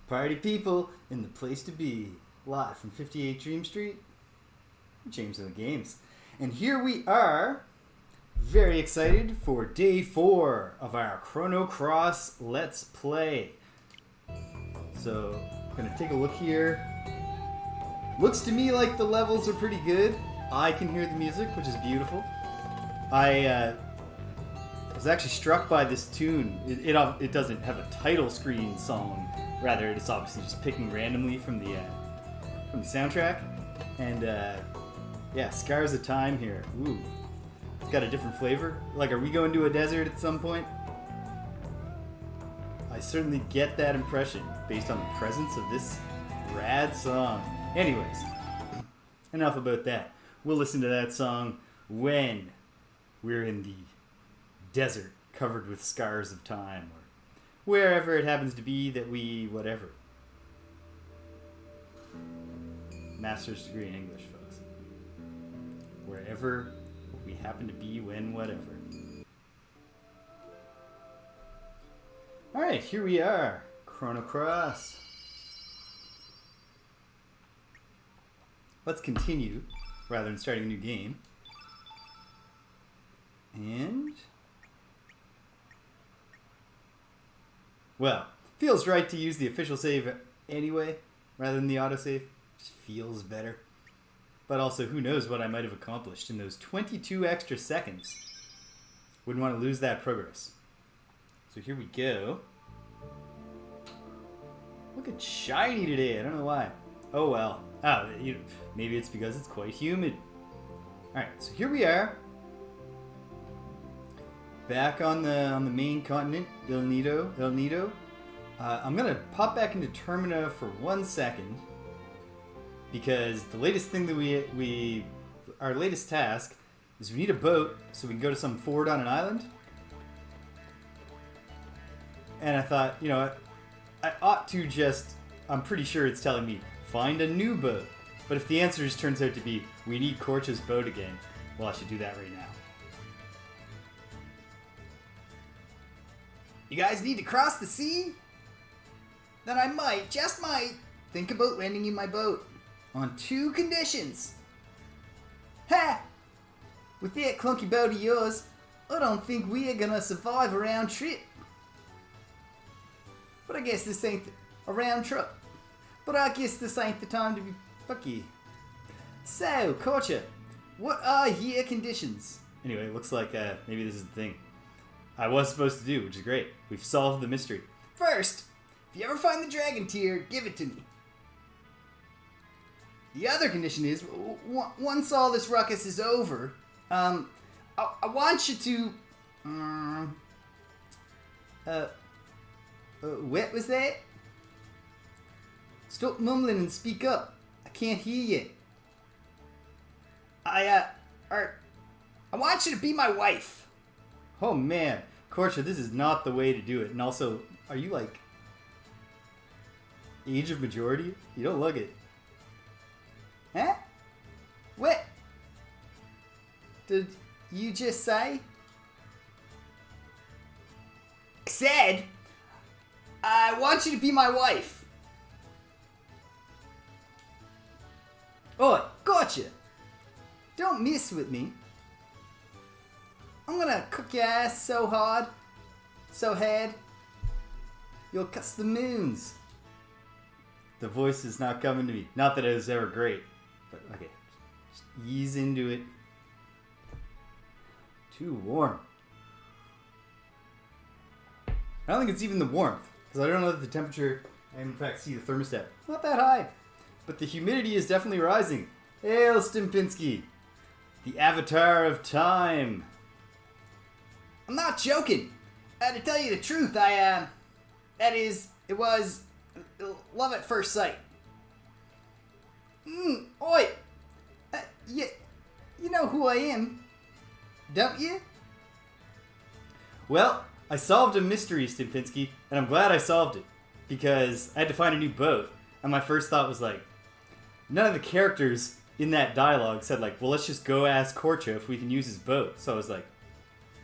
Party people in the place to be. Live from 58 Dream Street, James of the Games. And here we are, very excited for day 4 of our Chrono Cross Let's Play. So, I'm going to take a look here. Looks to me like the levels are pretty good. I can hear the music, which is beautiful. I was actually struck by this tune. It doesn't have a title screen song. Rather, it's obviously just picking randomly from the soundtrack. And yeah, Scars of Time here. Ooh, it's got a different flavor. Like, are we going to a desert at some point? I certainly get that impression based on the presence of this rad song. Anyways, enough about that. We'll listen to that song when we're in the desert covered with scars of time, or wherever it happens to be that we whatever. Master's degree in English, folks. Wherever we happen to be, when, whatever. Alright, here we are. Chrono Cross. Let's continue, rather than starting a new game. And... well, feels right to use the official save anyway, rather than the autosave. Just feels better. But also, who knows what I might have accomplished in those 22 extra seconds. Wouldn't want to lose that progress. So here we go. Looking shiny today, I don't know why. Oh well. Oh, maybe it's because it's quite humid. Alright, so here we are. Back on the main continent, El Nido. I'm gonna pop back into Termina for 1 second because the latest thing that our latest task is we need a boat so we can go to some fort on an island. And I thought, you know what, I ought to I'm pretty sure it's telling me find a new boat. But if the answer just turns out to be we need Korcha's boat again, well, I should do that right now. You guys need to cross the sea? Then I might, just might, think about lending you my boat. On 2 conditions. Ha! With that clunky boat of yours, I don't think we are gonna survive a round trip. But I guess this ain't a round trip. But I guess this ain't the time to be fucky. So, Korcha, what are your conditions? Anyway, it looks like maybe this is the thing I was supposed to do, which is great. We've solved the mystery. First, if you ever find the dragon tear, give it to me. The other condition is, once all this ruckus is over, I want you to... what was that? Stop mumbling and speak up. I can't hear you. I want you to be my wife. Oh man, Korcha, this is not the way to do it. And also, are you like age of majority? You don't look it. Huh? What? Did you just say? I said, I want you to be my wife. Oh, gotcha. Don't mess with me. I'm gonna cook your ass so hard, so you'll cuss the moons. The voice is not coming to me. Not that it was ever great, but okay. Just ease into it. Too warm. I don't think it's even the warmth, because I don't know that the temperature, I in fact see the thermostat. Not that high, but the humidity is definitely rising. Hail, Stimpinski, the avatar of time. I'm not joking. To tell you the truth, it was love at first sight. Oi! You know who I am, don't you? Well, I solved a mystery, Stimpinski, and I'm glad I solved it, because I had to find a new boat, and my first thought was like, none of the characters in that dialogue said like, well, let's just go ask Korcha if we can use his boat. So I was like,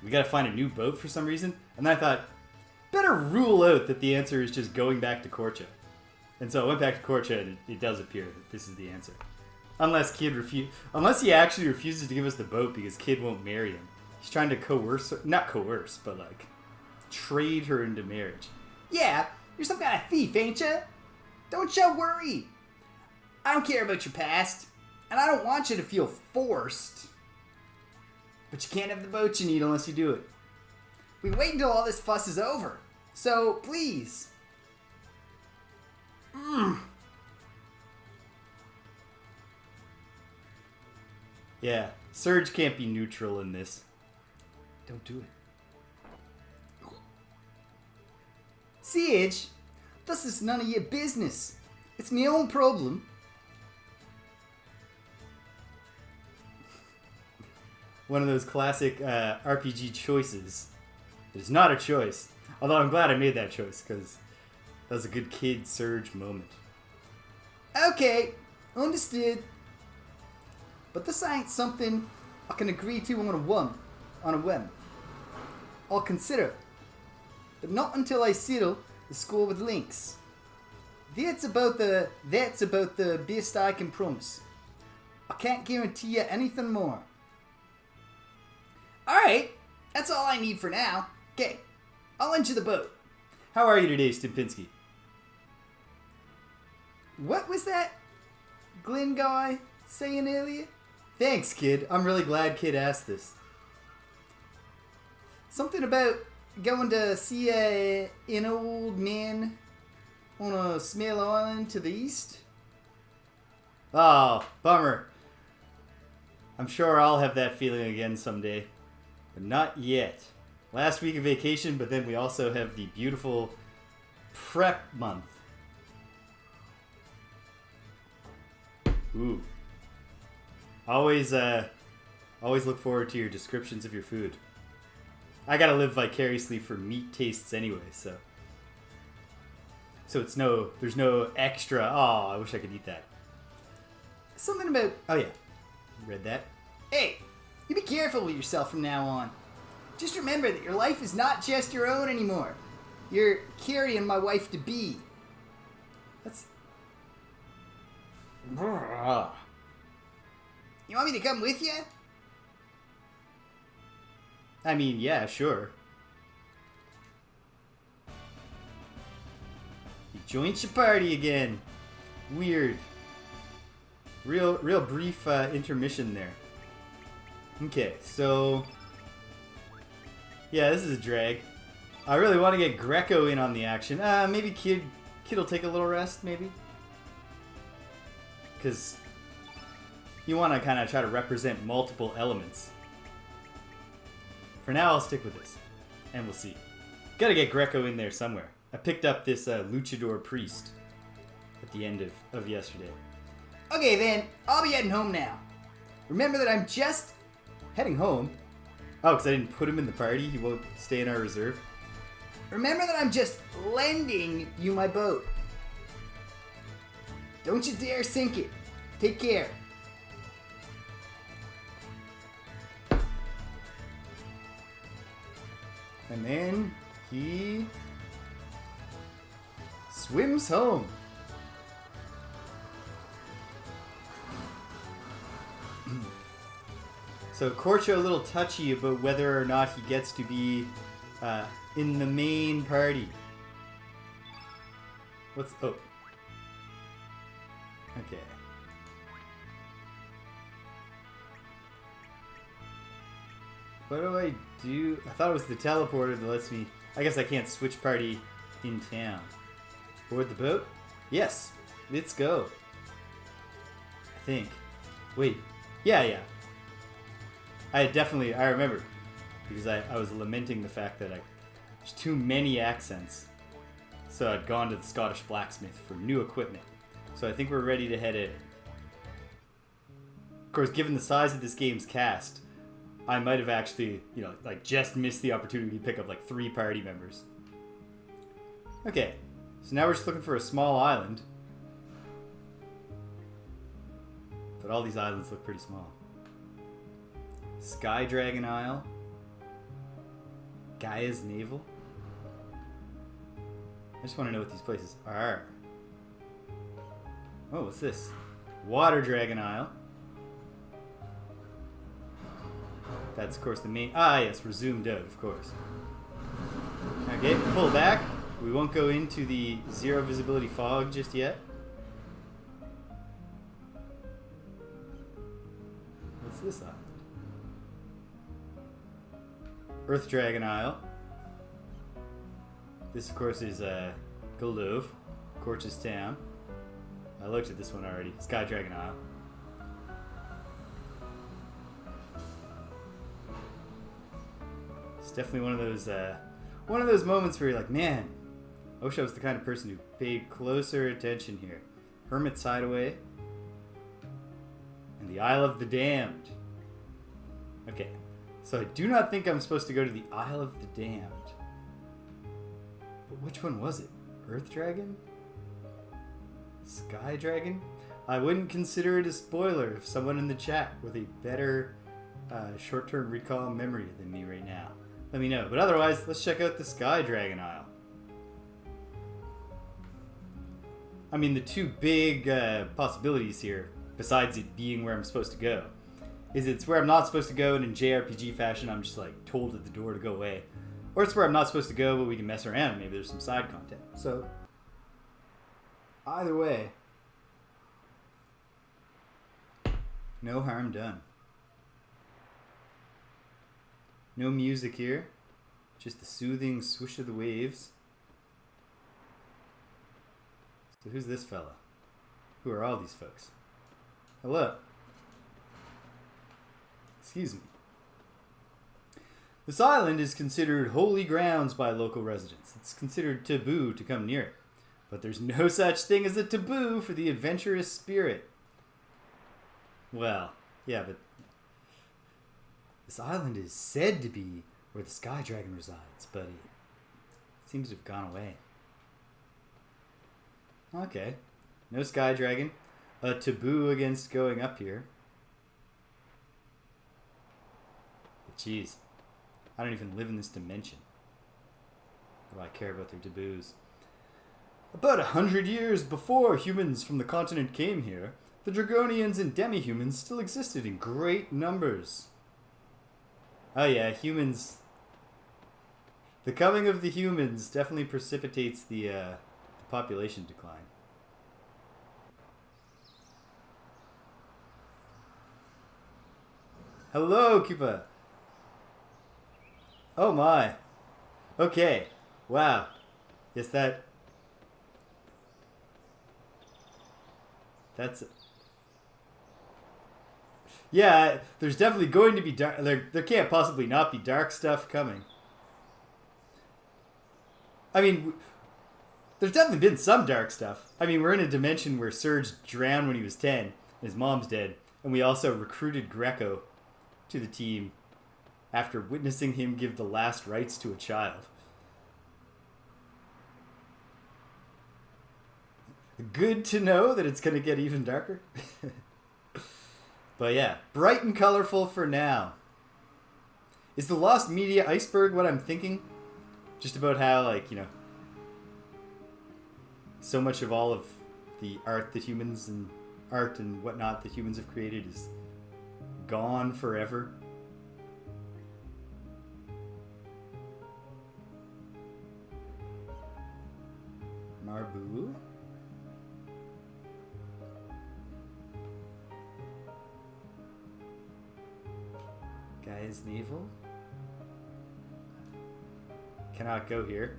we gotta find a new boat for some reason? And then I thought, better rule out that the answer is just going back to Korcha. And so I went back to Korcha, and it does appear that this is the answer. Unless he actually refuses to give us the boat because Kid won't marry him. He's trying to coerce her, not coerce, but like trade her into marriage. Yeah, you're some kind of thief, ain't ya? Don't you worry. I don't care about your past, and I don't want you to feel forced. But you can't have the boat you need unless you do it. We wait until all this fuss is over. So, please. Yeah, Surge can't be neutral in this. Don't do it. Siege, this is none of your business. It's my own problem. One of those classic RPG choices. It's not a choice. Although I'm glad I made that choice, because that was a good Kid Surge moment. Okay, understood. But this ain't something I can agree to on a whim. I'll consider it. But not until I settle the score with Lynx. That's about the best I can promise. I can't guarantee you anything more. Alright, that's all I need for now. Okay, I'll lend you the boat. How are you today, Stimpinski? What was that Glenn guy saying earlier? Thanks, Kid. I'm really glad Kid asked this. Something about going to see an old man on a small island to the east? Oh, bummer. I'm sure I'll have that feeling again someday. But not yet. Last week of vacation, but then we also have the beautiful prep month. Ooh. Always look forward to your descriptions of your food. I gotta live vicariously for meat tastes anyway, so there's no extra, oh, I wish I could eat that. Something about, oh yeah, read that. Hey, you be careful with yourself from now on. Just remember that your life is not just your own anymore. You're carrying my wife to be. That's... You want me to come with you? I mean, yeah, sure. You joined your party again. Weird. Real brief intermission there. Okay, so... Yeah, this is a drag. I really want to get Greco in on the action. Maybe Kid will take a little rest, maybe? Because you want to kind of try to represent multiple elements. For now, I'll stick with this. And we'll see. Gotta get Greco in there somewhere. I picked up this Luchador Priest at the end of yesterday. Okay, then. I'll be heading home now. Remember that I'm just heading home. Oh, because I didn't put him in the party. He won't stay in our reserve. Remember that I'm just lending you my boat. Don't you dare sink it. Take care. And then he swims home. So Korcha a little touchy about whether or not he gets to be in the main party. What's... Oh. Okay. What do I do? I thought it was the teleporter that lets me... I guess I can't switch party in town. Board the boat? Yes. Let's go. I think. Wait. Yeah. I remember. Because I was lamenting the fact that there's too many accents. So I'd gone to the Scottish blacksmith for new equipment. So I think we're ready to head in. Of course, given the size of this game's cast, I might have actually, just missed the opportunity to pick up 3 party members. Okay, so now we're just looking for a small island. But all these islands look pretty small. Sky Dragon Isle. Gaia's Navel. I just want to know what these places are. Oh, what's this? Water Dragon Isle. That's, of course, the main... Ah, yes, we're zoomed out, of course. Okay, pull back. We won't go into the zero visibility fog just yet. What's this island? Earth Dragon Isle. This, of course, is Goldove, Korch's town. I looked at this one already. Sky Dragon Isle. It's definitely one of those moments where you're like, man, Osha was the kind of person who paid closer attention here. Hermit's Hideaway. And the Isle of the Damned. Okay, so I do not think I'm supposed to go to the Isle of the Damned. But which one was it? Earth Dragon? Sky Dragon? I wouldn't consider it a spoiler if someone in the chat with a better short-term recall memory than me right now. Let me know. But otherwise, let's check out the Sky Dragon Isle. I mean, the two big possibilities here, besides it being where I'm supposed to go, is it's where I'm not supposed to go, and in JRPG fashion, I'm just like told at the door to go away. Or it's where I'm not supposed to go, but we can mess around. Maybe there's some side content. So, either way, no harm done. No music here, just the soothing swish of the waves. So who's this fella? Who are all these folks? Hello. Excuse me. This island is considered holy grounds by local residents. It's considered taboo to come near it. But there's no such thing as a taboo for the adventurous spirit. Well, yeah, but this island is said to be where the Sky Dragon resides, but it seems to have gone away. Okay. No Sky Dragon. A taboo against going up here. But jeez, I don't even live in this dimension. What do I care about their taboos? About 100 years before humans from the continent came here, the Dragonians and demi-humans still existed in great numbers. Oh yeah, humans. The coming of the humans definitely precipitates the population decline. Hello, Koopa. Oh my. Okay. Wow. Yes, that's... Yeah, there's definitely going to be dark... There can't possibly not be dark stuff coming. I mean, there's definitely been some dark stuff. I mean, we're in a dimension where Serge drowned when he was 10, and his mom's dead, and we also recruited Greco to the team after witnessing him give the last rites to a child. Good to know that it's going to get even darker. But yeah, bright and colorful for now. Is the Lost Media iceberg what I'm thinking? Just about how, like, you know, so much of all of the art that humans and art and whatnot that humans have created is gone forever. Marbu? Gaia's navel? Cannot go here.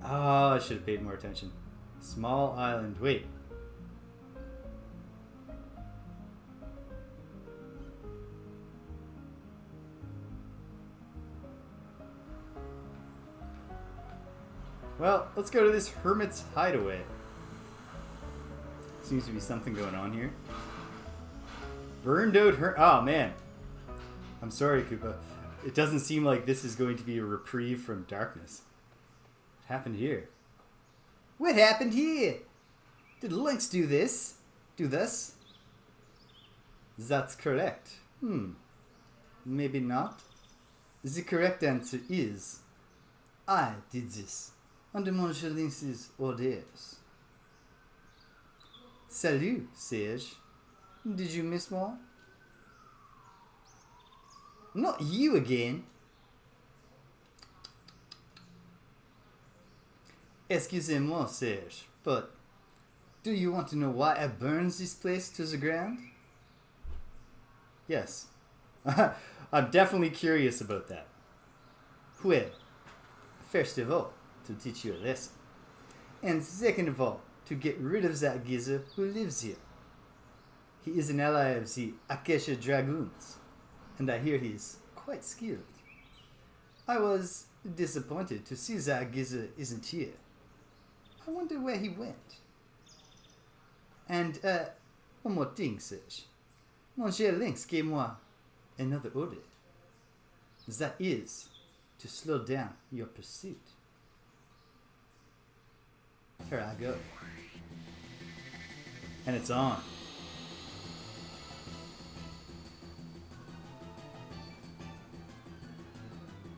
Oh, I should have paid more attention. Small island. Wait. Well, let's go to this hermit's hideaway. Seems to be something going on here. Burned out oh man. I'm sorry, Koopa. It doesn't seem like this is going to be a reprieve from darkness. What happened here? What happened here? Did Lynx do this? Do this? That's correct. Maybe not. The correct answer is I did this. under Monsieur Lynx's orders. Salut, Serge. Did you miss more? Not you again. Excusez-moi, Serge, but do you want to know why I burned this place to the ground? Yes. I'm definitely curious about that. Well, first of all, to teach you a lesson. And second of all, to get rid of that geezer who lives here. He is an ally of the Acacia Dragoons, and I hear he's quite skilled. I was disappointed to see that geezer isn't here. I wonder where he went. And, one more thing, Serge. Monsieur Lynx gave moi another order. That is, to slow down your pursuit. Here I go. And it's on.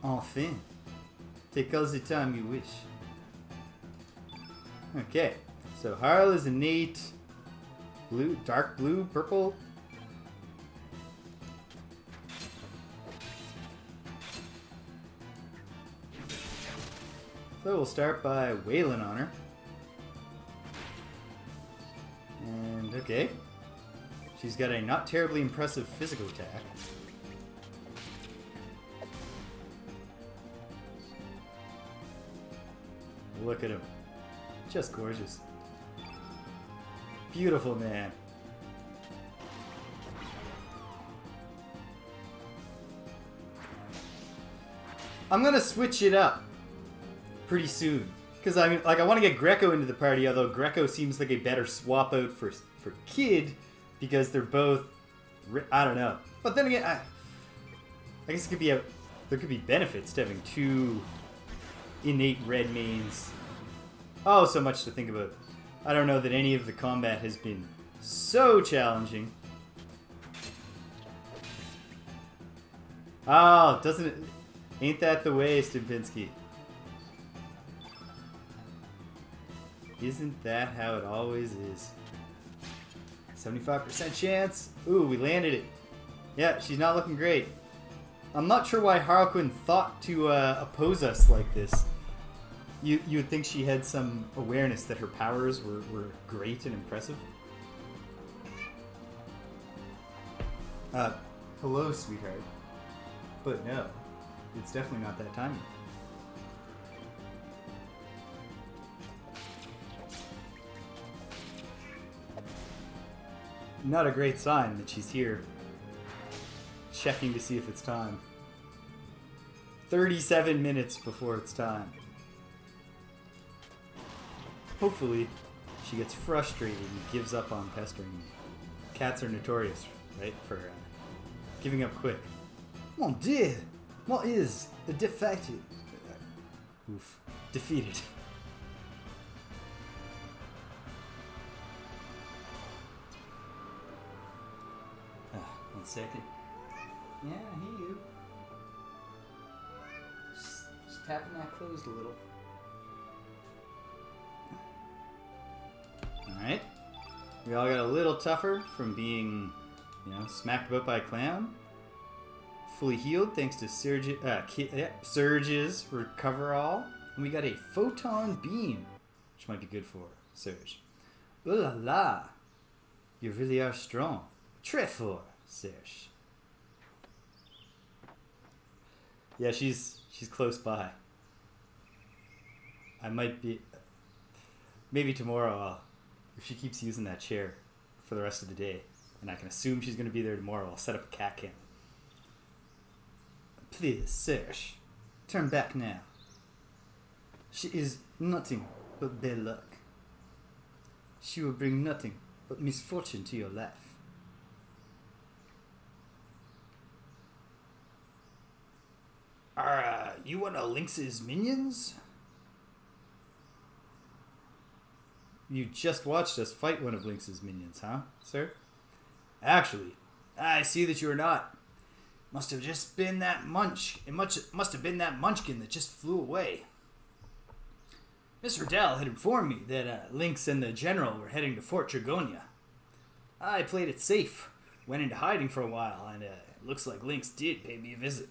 Enfin. Take all the time you wish. Okay. So Harl is innate. Blue, dark blue, purple. So we'll start by wailing on her. And okay. She's got a not terribly impressive physical attack. Look at him. Just gorgeous. Beautiful man. I'm gonna switch it up pretty soon. Because I want to get Greco into the party, although Greco seems like a better swap out for Kid, because they're both, I don't know. But then again, I guess there could be benefits to having two innate red mains. Oh, so much to think about. I don't know that any of the combat has been so challenging. Oh, doesn't it? Ain't that the way, Stumpinski? Isn't that how it always is? 75% chance. Ooh, we landed it. Yeah, she's not looking great. I'm not sure why Harlequin thought to oppose us like this. You would think she had some awareness that her powers were great and impressive. Hello, sweetheart. But no, it's definitely not that time yet. Not a great sign that she's here. Checking to see if it's time. 37 minutes before it's time. Hopefully, she gets frustrated and gives up on pestering me. Cats are notorious, right, for giving up quick. Mon Dieu! What is a defected? Oof. Defeated. One second. Yeah, I hear you. Just tapping that closed a little. Alright. We all got a little tougher from being, smacked about by a clown. Fully healed thanks to Surge's Recover All. And we got a Photon Beam, which might be good for Surge. Ooh la la. You really are strong. Très fort, Serge. Yeah, she's close by. I might be... Maybe tomorrow, if she keeps using that chair for the rest of the day, and I can assume she's going to be there tomorrow, I'll set up a cat cam. Please, Serge, turn back now. She is nothing but bad luck. She will bring nothing but misfortune to your life. Are you one of Lynx's minions? You just watched us fight one of Lynx's minions, huh, sir? Actually, I see that you are not. Must have just been that must have been that munchkin that just flew away. Mr. Dell had informed me that Lynx and the General were heading to Fort Dragonia. I played it safe, went into hiding for a while, and it looks like Lynx did pay me a visit.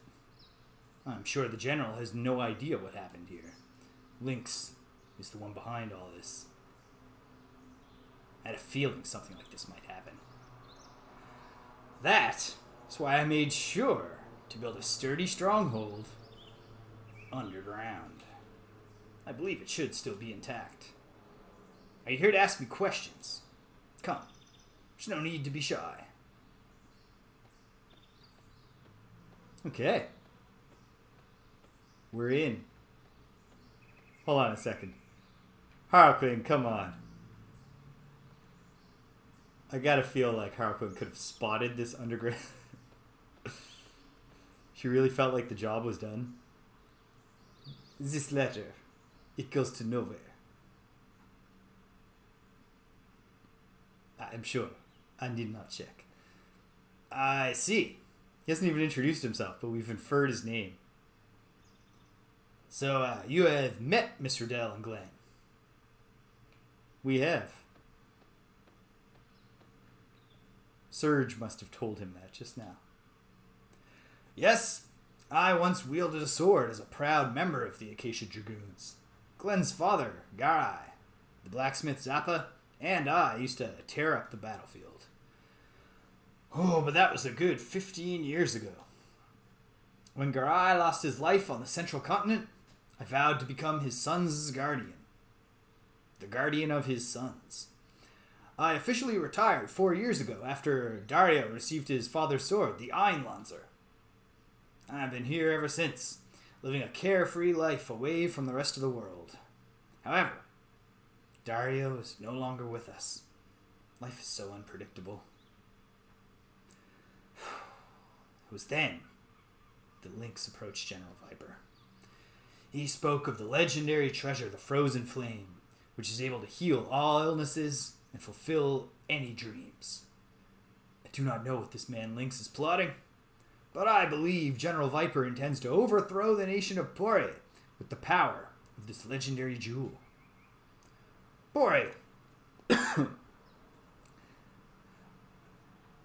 I'm sure the General has no idea what happened here. Lynx is the one behind all this. I had a feeling something like this might happen. That is why I made sure to build a sturdy stronghold underground. I believe it should still be intact. Are you here to ask me questions? Come. There's no need to be shy. Okay. We're in. Hold on a second. Harlequin, come on. I gotta feel like Harlequin could have spotted this underground. She really felt like the job was done. This letter, it goes to nowhere. I'm sure. I need not check. I see. He hasn't even introduced himself, but we've inferred his name. So, you have met Mr. Dell and Glenn? We have. Serge must have told him that just now. Yes, I once wielded a sword as a proud member of the Acacia Dragoons. Glenn's father, Garai, the blacksmith Zappa, and I used to tear up the battlefield. Oh, but that was a good 15 years ago. When Garai lost his life on the central continent, I vowed to become his son's guardian. The guardian of his sons. I officially retired 4 years ago after Dario received his father's sword, the Einlanzer. I've been here ever since, living a carefree life away from the rest of the world. However, Dario is no longer with us. Life is so unpredictable. It was then that Lynx approached General Viper. He spoke of the legendary treasure, the Frozen Flame, which is able to heal all illnesses and fulfill any dreams. I do not know what this man Lynx is plotting, but I believe General Viper intends to overthrow the nation of Pyre with the power of this legendary jewel. Pyre!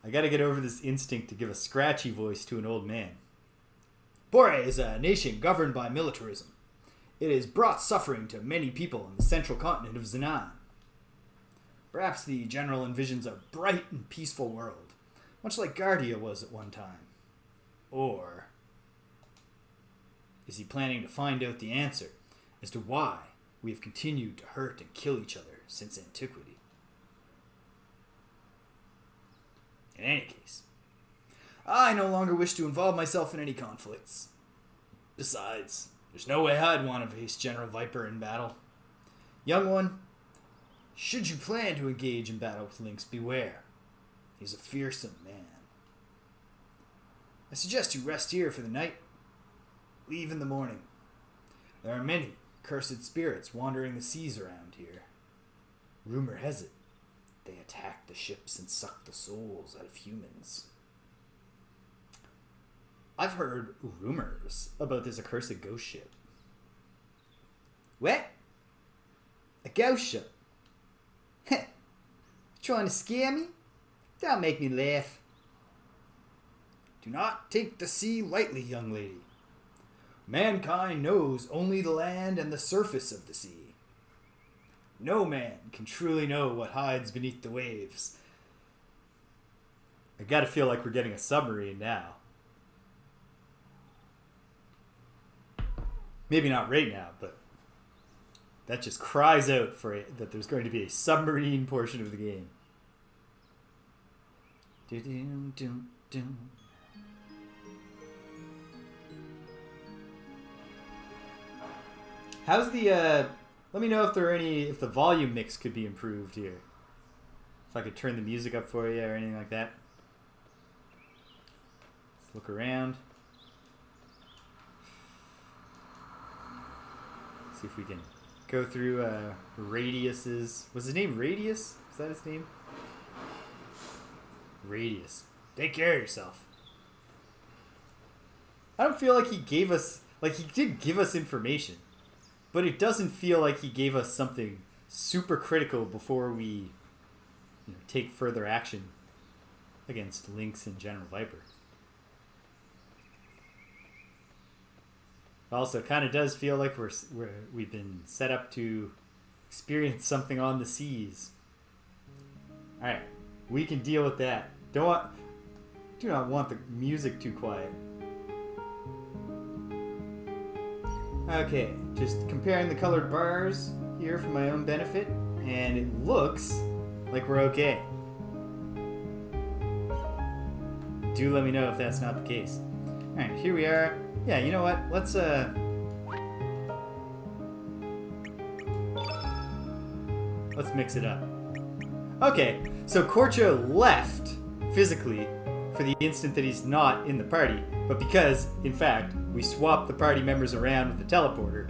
I gotta get over this instinct to give a scratchy voice to an old man. Pyre is a nation governed by militarism. It has brought suffering to many people on the central continent of Zanan. Perhaps the general envisions a bright and peaceful world, much like Guardia was at one time. Or is he planning to find out the answer as to why we have continued to hurt and kill each other since antiquity? In any case, I no longer wish to involve myself in any conflicts. Besides, there's no way I'd want to face General Viper in battle. Young one, should you plan to engage in battle with Lynx, beware. He's a fearsome man. I suggest you rest here for the night. Leave in the morning. There are many cursed spirits wandering the seas around here. Rumor has it, they attack the ships and suck the souls out of humans. I've heard rumors about this accursed ghost ship. What? A ghost ship? Heh. Trying to scare me? Don't make me laugh. Do not take the sea lightly, young lady. Mankind knows only the land and the surface of the sea. No man can truly know what hides beneath the waves. I gotta feel like we're getting a submarine now. Maybe not right now, but that just cries out for it, that there's going to be a submarine portion of the game. How's the, let me know if there are if the volume mix could be improved here. If I could turn the music up for you or anything like that. Let's look around. See if we can go through Radius's... Was his name Radius? Is that his name? Radius. Take care of yourself. I don't feel like he gave us... Like, he did give us information. but it doesn't feel like he gave us something super critical before we take further action against Lynx and General Viper. Also, kind of does feel like we've been set up to experience something on the seas. All right, we can deal with that. Do not want the music too quiet. Okay, just comparing the colored bars here for my own benefit, and it looks like we're okay. Do let me know if that's not the case. All right, here we are. Yeah, you know what? Let's mix it up. Okay, so Korcho left physically for the instant that he's not in the party, but because, in fact, we swapped the party members around with the teleporter,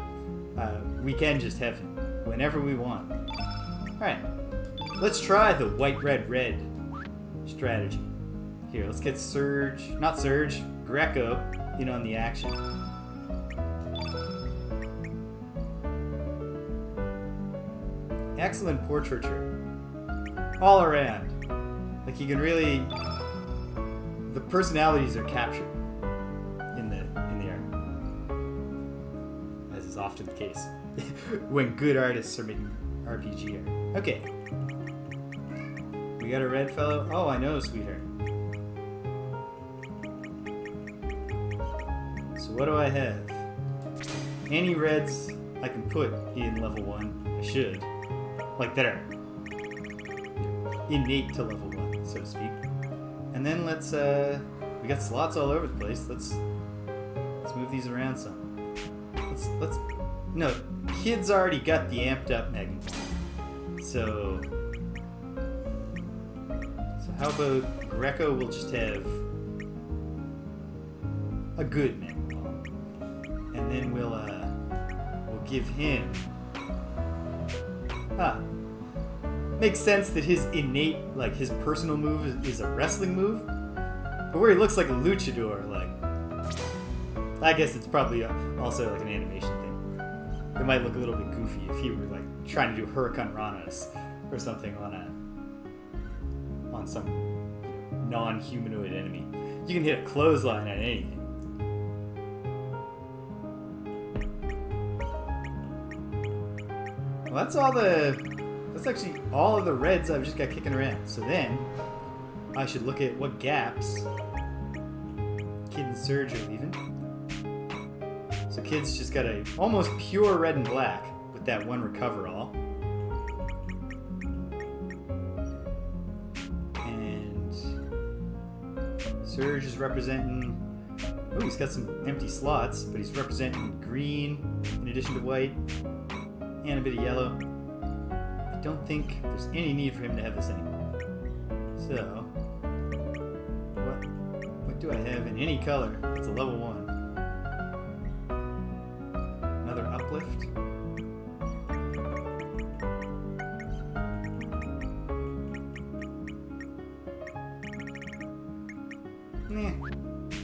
we can just have him whenever we want. Alright, let's try the white-red-red strategy. Here, let's get Greco in on the action. Excellent portraiture. All around. Like, you can really... The personalities are captured in the art. As is often the case when good artists are making RPG art. Okay. We got a red fellow. Oh, I know, sweetheart. So what do I have? Any reds I can put in level 1. I should. Like that are innate to level 1, so to speak. And then let's we got slots all over the place. Let's move these around some. No, Kid's already got the amped up magnet. So how about Greco will just have a good magnet bomb. And then we'll give him makes sense that his innate, like his personal move is a wrestling move, but where he looks like a luchador, like, I guess it's probably also like an animation thing. It might look a little bit goofy if he were like trying to do Hurricane Ranas or something on some non-humanoid enemy. You can hit a clothesline at anything. Well, that's actually all of the reds I've just got kicking around. So then, I should look at what gaps Kid and Surge are leaving. So Kid's just got a almost pure red and black with that one recover all. And Surge is representing... Oh, he's got some empty slots, but he's representing green in addition to white and a bit of yellow. I don't think there's any need for him to have this anymore. So, what do I have in any color? It's a level 1. Another uplift.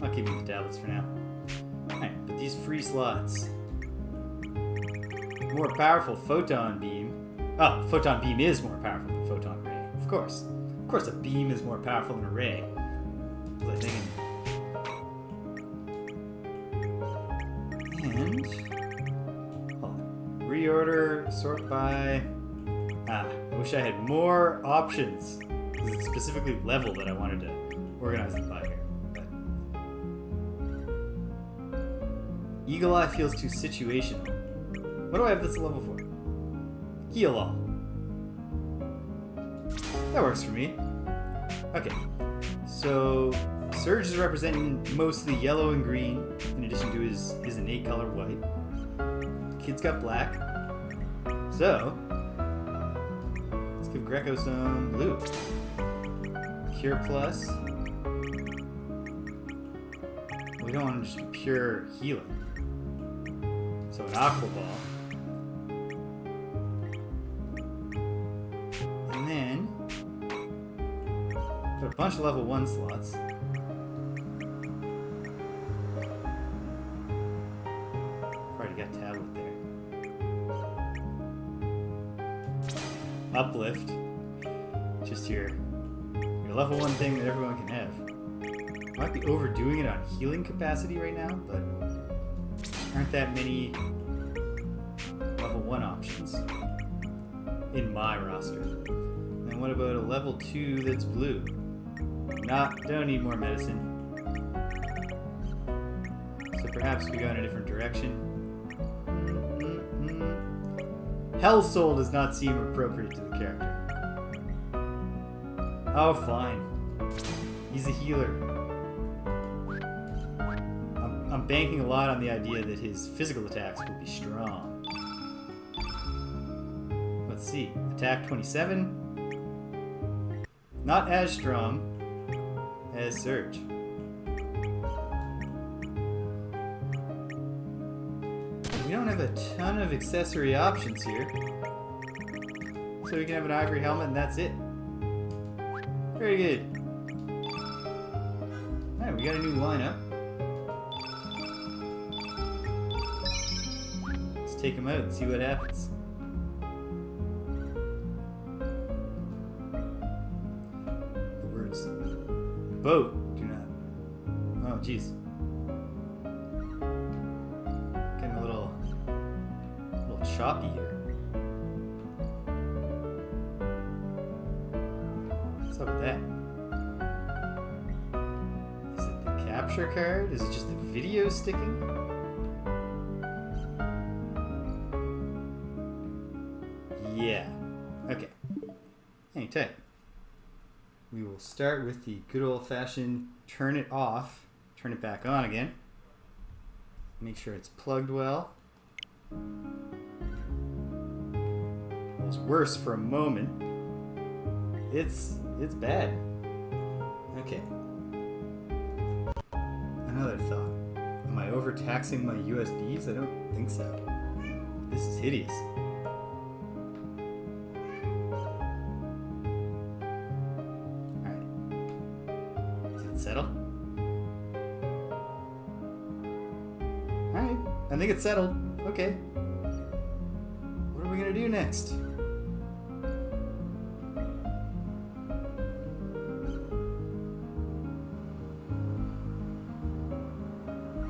I'll keep the tablets for now. Alright, but these free slots. More powerful photon beam. Oh, photon beam is more powerful than photon ray. Of course. Of course a beam is more powerful than a ray. What was I thinking? And... hold on. Reorder, sort by... I wish I had more options. Because it's specifically level that I wanted to organize them by here. But... Eagle Eye feels too situational. What do I have this level for? Heal all. That works for me. Okay, so Surge is representing mostly yellow and green, in addition to his innate color white. Kid's got black. So, let's give Greco some blue. Cure plus. We don't want to just be pure healing. So an Aqua Ball. And then got a bunch of level 1 slots. Already got tablet there. uplift. Just your level 1 thing that everyone can have. Might be overdoing it on healing capacity right now, but aren't that many level 1 options in my roster. And what about a level 2 that's blue? Don't need more medicine. So perhaps we go in a different direction. Hell Soul does not seem appropriate to the character. Oh, fine. He's a healer. I'm banking a lot on the idea that his physical attacks will be strong. Let's see. Attack 27. Not as strong as Surge. We don't have a ton of accessory options here. So we can have an ivory helmet and that's it. Very good. Alright, we got a new lineup. Let's take him out and see what happens. The words. Boat. Do not. Oh, jeez. Getting a little choppy here. What's up with that? Is it the capture card? Is it just the video sticking? Yeah. Okay. Hang tight. We will start with the good old-fashioned turn it off, turn it back on again. Make sure it's plugged well. It was worse for a moment. It's bad. Okay. Another thought. Am I overtaxing my USBs? I don't think so. This is hideous. Alright. Did it settle? Alright. I think it's settled. Okay. What are we gonna do next?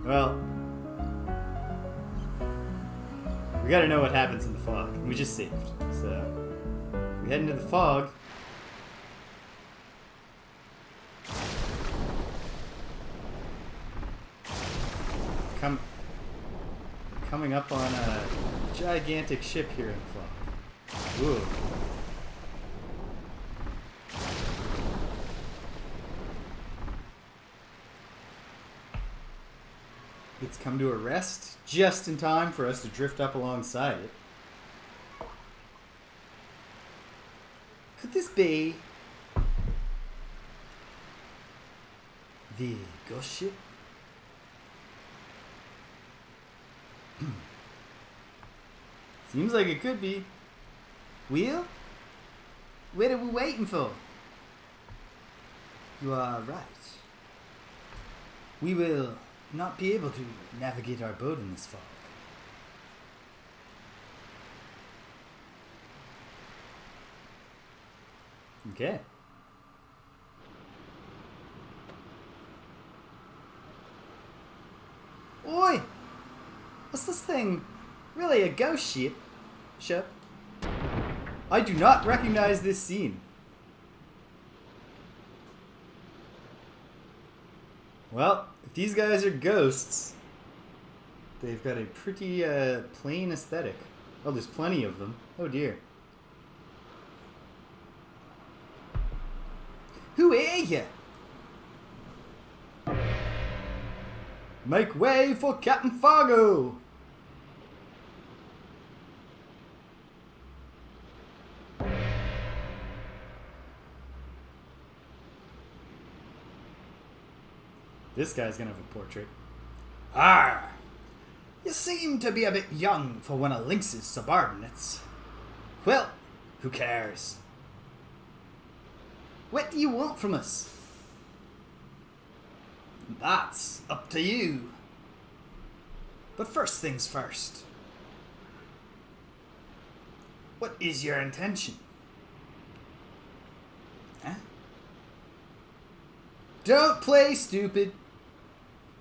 Well, we gotta know what happens in the fog. We just saved. So, if we head into the fog. Coming up on a gigantic ship here in the fog. Ooh. It's come to a rest just in time for us to drift up alongside it. Could this be the ghost ship? Seems like it could be. Will? What are we waiting for? You are right. We will not be able to navigate our boat in this fog. Okay. Oi! What's this thing? Really a ghost ship? I do not recognize this scene. Well, if these guys are ghosts, they've got a pretty plain aesthetic. Oh, there's plenty of them. Oh dear. Who are you? Make way for Captain Fargo! This guy's gonna have a portrait. Ah! You seem to be a bit young for one of Lynx's subordinates. Well, who cares? What do you want from us? That's up to you. But first things first. What is your intention? Don't play stupid.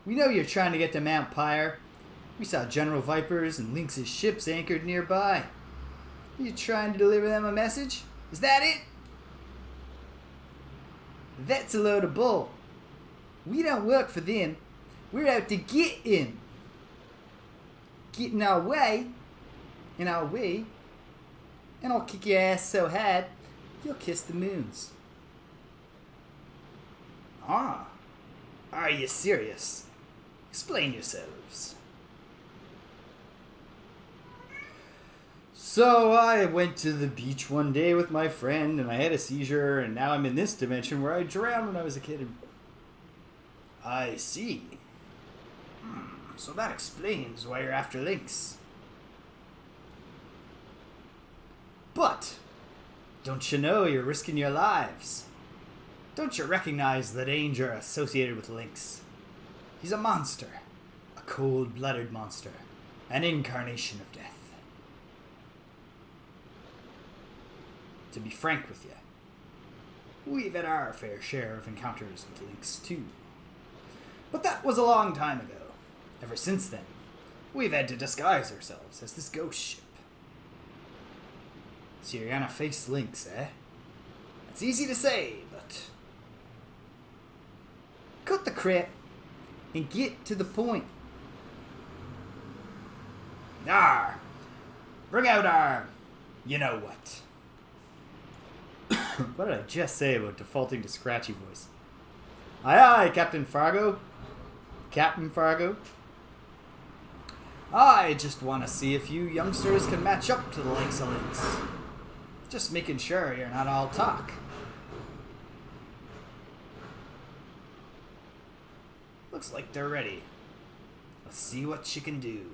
We know you're trying to get to Mount Pyre. We saw General Viper's and Lynx's ships anchored nearby. Are you trying to deliver them a message? Is that it? That's a load of bull. We don't work for them. We're out to get in. Get in our way, and I'll kick your ass so hard, you'll kiss the moons. Ah, are you serious? Explain yourselves. So I went to the beach one day with my friend, and I had a seizure, and now I'm in this dimension where I drowned when I was a kid. I see. So that explains why you're after Lynx. But, don't you know you're risking your lives? Don't you recognize the danger associated with Lynx? He's a monster. A cold-blooded monster. An incarnation of death. To be frank with you, we've had our fair share of encounters with Lynx too. But that was a long time ago. Ever since then, we've had to disguise ourselves as this ghost ship. So you're gonna face Lynx, eh? It's easy to say, but... cut the crap and get to the point. Arr! Bring out our... you know what. What did I just say about defaulting to scratchy voice? Aye aye, Captain Fargo. Captain Fargo. I just want to see if you youngsters can match up to the likes of Lynx. Just making sure you're not all talk. Looks like they're ready. Let's see what you can do.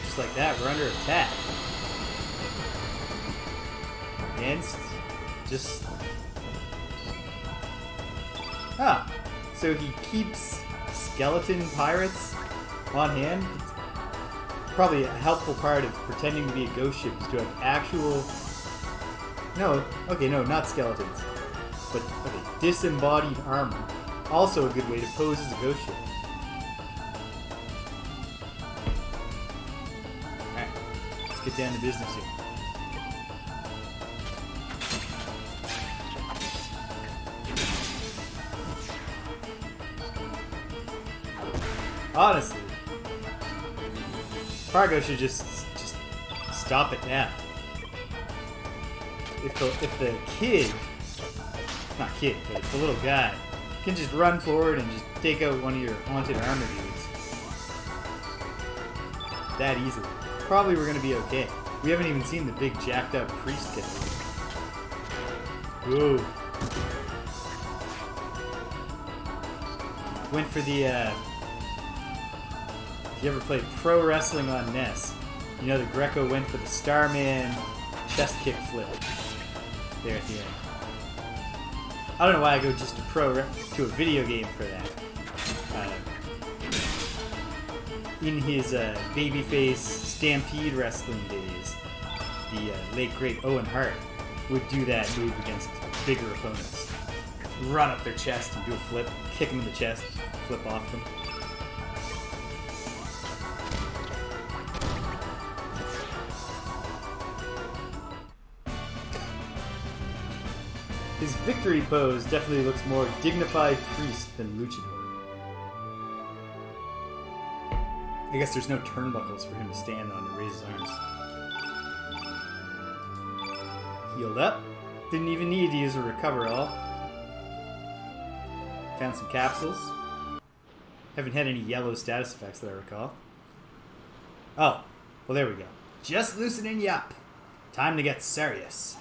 Just like that, we're under attack. And just... ah. So he keeps skeleton pirates on hand. It's probably a helpful part of pretending to be a ghost ship is to have actual... no, okay, no, not skeletons. But, okay, disembodied armor. Also a good way to pose as a ghost ship. Alright, let's get down to business here. Honestly, Fargo should just stop it now. If the kid, not kid, but if the little guy can just run forward and just take out one of your haunted armor dudes that easily, probably we're gonna be okay. We haven't even seen the big jacked up priest get through. Ooh. Went for the if you ever played pro wrestling on NES, you know the Greco went for the Starman chest kick flip there at the end. I don't know why I go just to a video game for that. In his babyface Stampede wrestling days, the late great Owen Hart would do that move against bigger opponents. Run up their chest and do a flip, kick them in the chest, flip off them. His victory pose definitely looks more dignified priest than luchador. I guess there's no turnbuckles for him to stand on to raise his arms. Healed up. Didn't even need to use a recover all. Found some capsules. Haven't had any yellow status effects that I recall. Oh, well there we go. Just loosening you up. Time to get serious.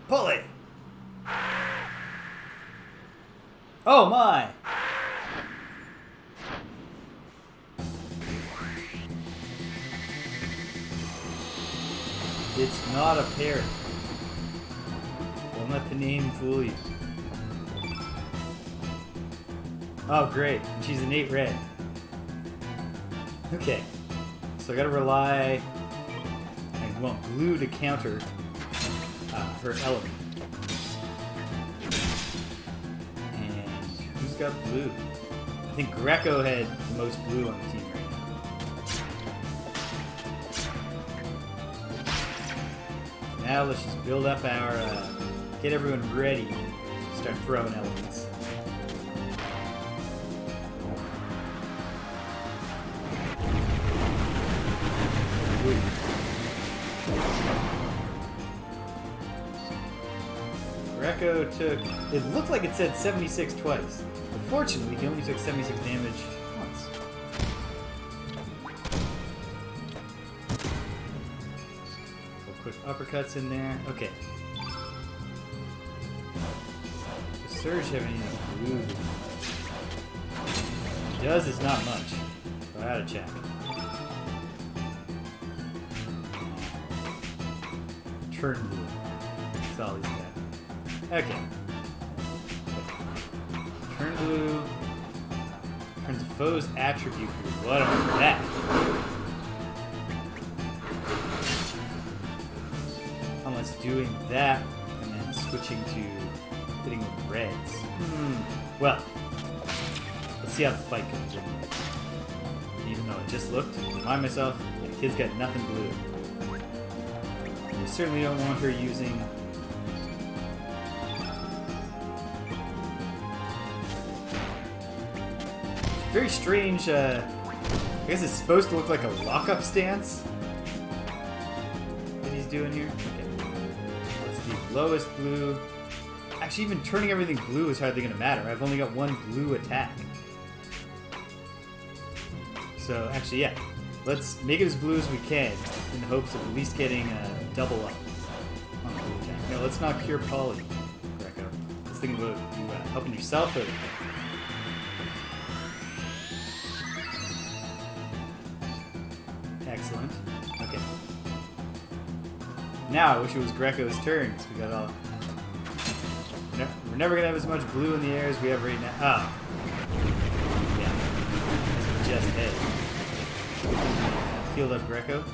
Pull it! Oh my! It's not a parrot. Don't let the name fool you. Oh great, and she's an 8 red. Okay, so I gotta rely on we want blue to counter her element. And who's got blue? I think Greco had the most blue on the team right now. Now let's just build up our, get everyone ready to start throwing elements. Greco took, it looked like it said 76 twice. But fortunately, he only took 76 damage once. Couple quick uppercuts in there. Okay. Does Surge have any blue? He does is not much. So I ought to check. Turn blue. That's all he's got. Okay. Turn blue. Turns a foe's attribute blue. What on that? Unless doing that and then switching to hitting with reds. Well, let's see how the fight comes in. Even though it just looked, remind myself, the kid's got nothing blue. We certainly don't want her using very strange, I guess it's supposed to look like a lockup stance that he's doing here. Okay. What's the lowest blue? Actually, even turning everything blue is hardly going to matter. I've only got one blue attack. So, actually, yeah. Let's make it as blue as we can in the hopes of at least getting a double up on the blue attack. No, let's not cure Poly, Greco. Let's think about you helping yourself out. Excellent. Okay. Now I wish it was Greco's turn, because we got all... We're never going to have as much blue in the air as we have right now. Oh. Yeah. As we just hit. Healed up Greco.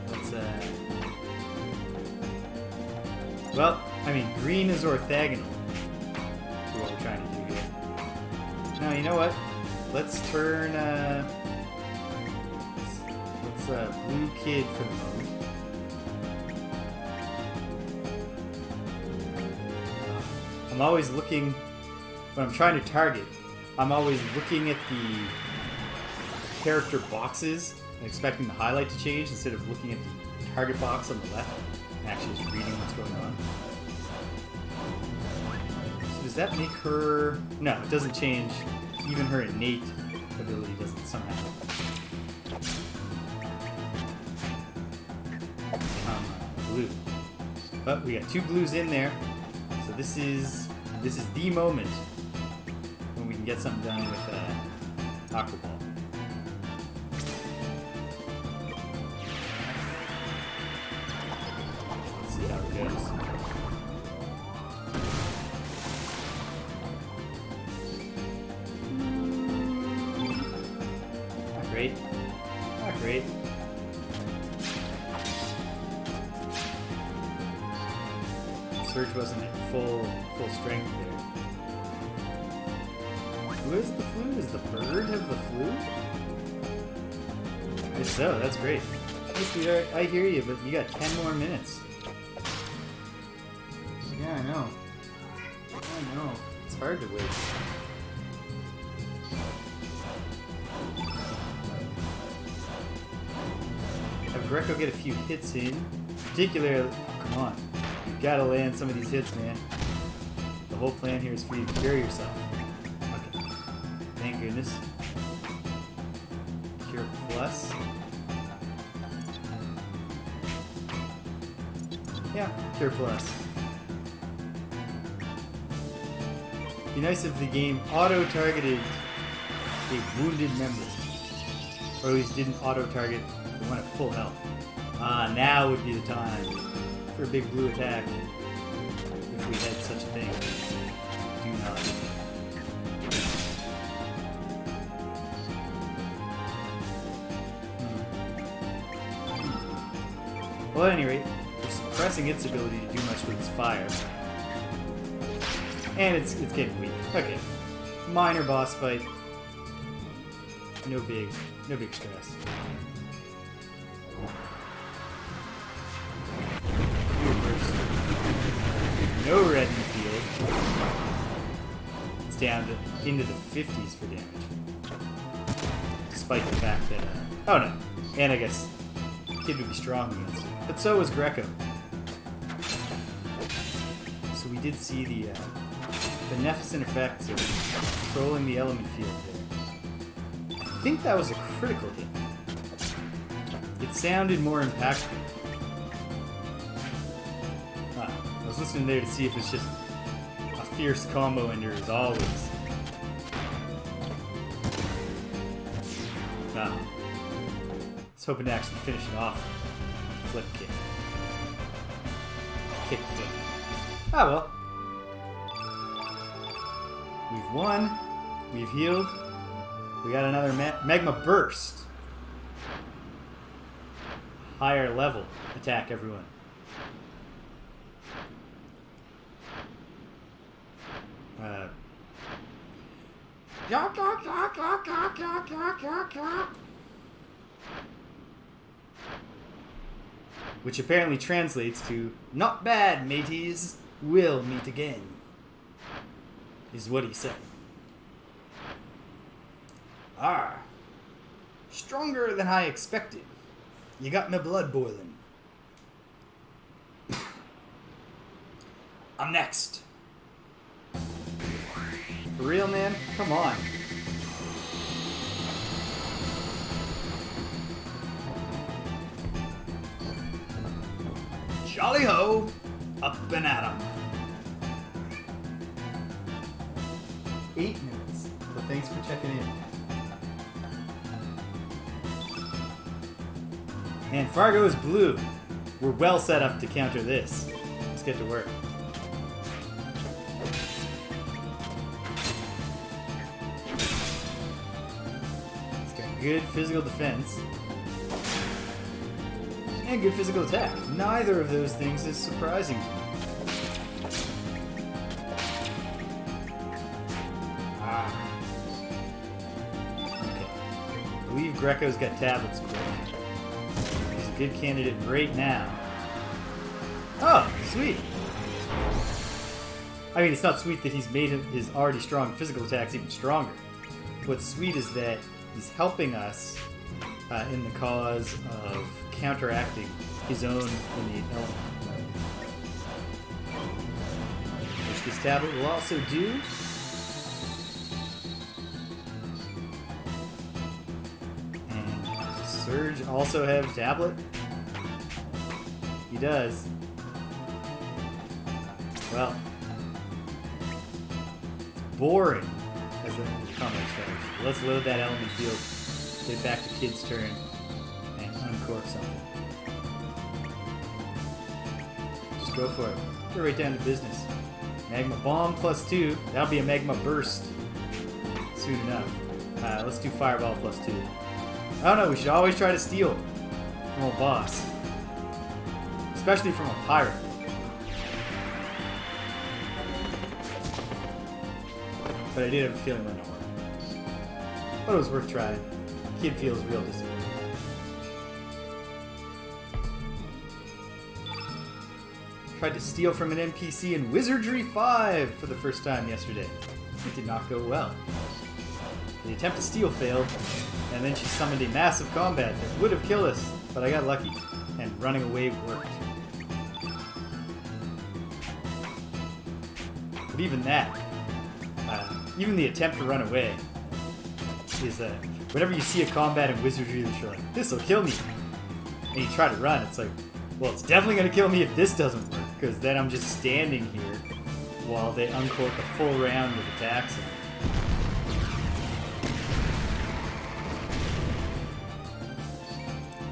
Let's, well, I mean, green is orthogonal. What we're trying to do here. Now, you know what? Let's turn, let's blue kid for the moment. I'm always looking, when I'm trying to target, I'm always looking at the character boxes and expecting the highlight to change instead of looking at the target box on the left and actually just reading what's going on. Does that make her... No, it doesn't change. Even her innate ability doesn't somehow. Blue. But we got two blues in there. So this is the moment when we can get something done with Aqua Ball. Let's see how it goes. Great. Not great. Surge wasn't at full strength there. Who has the flu? Does the bird have the flu? If so, that's great. Hey, sweetheart, I hear you, but you got 10 more minutes. Yeah, I know. I know. It's hard to wait. Greco get a few hits in. Particularly, come on. You've got to land some of these hits, man. The whole plan here is for you to cure yourself. Okay. Thank goodness. Cure plus. Yeah, cure plus. Be nice if the game auto-targeted a wounded member. Or at least didn't auto-target the one at full health. Now would be the time for a big blue attack. If we had such a thing. Do not. Well, at any rate, we're suppressing its ability to do much with its fire. And it's getting weak. Okay. Minor boss fight. No big stress. No red in the field. It's down into the 50s for damage. Despite the fact that, oh no. And I guess Kid would be strong against it. But so was Greco. So we did see the beneficent effects of controlling the element field there. I think that was a critical hit. It sounded more impactful. I was listening there to see if it's just a fierce combo ender as always. I was hoping to actually finish it off with a flip kick. Kick flip. Ah well. We've won. We've healed. We got another magma burst. Higher level attack, everyone. Which apparently translates to, "Not bad, mateys. We'll meet again," is what he said. Ah, stronger than I expected. You got my blood boiling. I'm next. For real, man? Come on. Jolly ho! Up and at 'em. 8 minutes. So thanks for checking in. And Fargo is blue. We're well set up to counter this. Let's get to work. It's got good physical defense. And good physical attack. Neither of those things is surprising to me. Okay. I believe Greco's got tablets quick. He's a good candidate right now. Oh, sweet. I mean, it's not sweet that he's made his already strong physical attacks even stronger. What's sweet is that he's helping us in the cause of counteracting his own innate element. Which this tablet will also do. And does Surge also have tablet? He does. Well, it's boring as a combat strategy. Let's load that element field, get it back to Kid's turn, and uncork something. Just go for it. Get right down to business. Magma Bomb +2. That'll be a Magma Burst soon enough. Let's do Fireball +2. I don't know, we should always try to steal from a boss. Especially from a pirate. But I did have a feeling that wouldn't work. But it was worth trying. Kid feels real disappointed. Tried to steal from an NPC in Wizardry 5 for the first time yesterday. It did not go well. The attempt to steal failed, and then she summoned a massive combat that would have killed us, but I got lucky, and running away worked. But even that, even the attempt to run away is whenever you see a combat in Wizardry that you're like, this'll kill me, and you try to run, it's like, well, it's definitely going to kill me if this doesn't work, because then I'm just standing here while they uncork a full round of attacks.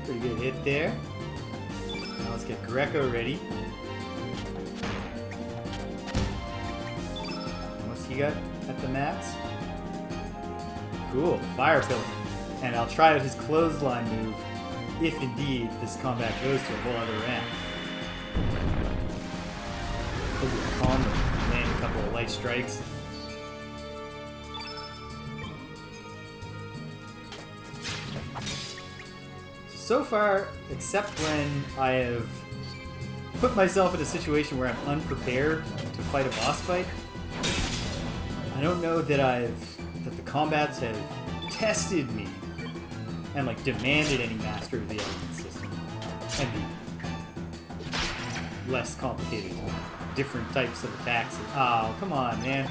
Pretty good hit there. Now let's get Greco ready. What's he got at the max? Cool, Fire Pillar. And I'll try out his clothesline move if indeed this combat goes to a whole other end. He'll be calmer, land a couple of light strikes. So far, except when I have put myself in a situation where I'm unprepared to fight a boss fight, I don't know that that the combats have tested me and like demanded any master of the element system and be less complicated, different types of attacks. Oh, come on, man.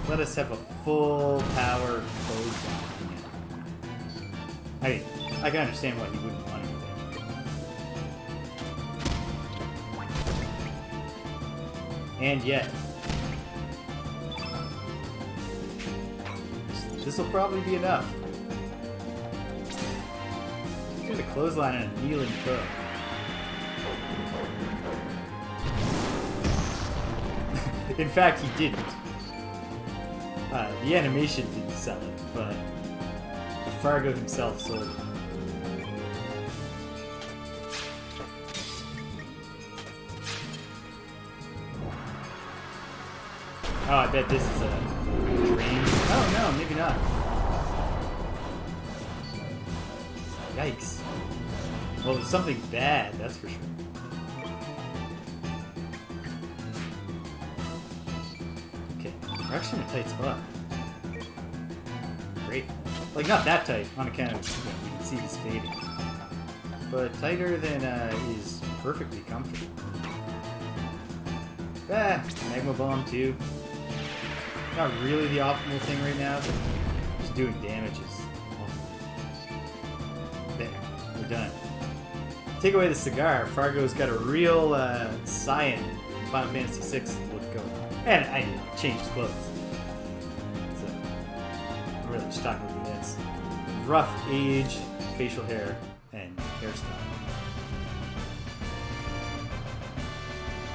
Let us have a full power clothesline. I mean, I can understand why you wouldn't want to do that. And yet, this will probably be enough. He's doing a clothesline on a kneeling foe. In fact, he didn't. The animation didn't sell it, but Fargo himself sold it. Oh, I bet this is a dream. Oh no, maybe not. Yikes. Well, it's something bad, that's for sure. Okay, we're actually in a tight spot. Great. Like, not that tight, on account of, you know, we can see he's fading. But tighter than is perfectly comfortable. Magma Bomb too. Not really the optimal thing right now, but just doing damages. There, we're done. Take away the cigar, Fargo's got a real Cyan from Final Fantasy VI look going. And I changed clothes. So, I'm really just talking about the bits. Rough age, facial hair, and hairstyle.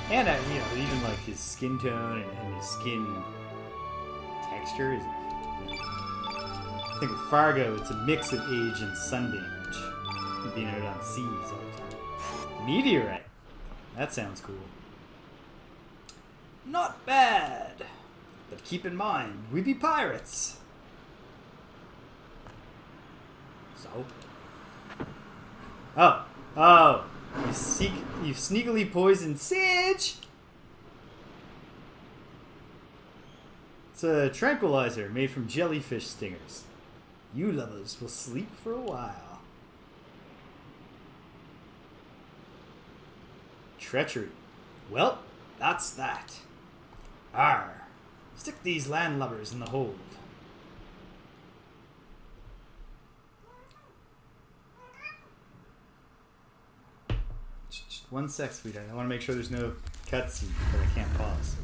And even like his skin tone and his skin texture is. I think with Fargo, it's a mix of age and sun damage, being out on the seas all the time. Meteorite. That sounds cool. Not bad, but keep in mind, we be pirates. So. Oh. You've sneakily poisoned Sage! It's a tranquilizer made from jellyfish stingers. You lovers will sleep for a while. Treachery. Well, that's that. Arr. Stick these landlubbers in the hold. Just 1 sec, sweetheart. I want to make sure there's no cutscene that I can't pause.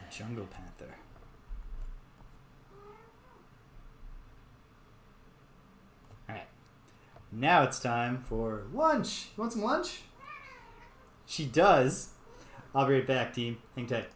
Jungle Panther. Alright. Now it's time for lunch. You want some lunch? She does. I'll be right back, team. Hang tight.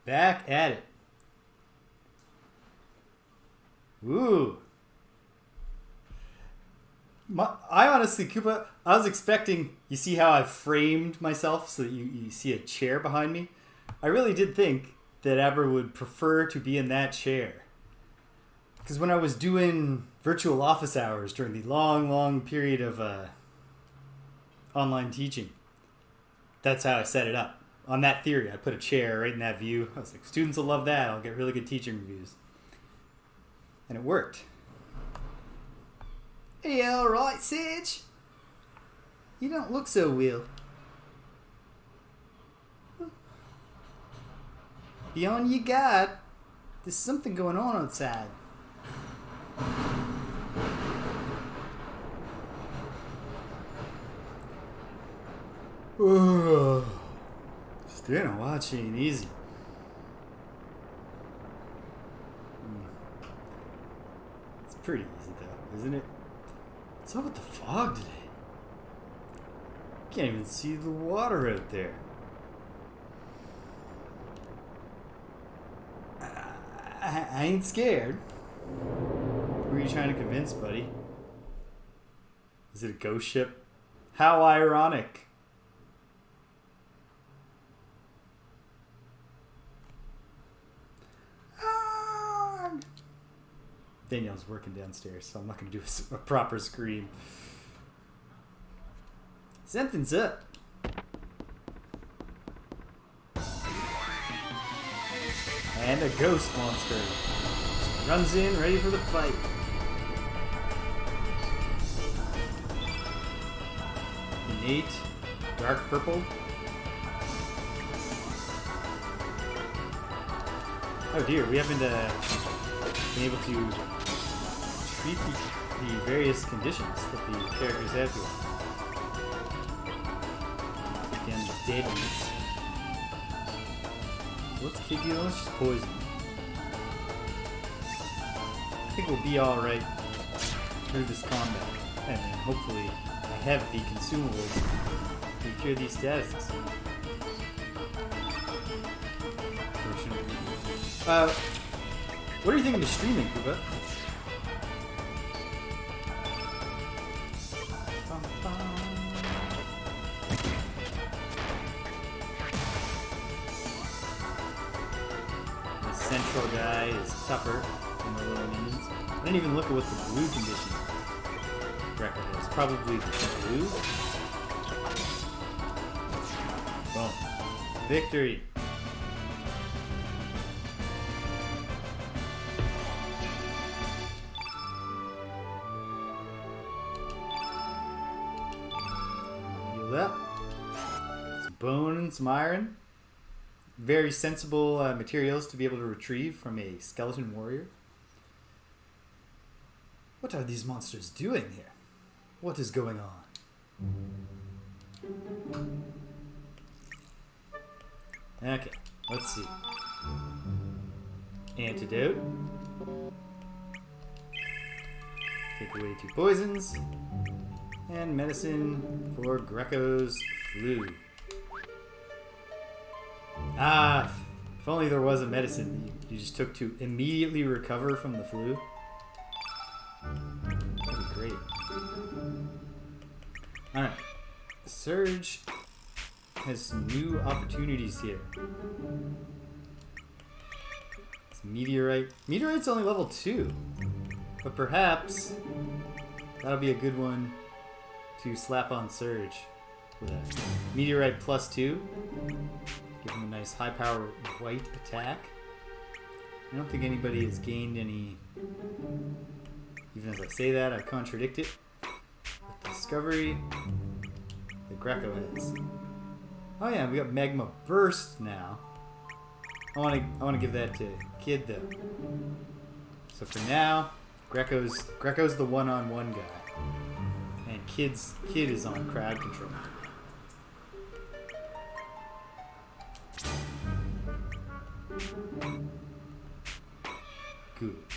Back at it. Ooh. I honestly, Koopa, I was expecting, you see how I framed myself so that you see a chair behind me? I really did think that Abra would prefer to be in that chair. Because when I was doing virtual office hours during the long, long period of online teaching, that's how I set it up. On that theory, I put a chair right in that view. I was like, students will love that. I'll get really good teaching reviews. And it worked. Hey, all right, Sage. You don't look so well. Be on your guard. There's something going on outside. Staying on watch ain't easy. It's pretty easy though, isn't it? What's up with the fog today? Can't even see the water out there. I ain't scared. Who are you trying to convince, buddy? Is it a ghost ship? How ironic. Danielle's working downstairs, so I'm not going to do a proper scream. Something's up. And a ghost monster runs in, ready for the fight. Innate, dark purple. Oh dear, we haven't been able to treat the various conditions that the characters have here. Again, the dead meats. What's Kid doing? It's just poison. I think we'll be alright through this combat. And then hopefully I have the consumables to cure these statuses. What are you thinking of streaming, Koopa? The central guy is tougher than the little minions. I didn't even look at what the blue condition record is. Probably the blue. Boom. Victory. Up. Some bone and some iron. Very sensible materials to be able to retrieve from a skeleton warrior. What are these monsters doing here? What is going on? Okay, let's see. Antidote. Take away 2 poisons. And medicine for Greco's flu. Ah, if only there was a medicine you just took to immediately recover from the flu. That'd be great. Alright. Surge has some new opportunities here. It's Meteorite. Meteorite's only level 2. But perhaps that'll be a good one to slap on Surge with a Meteorite +2. Give him a nice high power white attack. I don't think anybody has gained any. Even as I say that, I contradict it. With Discovery, the Greco has. Oh yeah, we got Magma Burst now. I want to give that to Kid though. So for now, Greco's the one-on-one guy. And Kid is on crowd control.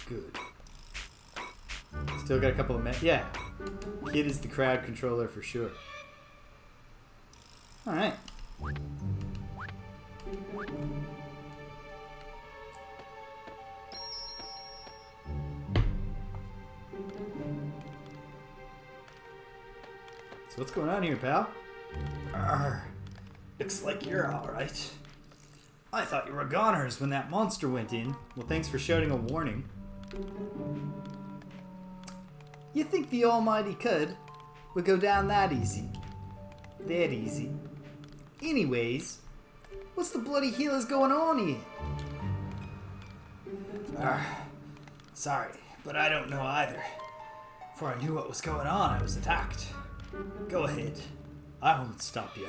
Good. Still got a couple of yeah. Kid is the crowd controller for sure. Alright. What's going on here, pal? Arr, looks like you're alright. I thought you were goners when that monster went in. Well, thanks for shouting a warning. You think the almighty Cud would go down that easy? That easy. Anyways, what's the bloody hell is going on here? Sorry, but I don't know either. Before I knew what was going on, I was attacked. Go ahead. I won't stop you.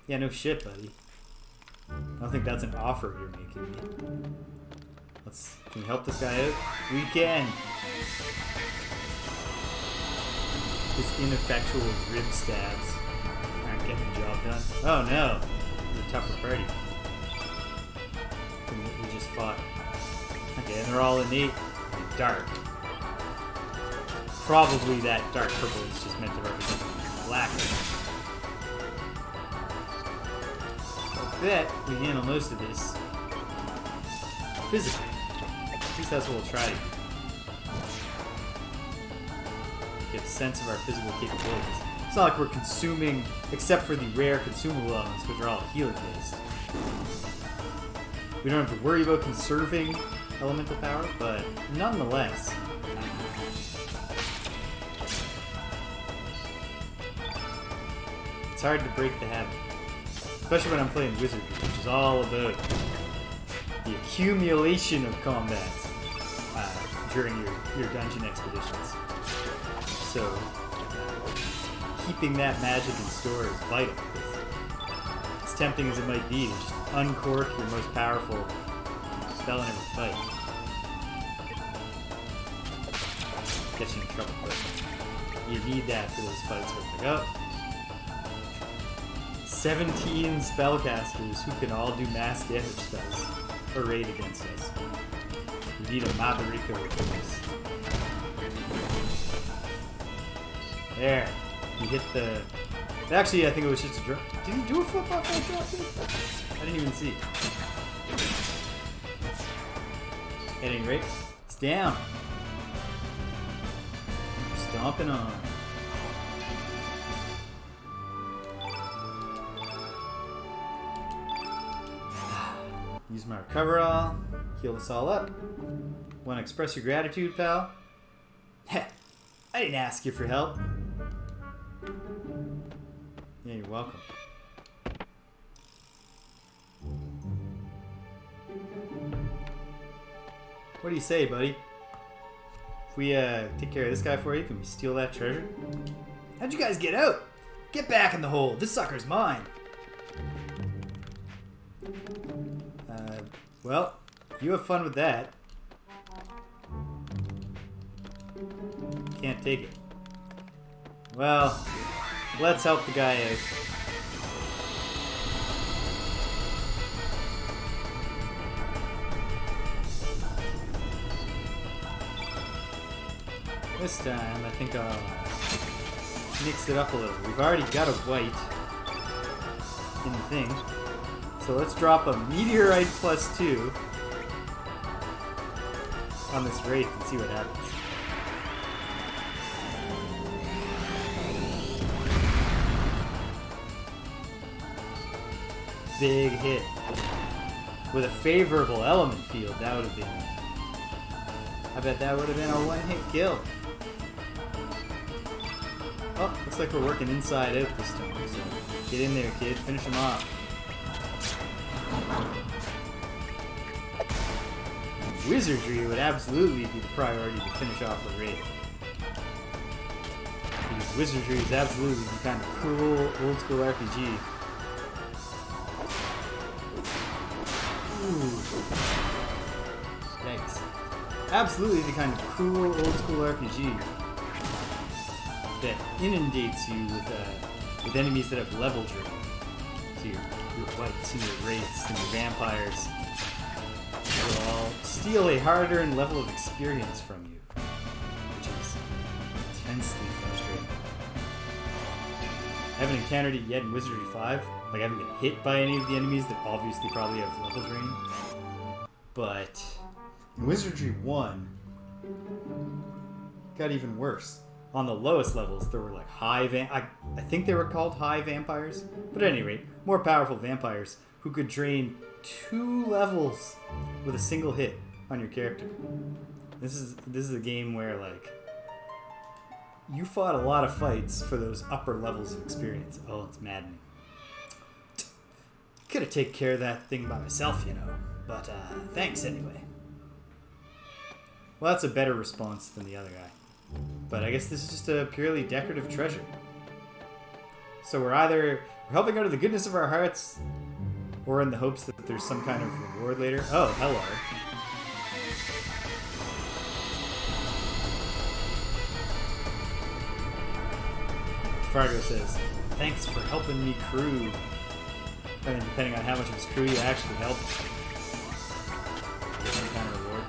Yeah, no shit, buddy. I don't think that's an offer you're making me. Can we help this guy out? We can. His ineffectual rib stabs aren't getting the job done. Oh no, it's a tougher party than what we just fought. Okay, and they're all innate and dark. Probably that dark purple is just meant to represent black. I bet we handle most of this physically. At least that's what we'll try to do. Get a sense of our physical capabilities. It's not like we're consuming, except for the rare consumable elements, which are all healing based. We don't have to worry about conserving elemental power, but nonetheless. It's hard to break the habit. Especially when I'm playing Wizardry, which is all about the accumulation of combats during your dungeon expeditions. So, keeping that magic in store is vital. As tempting as it might be to just uncork your most powerful spell in every fight. Gets you in trouble quick. You need that for those fights where it's like, oh, 17 spellcasters who can all do mass damage spells arrayed against us. We need a Mabariko for this. There. He hit the... Actually, I think it was just a drop. Did he do a flip off that drop, dude? I didn't even see. At any rate, it's down. Stomping on. Use my recover all. Heal us all up. Want to express your gratitude, pal? Heh, I didn't ask you for help. Yeah, you're welcome. What do you say, buddy? If we take care of this guy for you, can we steal that treasure? How'd you guys get out? Get back in the hole. This sucker's mine. Well, you have fun with that. Can't take it. Well, let's help the guy out. This time, I think I'll mix it up a little. We've already got a white in the thing. So let's drop a meteorite +2 on this wraith and see what happens. Big hit. With a favorable element field, that would have been... I bet that would have been a one-hit kill. Oh, looks like we're working inside out this time. So get in there, kid. Finish him off. Wizardry would absolutely be the priority to finish off a raid. Because Wizardry is absolutely the kind of cool, old-school RPG. Ooh. Thanks. Absolutely the kind of cool, old-school RPG that inundates you with enemies that have level drain. So your whites and your wraiths and your vampires will all steal a hard-earned level of experience from you, which is intensely frustrating. I haven't encountered it yet in Wizardry 5. Like, I haven't been hit by any of the enemies that obviously probably have level drain. But in Wizardry 1, it got even worse. on the lowest levels, there were like I think they were called high vampires, but at any rate, more powerful vampires who could drain 2 levels with a single hit on your character. This is a game where like you fought a lot of fights for those upper levels of experience. Oh, it's maddening. Could have taken care of that thing by myself, you know. But thanks anyway. Well, that's a better response than the other guy. But I guess this is just a purely decorative treasure. So we're helping out of the goodness of our hearts, or in the hopes that there's some kind of reward later. Oh, hello. Fargo says, thanks for helping me crew. And then depending on how much of his crew you actually help, get some kind of reward.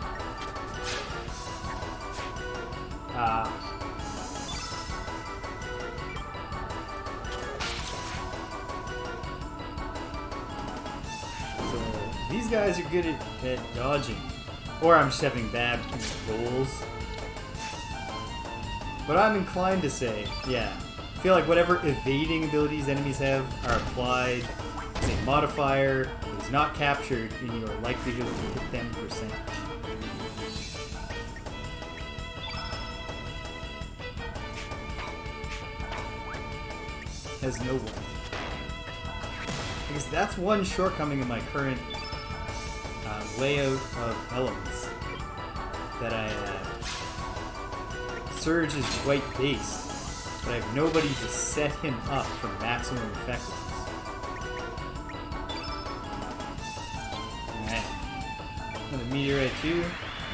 So these guys are good at dodging. Or I'm just having bad rolls. But I'm inclined to say, yeah. I feel like whatever evading abilities enemies have are applied as a modifier that is not captured in your likelihood to hit them percentage. Has no one. Because that's one shortcoming of my current layout of elements. That Surge is white based. But I have nobody to set him up for maximum effectiveness. Alright. Another meteorite too.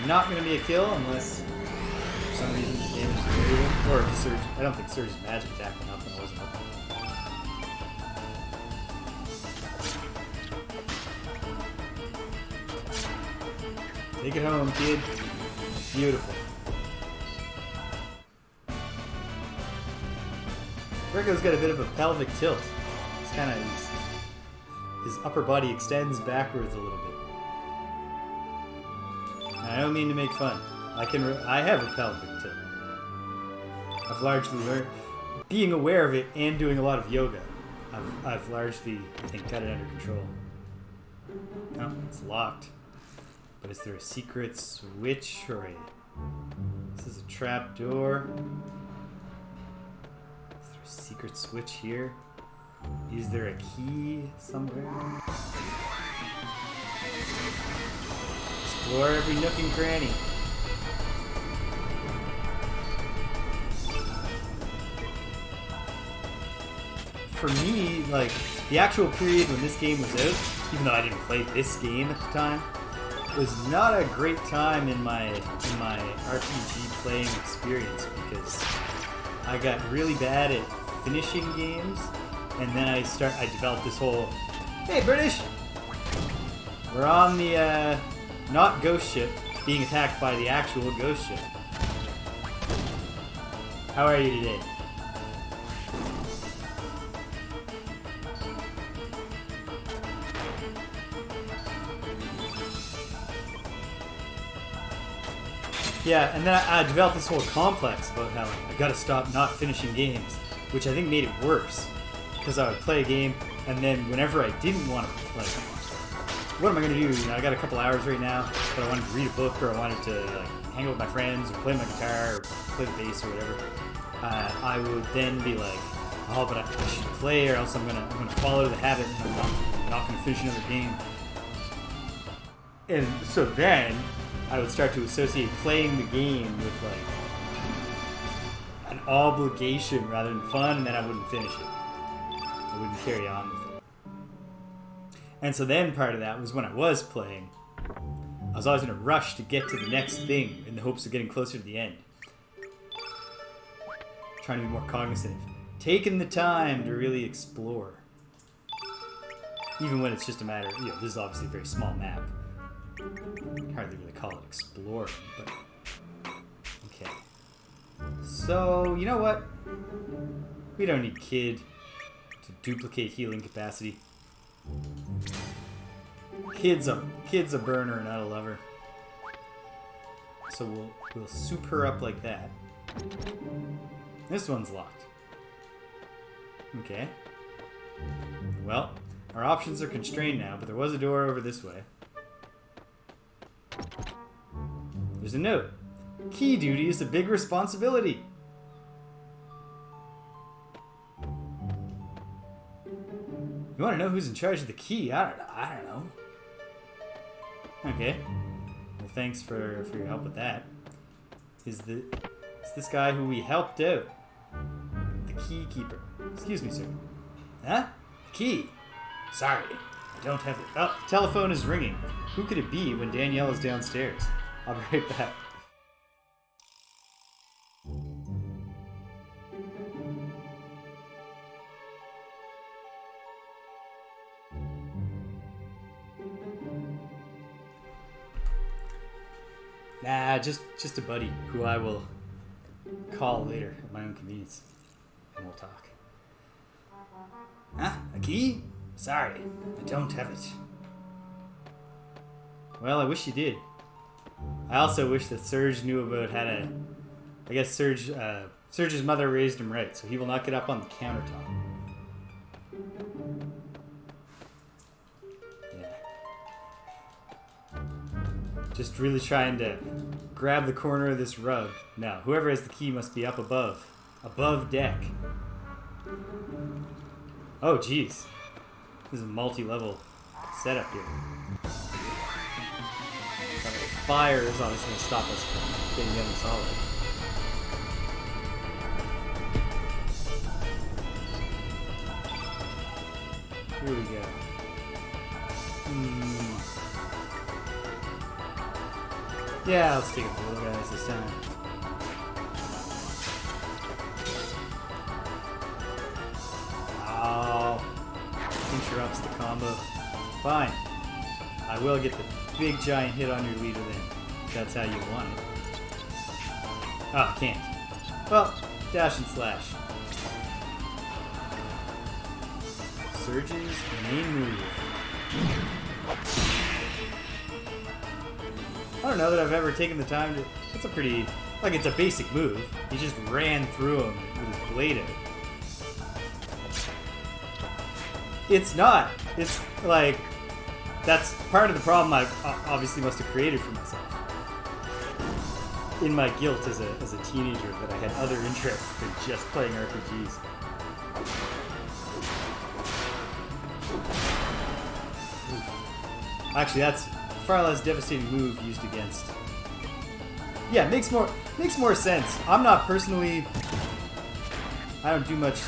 Not going to be a kill unless for some reason the damage is variable. Or if Surge. I don't think Surge's magic attack went up when I wasn't up. Take it home, kid. Beautiful. Rico's got a bit of a pelvic tilt. It's kind of his upper body extends backwards a little bit. I don't mean to make fun. I have a pelvic tilt. I've largely learned being aware of it and doing a lot of yoga. I've largely, I think, got it under control. Oh, it's locked. But is there a secret switch or a? This is a trap door. Secret switch here. Is there a key somewhere? Explore every nook and cranny. For me, like, the actual period when this game was out, even though I didn't play this game at the time, was not a great time in my RPG playing experience because I got really bad at finishing games, and then I developed this whole, hey British, we're on the not ghost ship being attacked by the actual ghost ship. How are you today? Yeah, and then I developed this whole complex about how I gotta stop not finishing games, which I think made it worse, because I would play a game, and then whenever I didn't want to play, what am I going to do? You know, I got a couple hours right now, but I wanted to read a book, or I wanted to like hang out with my friends, or play my guitar, or play the bass, or whatever. I would then be like, oh, but I should play, or else I'm gonna follow the habit, and I'm not gonna finish another game. And so then I would start to associate playing the game with like an obligation rather than fun, and then I wouldn't finish it. I wouldn't carry on with it. And so then part of that was when I was playing, I was always in a rush to get to the next thing in the hopes of getting closer to the end. Trying to be more cognizant of taking the time to really explore. Even when it's just a matter of, you know, this is obviously a very small map. Hardly really call it exploring, but okay. So, you know what? We don't need Kid to duplicate healing capacity. Kid's a burner, not a lover. So we'll soup her up like that. This one's locked. Okay. Well, our options are constrained now, but there was a door over this way. There's a note. Key duty is a big responsibility. You want to know who's in charge of the key? I don't know. Okay. Well, thanks for your help with that. Is this guy who we helped out? The key keeper. Excuse me, sir. Huh? Key. Sorry, I don't have it. Oh, telephone is ringing. Who could it be when Danielle is downstairs? I'll be right back. Nah, just a buddy who I will call later at my own convenience, and we'll talk. Huh? A key? Sorry, I don't have it. Well, I wish you did. I also wish that Serge knew about how to... I guess Serge's mother raised him right, so he will not get up on the countertop. Just really trying to grab the corner of this rug. Now, whoever has the key must be up above. Above deck. Oh, jeez. This is a multi-level setup here. Fire is obviously going to stop us from getting down the solid. Here we go. Yeah, let's take it for little guys this time. Oh, interrupts the combo. Fine. I will get the big giant hit on your leader then, if that's how you want it. Oh, can't. Well, dash and slash. Surge's main move. I don't know that I've ever taken the time to... It's a pretty... Like, it's a basic move. He just ran through him with his blade out. It's not. It's, like... That's part of the problem I obviously must have created for myself. In my guilt as a teenager, that I had other interests than just playing RPGs. Actually, that's a far less devastating move used against. Yeah, makes more sense. I'm not personally. I don't do much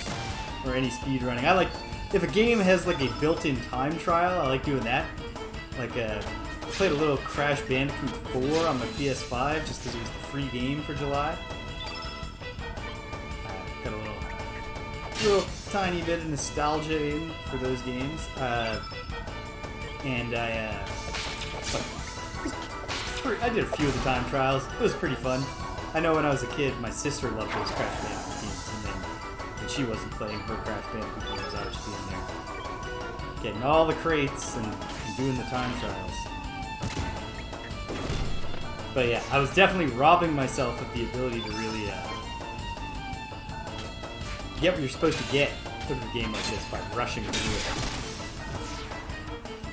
or any speed running. I like if a game has like a built-in time trial. I like doing that. Like I played a little Crash Bandicoot 4 on my PS5 just because it was the free game for July. Got a little tiny bit of nostalgia in for those games. And I did a few of the time trials. It was pretty fun. I know when I was a kid, my sister loved those Crash Bandicoot games, and then when she wasn't playing her Crash Bandicoot games, I would just be in there, getting all the crates and doing the time trials. But yeah, I was definitely robbing myself of the ability to really get what you're supposed to get from a game like this by rushing through it.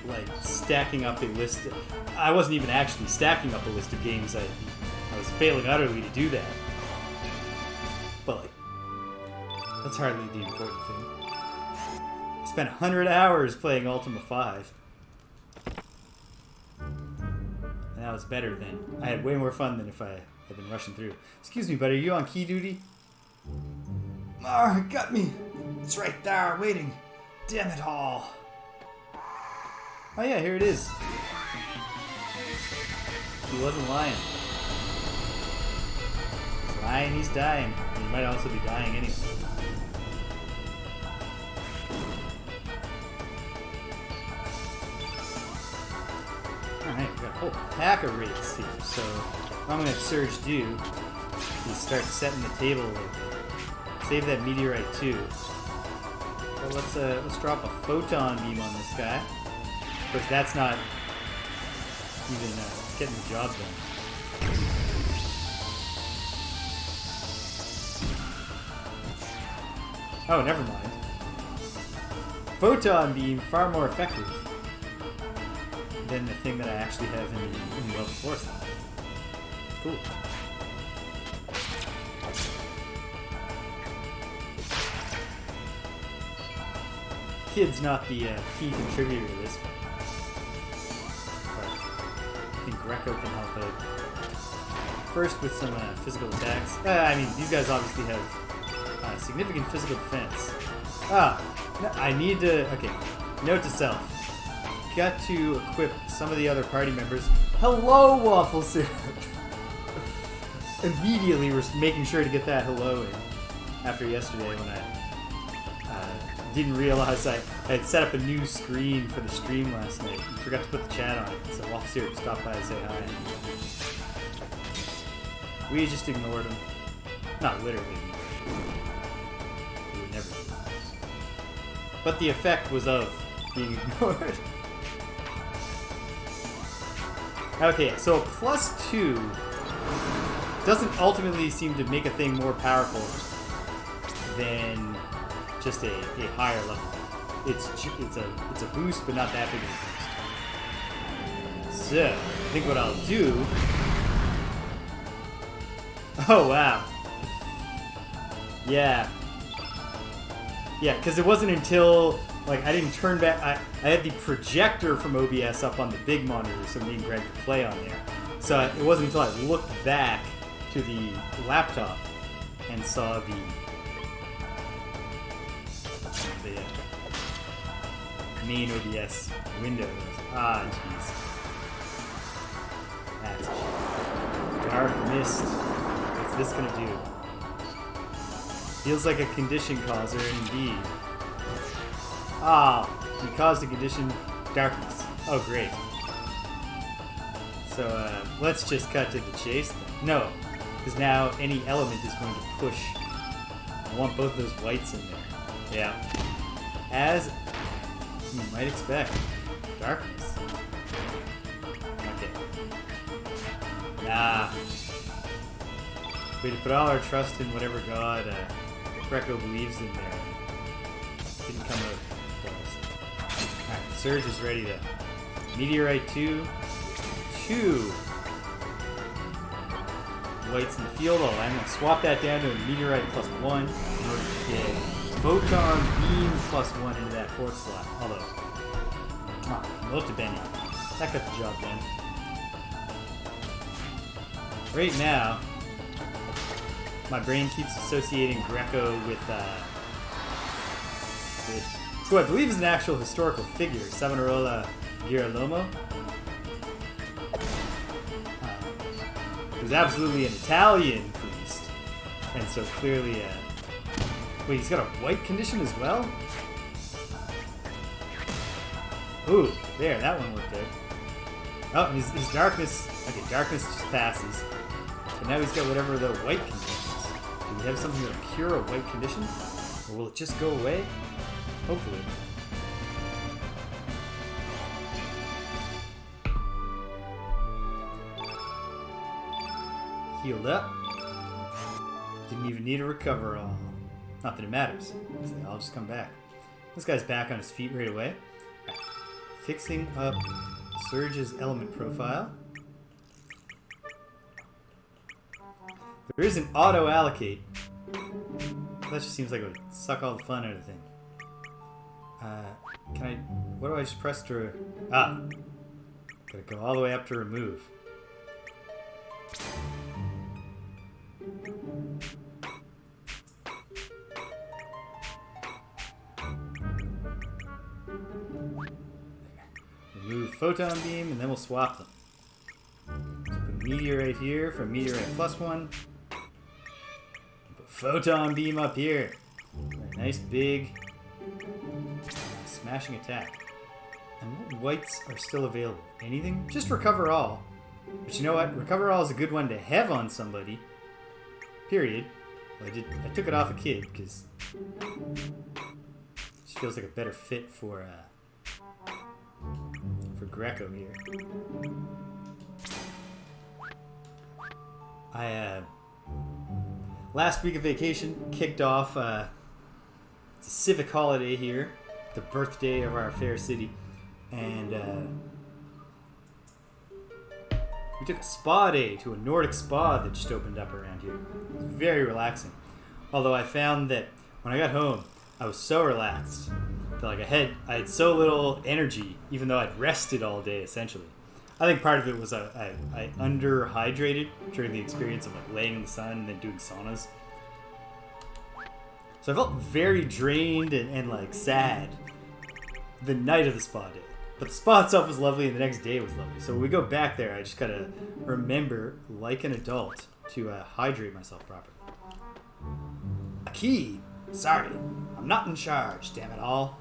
Like stacking up a list. I wasn't even actually stacking up a list of games. I was failing utterly to do that. But like, that's hardly the important thing. I spent 100 hours playing Ultima 5. And that was better then. I had way more fun than if I had been rushing through. Excuse me, buddy, are you on key duty? Ah, it got me. It's right there, waiting. Damn it all. Oh yeah, here it is. He wasn't lying. He's lying, he's dying. He might also be dying anyway. Alright, we got a whole pack of rates here. So what I'm gonna have Surge do is start setting the table a little bit. Save that meteorite too. Well, let's drop a photon beam on this guy. Of course, that's not even getting the job done. Oh, never mind. Photon beam far more effective than the thing that I actually have in the level 4 slot. Cool. Kid's not the key contributor to this one. But I think Greco can help out. First with some physical attacks. I mean, these guys obviously have significant physical defense. No, I need to... Okay, note to self. Got to equip some of the other party members. Hello, Waffle Syrup! Immediately we're making sure to get that hello in after yesterday when I didn't realize I had set up a new screen for the stream last night and forgot to put the chat on it. So Waffle Syrup stopped by to say hi. We just ignored him. Not literally. We would never do that. But the effect was of being ignored. Okay, so a +2 doesn't ultimately seem to make a thing more powerful than just a higher level. It's a boost, but not that big of a boost. So I think what I'll do. Oh wow. Yeah. Yeah, because it wasn't until like I didn't turn back. I had the projector from OBS up on the big monitor, so me and Greg could play on there. So it wasn't until I looked back to the laptop and saw the main OBS window. Ah, jeez. That's a shame. Dark mist. What's this gonna do? Feels like a condition causer, indeed. Ah, you caused a condition, darkness. Oh, great. So, let's just cut to the chase then. No, because now any element is going to push. I want both those whites in there. Yeah. As you might expect. Darkness. Okay. Nah. We had to put all our trust in whatever god Greco believes in there. Didn't come out for us. Alright, Surge is ready to. Meteorite 2. 2 whites in the field. Oh, I'm going to swap that down to a Meteorite +1 in order to get Photon Beam +1 into that 4th slot. Although, molto bene. That got the job done. Right now, my brain keeps associating Greco with who I believe is an actual historical figure, Savonarola Girolamo. Who's absolutely an Italian priest, and so clearly wait, he's got a white condition as well? Ooh, there, that one worked out. Oh, and his darkness... Okay, darkness just passes. But now he's got whatever the white condition is. Do we have something that'll cure a white condition? Or will it just go away? Hopefully. Healed up. Didn't even need a recover all. Not that it matters, because they all just come back. This guy's back on his feet right away. Fixing up Surge's element profile. There is an auto-allocate. That just seems like it would suck all the fun out of the thing. Can I... What do I just press to... Ah! Gotta go all the way up to remove. Remove Photon Beam, and then we'll swap them. So put Meteorite here for Meteorite +1. Put Photon Beam up here. Nice big smashing attack. And what whites are still available? Anything? Just Recover All. But you know what? Recover All is a good one to have on somebody. Period. Well, I took it off a kid because it just feels like a better fit for Greco here. I last week of vacation kicked off It's a civic holiday here, the birthday of our fair city, and we took a spa day to a Nordic spa that just opened up around here. It was very relaxing. Although I found that when I got home, I was so relaxed that like I had so little energy, even though I'd rested all day essentially. I think part of it was I underhydrated during the experience of like laying in the sun and then doing saunas. So I felt very drained and like sad the night of the spa day. But the spa itself was lovely and the next day was lovely. So when we go back there, I just gotta remember, like an adult, to hydrate myself properly. A key! Sorry, I'm not in charge, damn it all.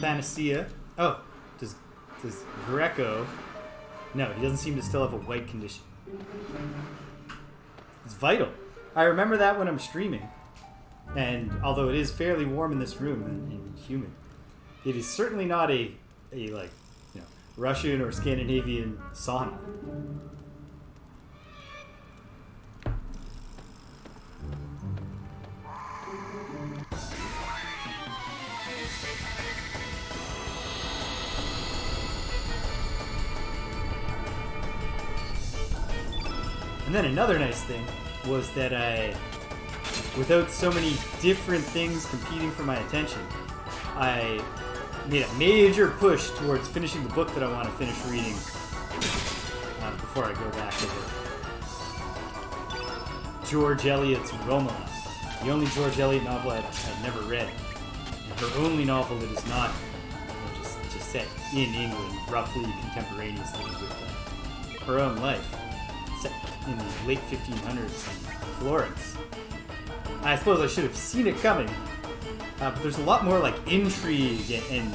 Panacea. Oh, does Greco... No, he doesn't seem to still have a white condition. It's vital. I remember that when I'm streaming. And although it is fairly warm in this room and humid, it is certainly not a like, you know, Russian or Scandinavian sauna. And then another nice thing was that without so many different things competing for my attention, I made a major push towards finishing the book that I want to finish reading before I go back to George Eliot's Romola, the only George Eliot novel I'd never read, and her only novel that is not just set in England, roughly contemporaneously with her own life, set in the late 1500s in Florence. I suppose I should have seen it coming, but there's a lot more like intrigue and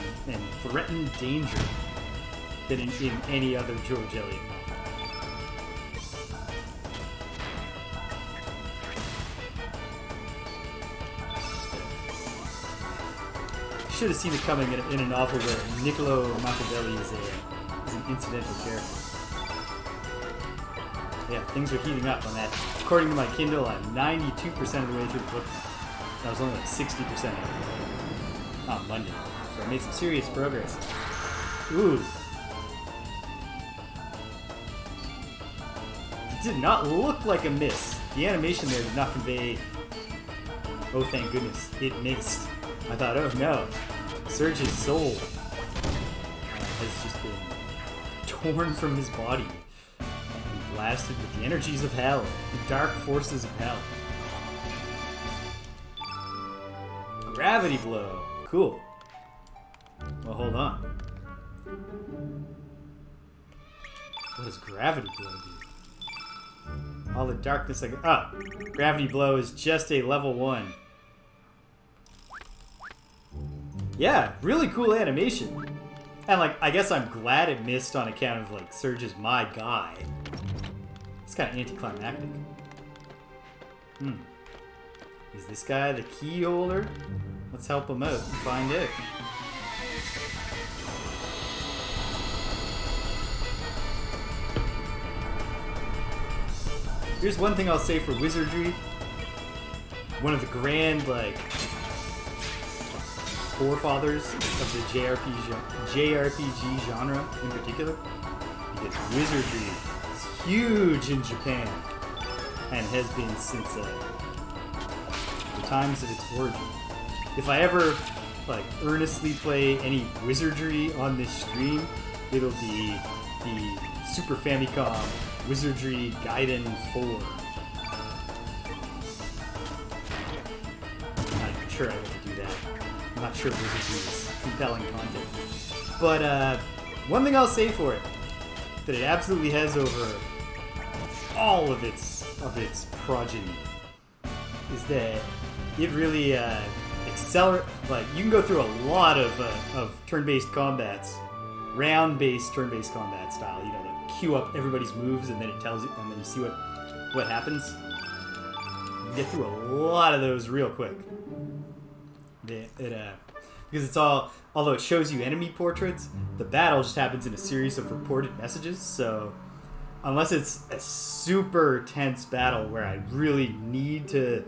threatened danger than in any other George Eliot novel. Should have seen it coming in a novel where Niccolo Machiavelli is an incidental character. Yeah, things are heating up on that. According to my Kindle, I'm 92% of the way through the book now. That was only like 60% on Monday. So I made some serious progress. Ooh. It did not look like a miss. The animation there did not convey, oh thank goodness, it missed. I thought, oh no, Serge's soul has just been torn from his body. Blasted with the energies of hell, the dark forces of hell. Gravity blow. Cool. Well, hold on. What does gravity blow do? All the darkness I got. Oh, gravity blow is just a level 1. Yeah, really cool animation. And like, I guess I'm glad it missed on account of like Serge is my guy. It's kind of anticlimactic. Is this guy the key holder? Let's help him out and find out. Here's one thing I'll say for wizardry. One of the grand, like, forefathers of the JRPG genre in particular. Because wizardry is huge in Japan and has been since the times of its origin. If I ever like earnestly play any wizardry on this stream, it'll be the Super Famicom Wizardry Gaiden 4. I'm not sure I want to do that. I'm not sure wizardry is compelling content. But one thing I'll say for it, that it absolutely has over all of its progeny, is that it really accelerate. Like, you can go through a lot of turn-based combats, round-based turn-based combat style. You know, that queue up everybody's moves and then it tells you, and then you see what happens. You can get through a lot of those real quick. Because it's all, although it shows you enemy portraits, the battle just happens in a series of reported messages. So unless it's a super tense battle where I really need to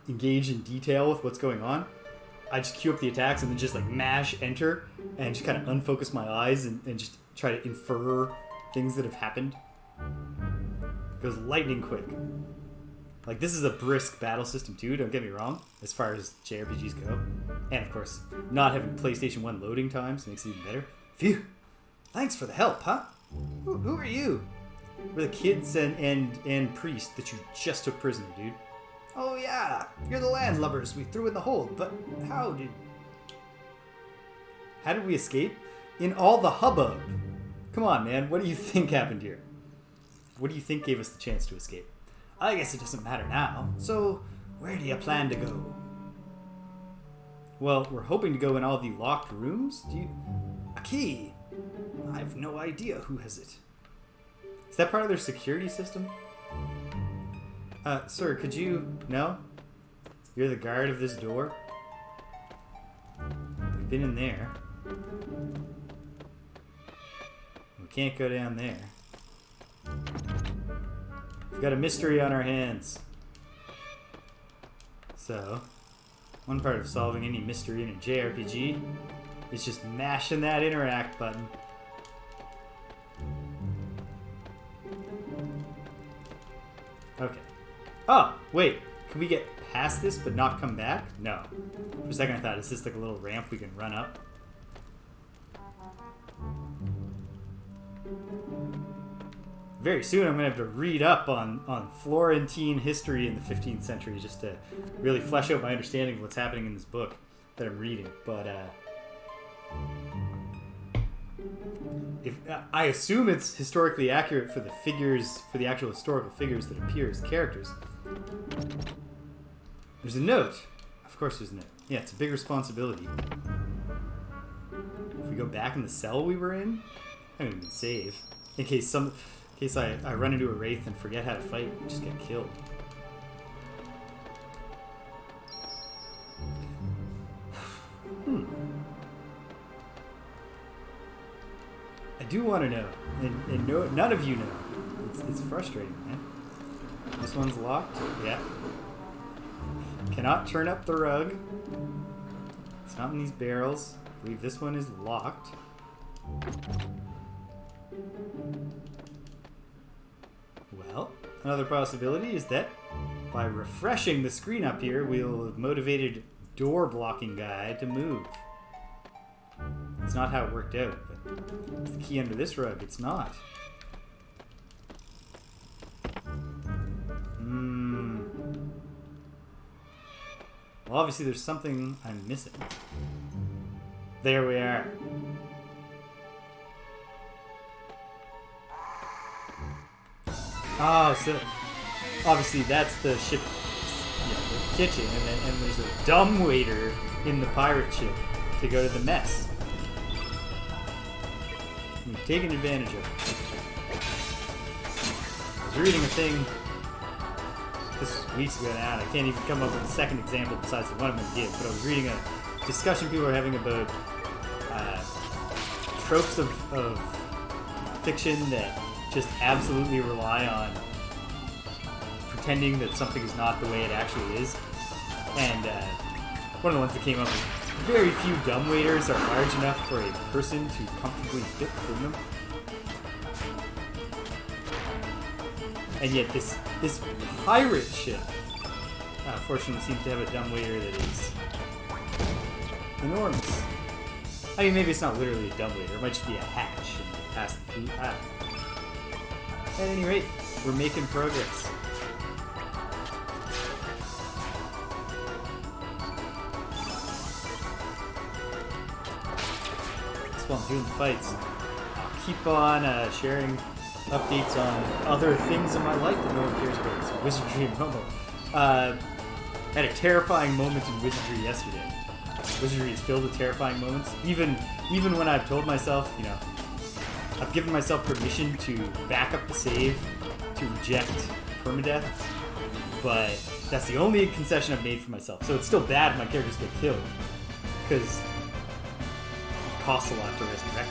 engage in detail with what's going on, I just queue up the attacks and then just like mash enter and just kind of unfocus my eyes and just try to infer things that have happened. It goes lightning quick. Like, this is a brisk battle system too, don't get me wrong, as far as JRPGs go. And of course, not having PlayStation 1 loading times makes it even better. Phew! Thanks for the help, huh? Who are you? We're the kids and priest that you just took prisoner, dude. Oh yeah, you're the landlubbers we threw in the hold, but how did we escape? In all the hubbub. Come on, man, what do you think happened here? What do you think gave us the chance to escape? I guess it doesn't matter now. So, where do you plan to go? Well, we're hoping to go in all the locked rooms. A key? I have no idea who has it. Is that part of their security system? Sir, could you... No? You're the guard of this door? We've been in there. We can't go down there. We've got a mystery on our hands. So, one part of solving any mystery in a JRPG is just mashing that interact button. Okay. Oh, wait. Can we get past this but not come back? No. For a second I thought, is this like a little ramp we can run up? Very soon I'm going to have to read up on Florentine history in the 15th century just to really flesh out my understanding of what's happening in this book that I'm reading. But I assume it's historically accurate for the figures, for the actual historical figures that appear as characters. There's a note. Of course there's a note. Yeah, it's a big responsibility. If we go back in the cell we were in, I don't even save. In case I run into a wraith and forget how to fight and just get killed. I do want to know, and no, none of you know. It's frustrating, man. This one's locked. Yeah. Cannot turn up the rug. It's not in these barrels. I believe this one is locked. Well, another possibility is that by refreshing the screen up here, we'll have motivated door blocking guy to move. It's not how it worked out, but it's the key under this rug. It's not. Well, obviously there's something I'm missing. There we are. Oh, so obviously that's the ship, the kitchen, and there's a dumb waiter in the pirate ship to go to the mess. We've taken advantage of it. I was reading a thing this was weeks ago now, and I can't even come up with a second example besides the one I'm going to give, but I was reading a discussion people were having about tropes of fiction that just absolutely rely on pretending that something is not the way it actually is. And one of the ones that came up was very few dumbwaiters are large enough for a person to comfortably fit within them. And yet this pirate ship fortunately seems to have a dumbwaiter that is enormous. I mean, maybe it's not literally a dumbwaiter. It might just be a hatch and pass the food. At any rate, we're making progress. That's while I'm doing the fights. I'll keep on sharing updates on other things in my life that no one cares about. So wizardry and Momo. Had a terrifying moment in wizardry yesterday. Wizardry is filled with terrifying moments. Even when I've told myself, I've given myself permission to back up the save to reject permadeath, but that's the only concession I've made for myself. So it's still bad if my characters get killed, because it costs a lot to resurrect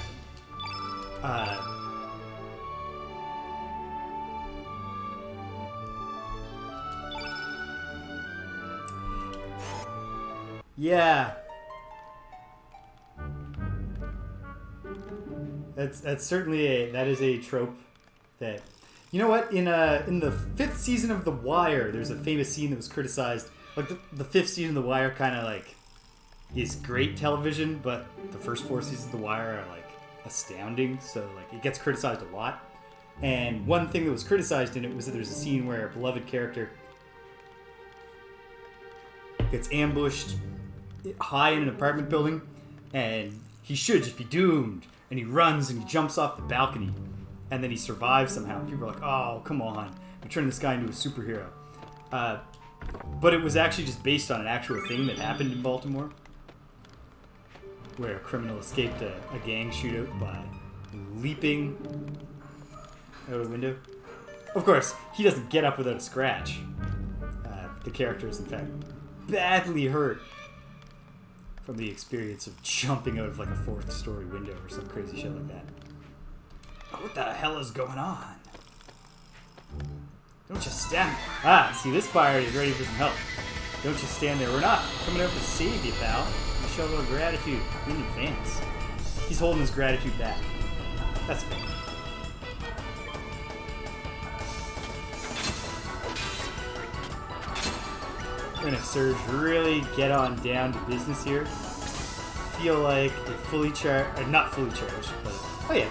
them. Yeah. That's certainly that is a trope that, you know what, in the 5th season of The Wire, there's a famous scene that was criticized. Like the 5th season of The Wire kind of like is great television, but the first 4 seasons of The Wire are like astounding, so like it gets criticized a lot. And one thing that was criticized in it was that there's a scene where a beloved character gets ambushed high in an apartment building, and he should just be doomed. And he runs and he jumps off the balcony, and then he survives somehow. People are like, "Oh, come on, we turned this guy into a superhero." But it was actually just based on an actual thing that happened in Baltimore, where a criminal escaped a gang shootout by leaping out a window. Of course, he doesn't get up without a scratch. The character is, in fact, badly hurt from the experience of jumping out of like a 4th-story window or some crazy shit like that. Oh, what the hell is going on? Don't just stand there. Ah, see, this Pyre is ready for some help. Don't just stand there. We're not coming out to save you, pal. We show a little gratitude in advance. He's holding his gratitude back. That's fair. We're gonna Surge really get on down to business here. Feel like a fully charged, not fully charged, but oh yeah,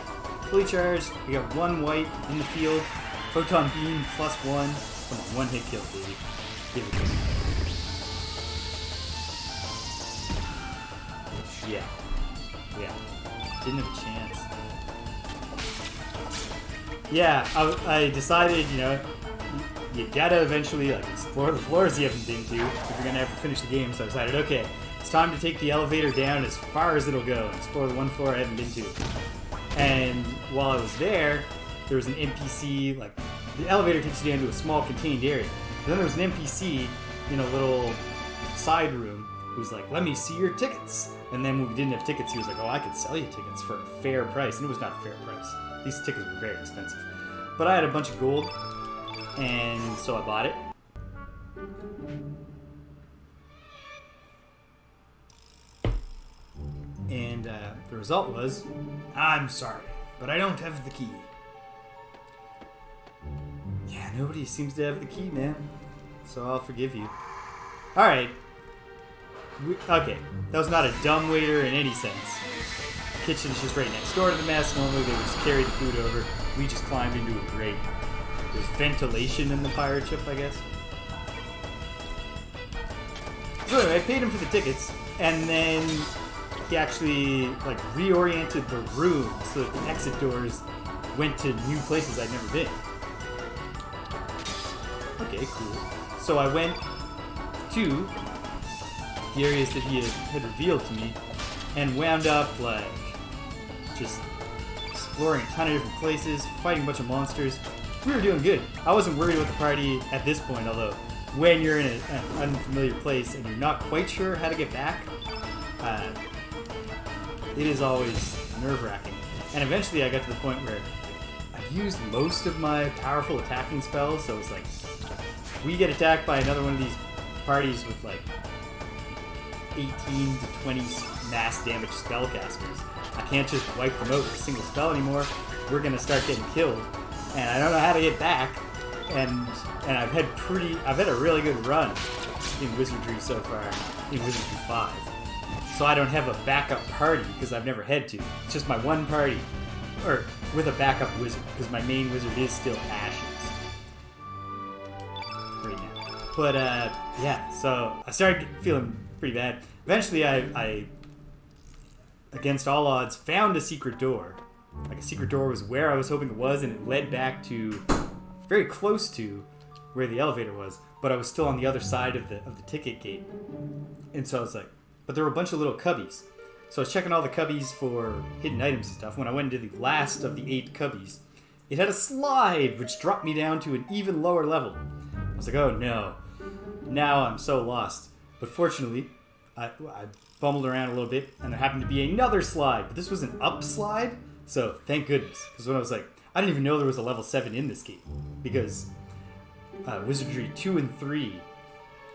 fully charged. We got 1 white in the field. Photon beam +1. Come on, 1 hit kill, baby. Give it to me. Yeah. Didn't have a chance. Yeah, I decided, you know, you gotta eventually like explore the floors you haven't been to if you're gonna have to finish the game. So I decided, okay, it's time to take the elevator down as far as it'll go and explore the 1 floor I haven't been to. And while I was there was an NPC, like the elevator takes you down to a small contained area. And then there was an NPC in a little side room who was like, "Let me see your tickets." And then when we didn't have tickets, he was like, "Oh, I could sell you tickets for a fair price." And it was not a fair price. These tickets were very expensive. But I had a bunch of gold, and so I bought it. And the result was, "I'm sorry, but I don't have the key." Yeah, nobody seems to have the key, man. So I'll forgive you. Alright. Okay, that was not a dumb waiter in any sense. The kitchen is just right next door to the mess. Normally they would just carry the food over. We just climbed into a grate. There's ventilation in the Pyre chip, I guess. So anyway, I paid him for the tickets, and then he actually like reoriented the room so that the exit doors went to new places I'd never been. Okay, cool. So I went to the areas that he had revealed to me and wound up like just exploring a ton of different places, fighting a bunch of monsters. We were doing good. I wasn't worried about the party at this point, although when you're in an unfamiliar place and you're not quite sure how to get back, it is always nerve-wracking. And eventually I got to the point where I used most of my powerful attacking spells, so it's like, we get attacked by another one of these parties with like 18 to 20 mass damage spellcasters. I can't just wipe them out with a single spell anymore. We're gonna start getting killed, and I don't know how to get back. And I've had a really good run in Wizardry so far, in Wizardry 5. So I don't have a backup party because I've never had to. It's just my one party, or with a backup wizard, because my main wizard is still Ashes right now. But yeah, so I started feeling pretty bad. Eventually I against all odds found a secret door. Like a secret door was where I was hoping it was, and it led back to very close to where the elevator was, but I was still on the other side of the ticket gate. And so I was like, but there were a bunch of little cubbies. So I was checking all the cubbies for hidden items and stuff. When I went into the last of the 8 cubbies, it had a slide which dropped me down to an even lower level. I was like, oh no, now I'm so lost. But fortunately, I bumbled around a little bit, and there happened to be another slide, but this was an up slide, so thank goodness. Because when I was like, I didn't even know there was a level 7 in this game, because Wizardry 2 and 3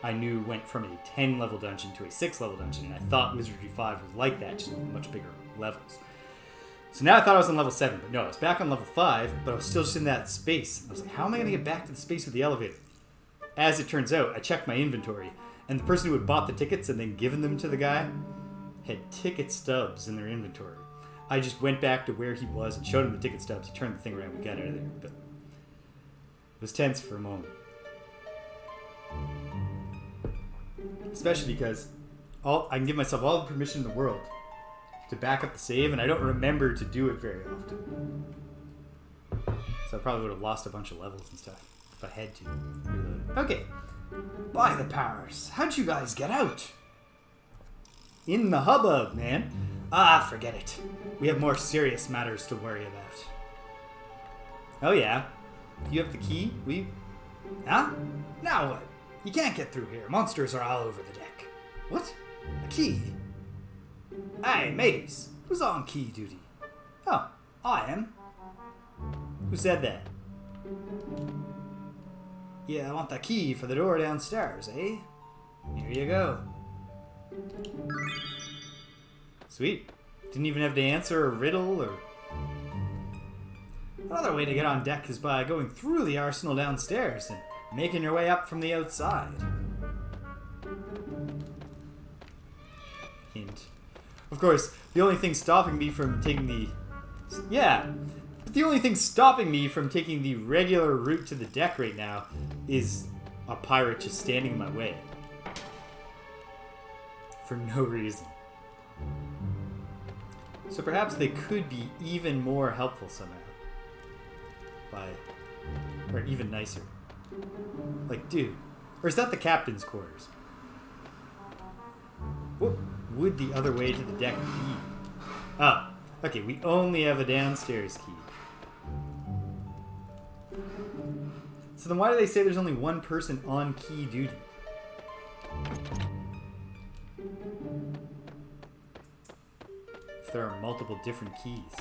I knew went from a 10 level dungeon to a 6 level dungeon, and I thought Wizardry 5 was like that, just with much bigger levels. So now I thought I was on level 7, but no, I was back on level 5, but I was still just in that space. I was like, how am I going to get back to the space with the elevator? As it turns out, I checked my inventory, and the person who had bought the tickets and then given them to the guy had ticket stubs in their inventory. I just went back to where he was and showed him the ticket stubs. He turned the thing around, we got out of there, but it was tense for a moment. Especially because I can give myself all the permission in the world to back up the save, and I don't remember to do it very often. So I probably would have lost a bunch of levels and stuff if I had to reload it. Okay. By the powers, how'd you guys get out? In the hubbub, man. Ah, forget it. We have more serious matters to worry about. Oh yeah? You have the key? Huh? Now what? You can't get through here. Monsters are all over the deck. What? A key? Hey, mateys. Who's on key duty? Oh, I am. Who said that? Yeah, I want the key for the door downstairs, eh? Here you go. Sweet. Didn't even have to answer a riddle or... Another way to get on deck is by going through the arsenal downstairs and making your way up from the outside. Hint. Of course, the only thing stopping me from taking the... Yeah, but the only thing stopping me from taking the regular route to the deck right now is a pirate just standing in my way. For no reason. So perhaps they could be even more helpful somehow. Or even nicer. Like, dude. Or is that the captain's quarters? What would the other way to the deck be? Oh, okay, we only have a downstairs key. So then why do they say there's only one person on key duty? If there are multiple different keys.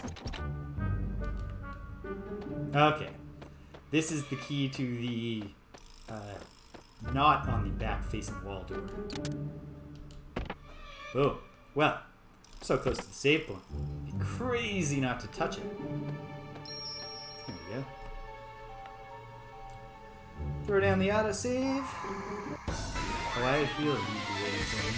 Okay. This is the key to the not on the back facing wall door. Oh, well, so close to the save point. It'd be crazy not to touch it. There we go. Throw down the autosave. Oh, I feel it. You'd be waiting for me.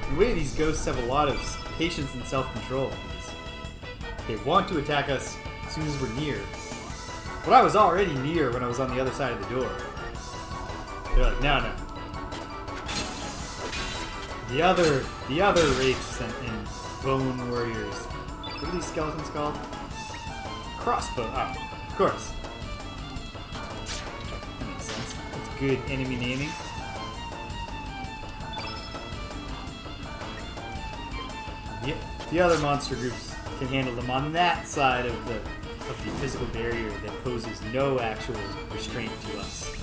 In a way, these ghosts have a lot of patience and self-control. They want to attack us as soon as we're near. But I was already near when I was on the other side of the door. They're like, no. The other wraiths and bone warriors. What are these skeletons called? Crossbow. Oh, of course. That makes sense. That's good enemy naming. The other monster groups can handle them on that side of the physical barrier that poses no actual restraint to us.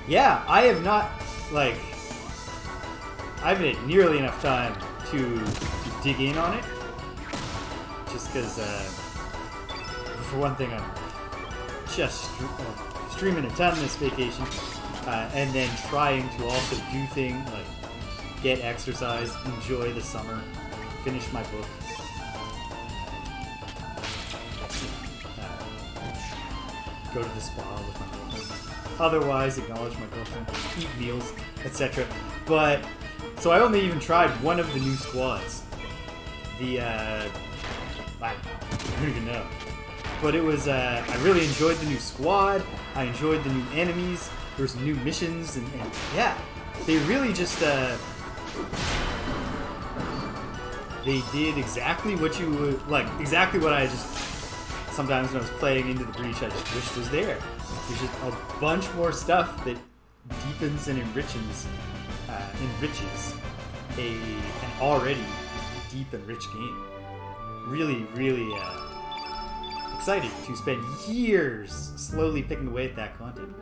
Yeah, I have not, like, I haven't had nearly enough time to dig in on it. Just because, for one thing, I'm just streaming a ton this vacation, and then trying to also do things like get exercise, enjoy the summer, finish my book, go to the spa with my girlfriend, otherwise acknowledge my girlfriend, eat meals, etc. But so I only even tried one of the new squads. I don't even know. But it was, I really enjoyed the new squad. I enjoyed the new enemies. There were some new missions, and yeah, they really just, they did exactly what you would, like, exactly what I just, sometimes when I was playing Into the Breach, I just wished was there. There's just a bunch more stuff that deepens and enriches an already deep and rich game. Really, really, excited to spend years slowly picking away at that content.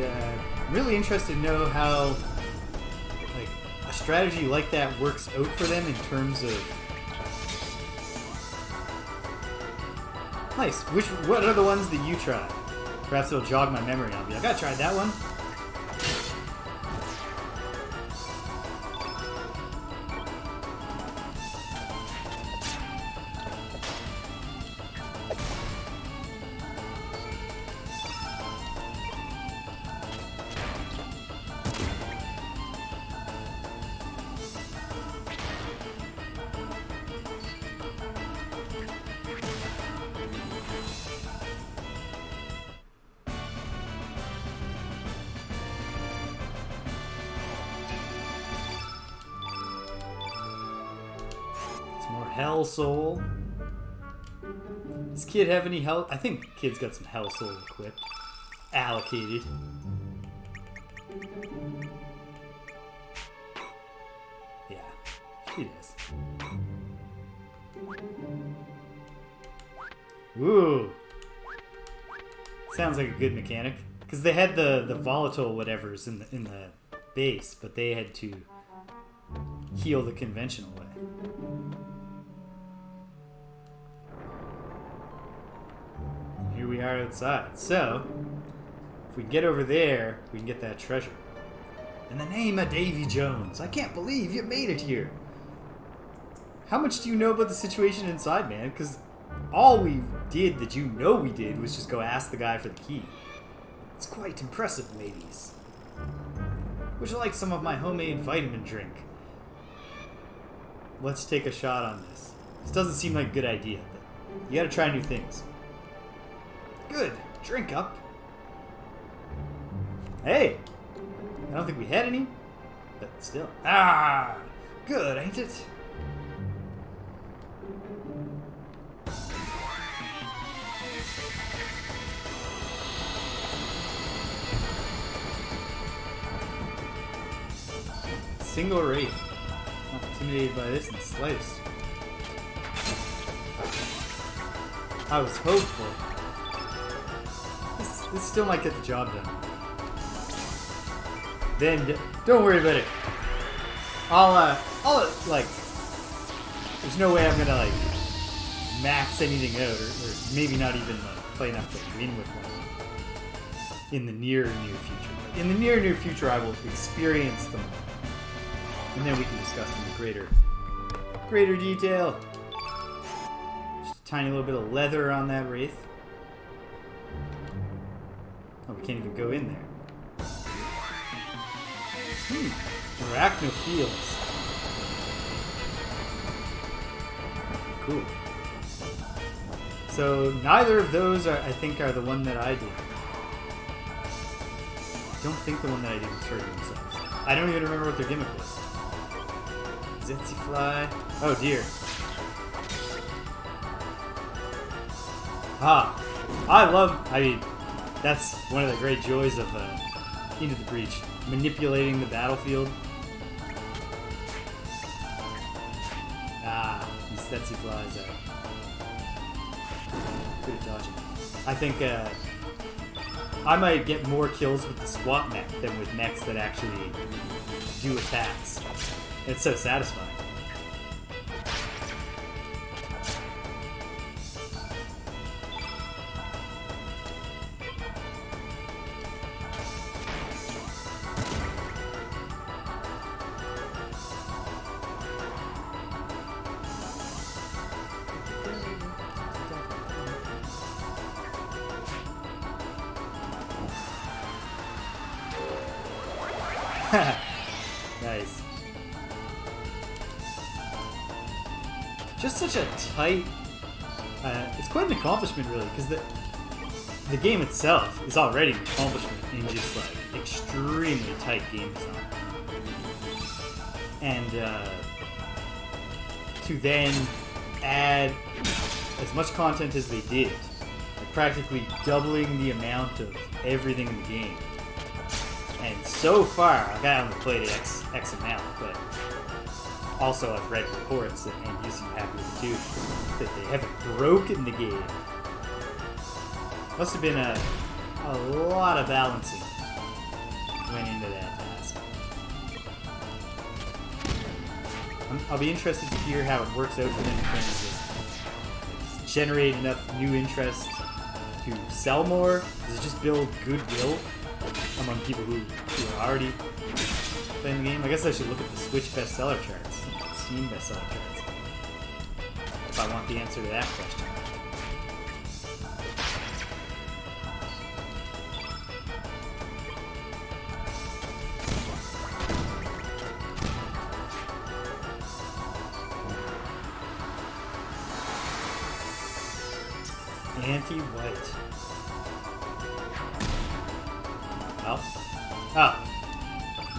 And I'm really interested to know how like a strategy like that works out for them in terms of... Nice. What are the ones that you try? Perhaps it'll jog my memory. I'll be like, I tried that one. Hell Soul. Does Kid have any health? I think Kid's got some Hell Soul equipped. Allocated. Yeah, she does. Ooh. Sounds like a good mechanic. Because they had the volatile whatevers in the base, but they had to heal the conventional way. Here we are outside. So, if we get over there, we can get that treasure. In the name of Davy Jones, I can't believe you made it here. How much do you know about the situation inside, man? Because all we did that you know we did was just go ask the guy for the key. It's quite impressive, ladies. Would you like some of my homemade vitamin drink? Let's take a shot on this. This doesn't seem like a good idea, but you gotta try new things. Good. Drink up. Hey! I don't think we had any, but still. Ah! Good, ain't it? Single Wraith. Not intimidated by this in the slightest. I was hopeful. This still might get the job done. Then, don't worry about it. I'll like, there's no way I'm gonna, like, max anything out, or maybe not even, like, play enough to win with one in the near future. But in the near future, I will experience them, and then we can discuss them in greater detail. Just a tiny little bit of leather on that Wraith. Oh, we can't even go in there. Arachnophiles. Cool. So neither of those I think are the one that I did. I don't think the one that I did was hurting themselves. I don't even remember what their gimmick was. Zetsy Fly. Oh dear. I mean, that's one of the great joys of Into the Breach. Manipulating the battlefield. These Zetsy Flies are good at dodging. I think I might get more kills with the swap mech than with mechs that actually do attacks. It's so satisfying. Nice. Just such a tight... it's quite an accomplishment, really, because the game itself is already an accomplishment in just, like, extremely tight game design. And to then add as much content as they did, like practically doubling the amount of everything in the game. And so far, like, I haven't played it X amount, but also I've read reports that you seem happy with it too, that they haven't broken the game. Must have been a lot of balancing went into that task. I'll be interested to hear how it works out for them in terms of generate enough new interest to sell more. Does it just build goodwill among people who are already playing the game? I guess I should look at the Switch bestseller charts, Steam bestseller charts, if I want the answer to that question. Anti-white. Well.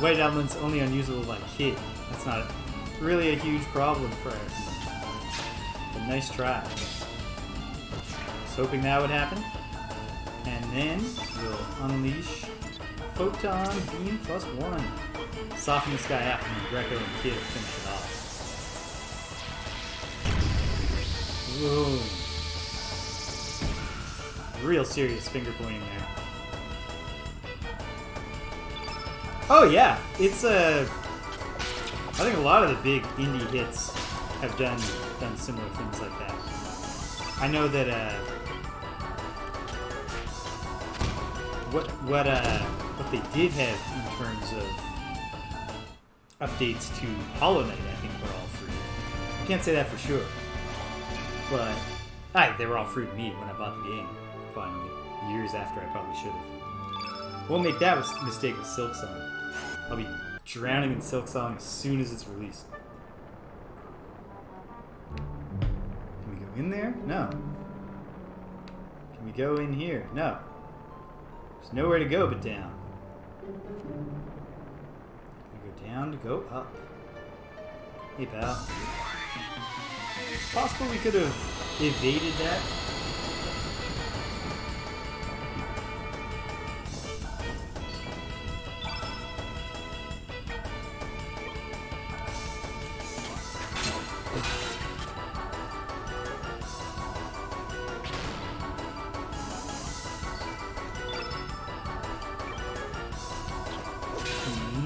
White elements only unusable by kid. That's not really a huge problem for us. But nice try. Was hoping that would happen. And then we'll unleash Photon Beam +1. Soften this guy up and Greco and Kid finish it off. Whoa. Real serious finger pointing there. Oh yeah, it's I think a lot of the big indie hits have done similar things like that. I know that what they did have in terms of updates to Hollow Knight, I think were all free. I can't say that for sure, but they were all free to me when I bought the game. Finally, years after I probably should have. Won't make that mistake with Silksong. I'll be drowning in Silksong as soon as it's released. Can we go in there? No. Can we go in here? No. There's nowhere to go but down. Can we go down to go up? Hey, pal. It's possible we could have evaded that.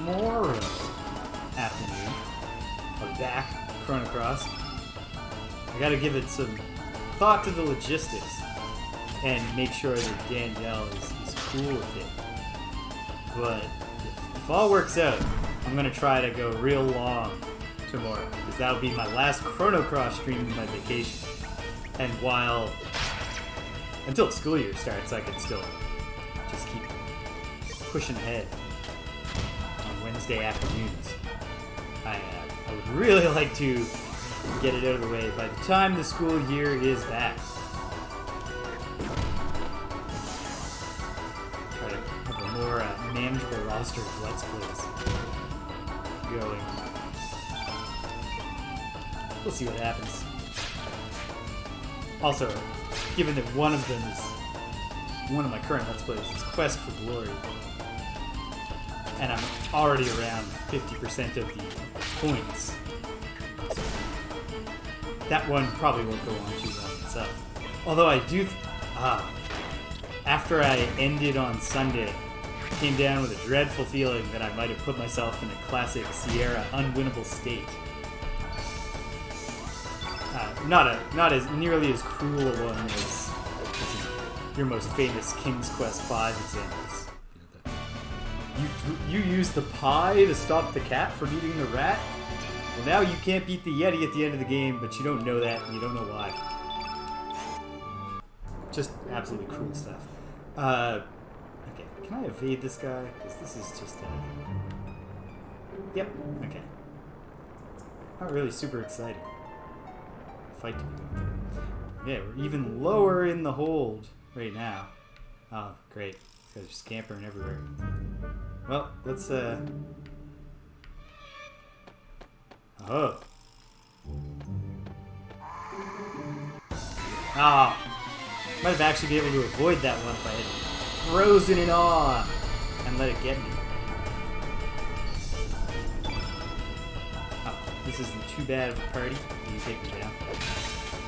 Tomorrow afternoon, or back, Chrono Cross. I gotta give it some thought to the logistics and make sure that Danielle is cool with it. But if all works out, I'm gonna try to go real long tomorrow, because that'll be my last Chrono Cross stream of my vacation. And until school year starts, I can still just keep pushing ahead on Wednesday afternoons. I would really like to get it out of the way by the time the school year is back. Try to have a more manageable roster of Let's Plays going. We'll see what happens. Also, given that one of my current Let's Plays is Quest for Glory, and I'm already around 50% of the points, so that one probably won't go on too long itself. Although I do, after I ended on Sunday, came down with a dreadful feeling that I might have put myself in a classic Sierra unwinnable state. Not as nearly as cruel a one as your most famous King's Quest V examples. You used the pie to stop the cat from eating the rat? Well, now you can't beat the Yeti at the end of the game, but you don't know that, and you don't know why. Just absolutely cruel stuff. Okay, can I evade this guy? Because this is just Yep, okay. Not really super exciting. Fight to be going through. Yeah, we're even lower in the hold right now. Oh, great. These guys are scampering everywhere. Well, let's Oh. Might have actually been able to avoid that one if I had frozen in awe and let it get me. Oh, this isn't too bad of a party. You take me down.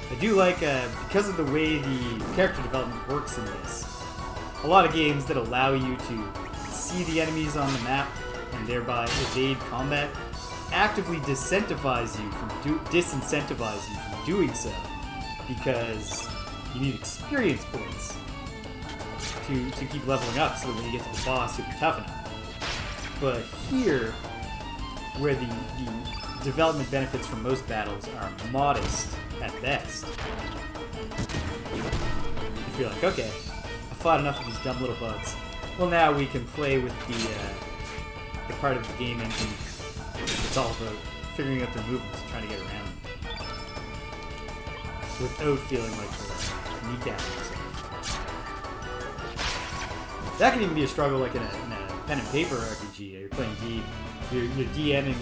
I do like, because of the way the character development works in this, a lot of games that allow you to see the enemies on the map and thereby evade combat actively disincentivize you from doing so, because you need experience points to keep leveling up so that when you get to the boss you'll be tough enough. But here, where the development benefits from most battles are modest at best, you feel like, okay, I fought enough of these dumb little bugs. Well, now we can play with the part of the game engine. It's all about figuring out their movements and trying to get around them without feeling like we're kneecapping yourself. That can even be a struggle, like in a pen and paper RPG. You're playing you're DMing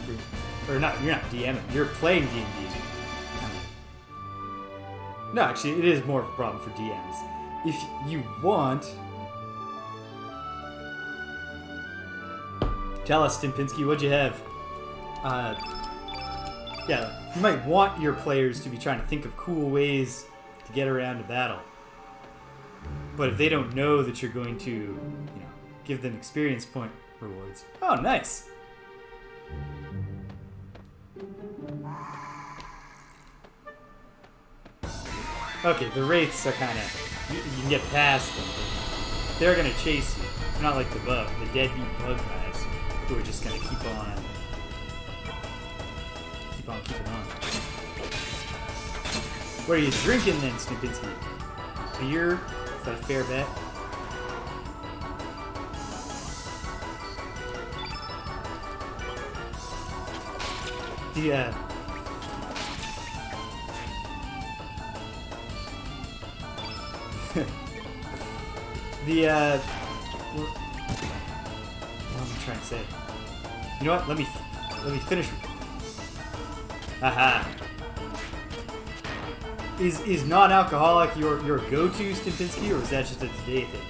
or not. You're not DMing. You're playing D&D. No, actually, it is more of a problem for DMs. If you want, tell us, Stimpinski, what'd you have? Yeah, you might want your players to be trying to think of cool ways to get around a battle. But if they don't know that you're going to, give them experience point rewards. Oh, nice. Okay, the wraiths are kind of, you can get past them. They're going to chase you. They're not like the deadbeat bug guys who are just going to keep on keeping on. What are you drinking then, Stimpinski? Beer? Is that a fair bet? What am I trying to say? You know what? Let me finish. Aha. Is non-alcoholic your go-to, Stimpinski, or is that just a today thing?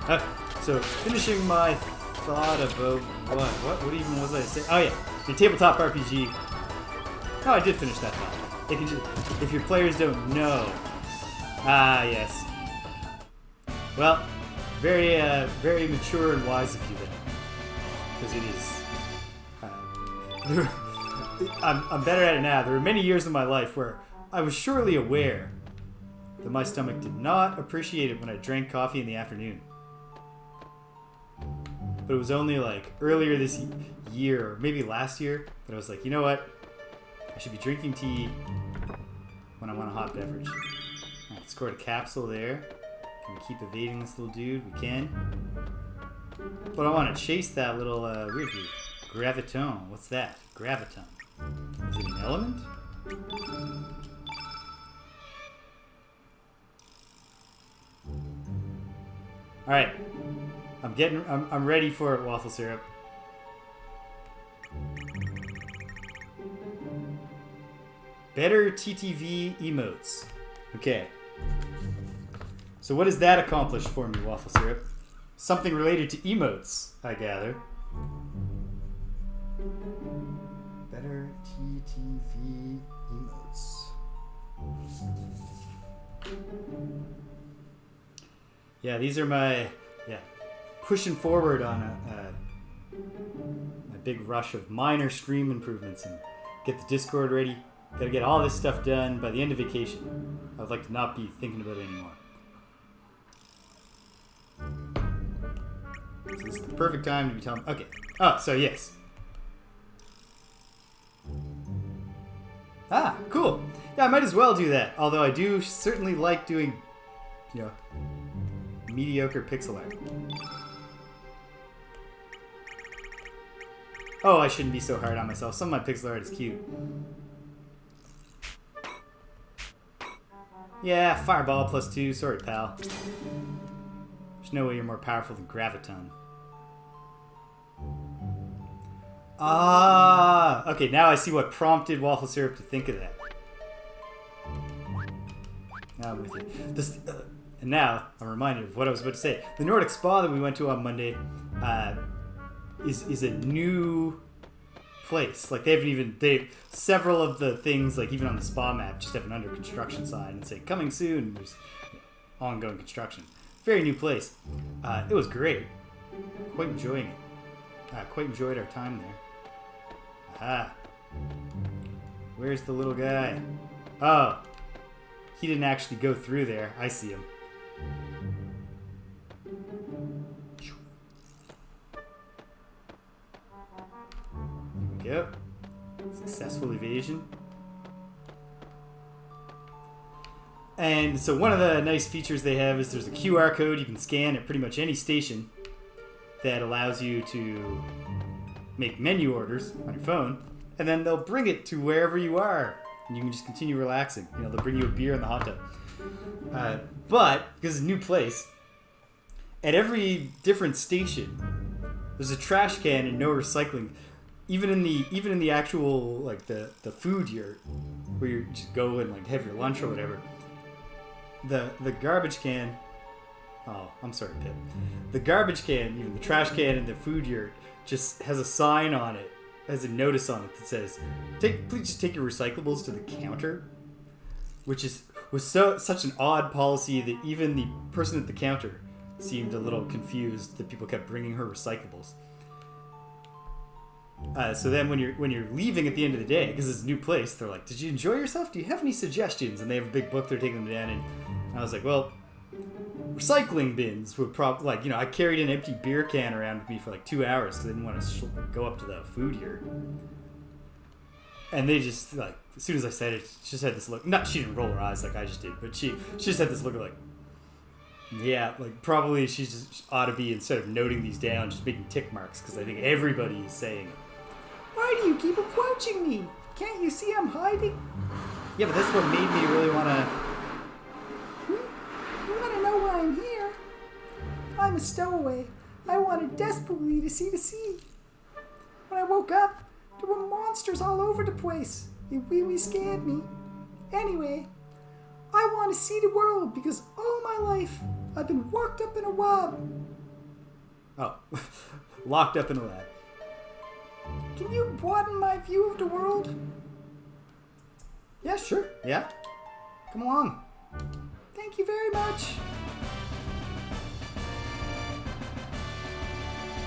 Okay, so finishing my thought about what even was I saying? Oh yeah, the tabletop RPG. Oh, I did finish that thought. They can just, if your players don't know. Ah, yes. Well, very mature and wise of you then, because it is. I'm better at it now. There were many years in my life where I was surely aware that my stomach did not appreciate it when I drank coffee in the afternoon. But it was only like earlier this year, or maybe last year, that I was like, you know what? I should be drinking tea when I want a hot beverage. Alright, scored a capsule there. Can we keep evading this little dude? We can. But I want to chase that little weird dude. Graviton. What's that? Graviton. Is it an element? Alright. I'm ready for it, waffle syrup. Better TTV emotes. Okay. So what does that accomplish for me, waffle syrup? Something related to emotes, I gather. Better TTV emotes. Yeah, these are my pushing forward on a big rush of minor stream improvements and get the Discord ready. Gotta get all this stuff done by the end of vacation. I would like to not be thinking about it anymore. So this is the perfect time to be telling. Okay. Oh, so yes. Ah, cool. Yeah, I might as well do that. Although I do certainly like doing, mediocre pixel art. Oh, I shouldn't be so hard on myself. Some of my pixel art is cute. Yeah, fireball +2. Sorry, pal. There's no way you're more powerful than Graviton. Ah, okay, now I see what prompted Waffle Syrup to think of that. Now I'm with you. And now I'm reminded of what I was about to say. The Nordic Spa that we went to on Monday is a new place. Like several of the things, like even on the spa map, just have an under construction sign and say coming soon. There's ongoing construction. Very new place. It was great. Quite enjoying it. Quite enjoyed our time there. Aha. Where's the little guy? Oh. He didn't actually go through there. I see him. There we go. Successful evasion. And so one of the nice features they have is there's a QR code you can scan at pretty much any station that allows you to make menu orders on your phone, and then they'll bring it to wherever you are, and you can just continue relaxing. You know, they'll bring you a beer in the hot tub. But because it's a new place, at every different station, there's a trash can and no recycling. Even in the actual like the food yurt where you just go and like have your lunch or whatever. The garbage can. Oh, I'm sorry, Pip. The garbage can, even the trash can in the food yurt, just has a sign on it, has a notice on it that says, "Please just take your recyclables to the counter," which was such an odd policy that even the person at the counter seemed a little confused that people kept bringing her recyclables. So then when you're leaving at the end of the day, because it's a new place, they're like, "Did you enjoy yourself? Do you have any suggestions?" And they have a big book they're taking them down in. And I was like, well, recycling bins would probably, like, you know, I carried an empty beer can around with me for like 2 hours because I didn't want to go up to the food yurt. And they just, like, as soon as I said it, she just had this look. Not, she didn't roll her eyes like I just did, but she just had this look of like, yeah, like probably she just ought to be, instead of noting these down, just making tick marks, because I think everybody is saying it. Why do you keep approaching me? Can't you see I'm hiding? Yeah, but that's what made me really want to... You want to know why I'm here? I'm a stowaway. I wanted desperately to see the sea. When I woke up, there were monsters all over the place. It really scared me. Anyway, I want to see the world because all my life I've been locked up in a lab. Oh, locked up in a lab. Can you broaden my view of the world? Yeah, sure. Yeah. Come along. Thank you very much.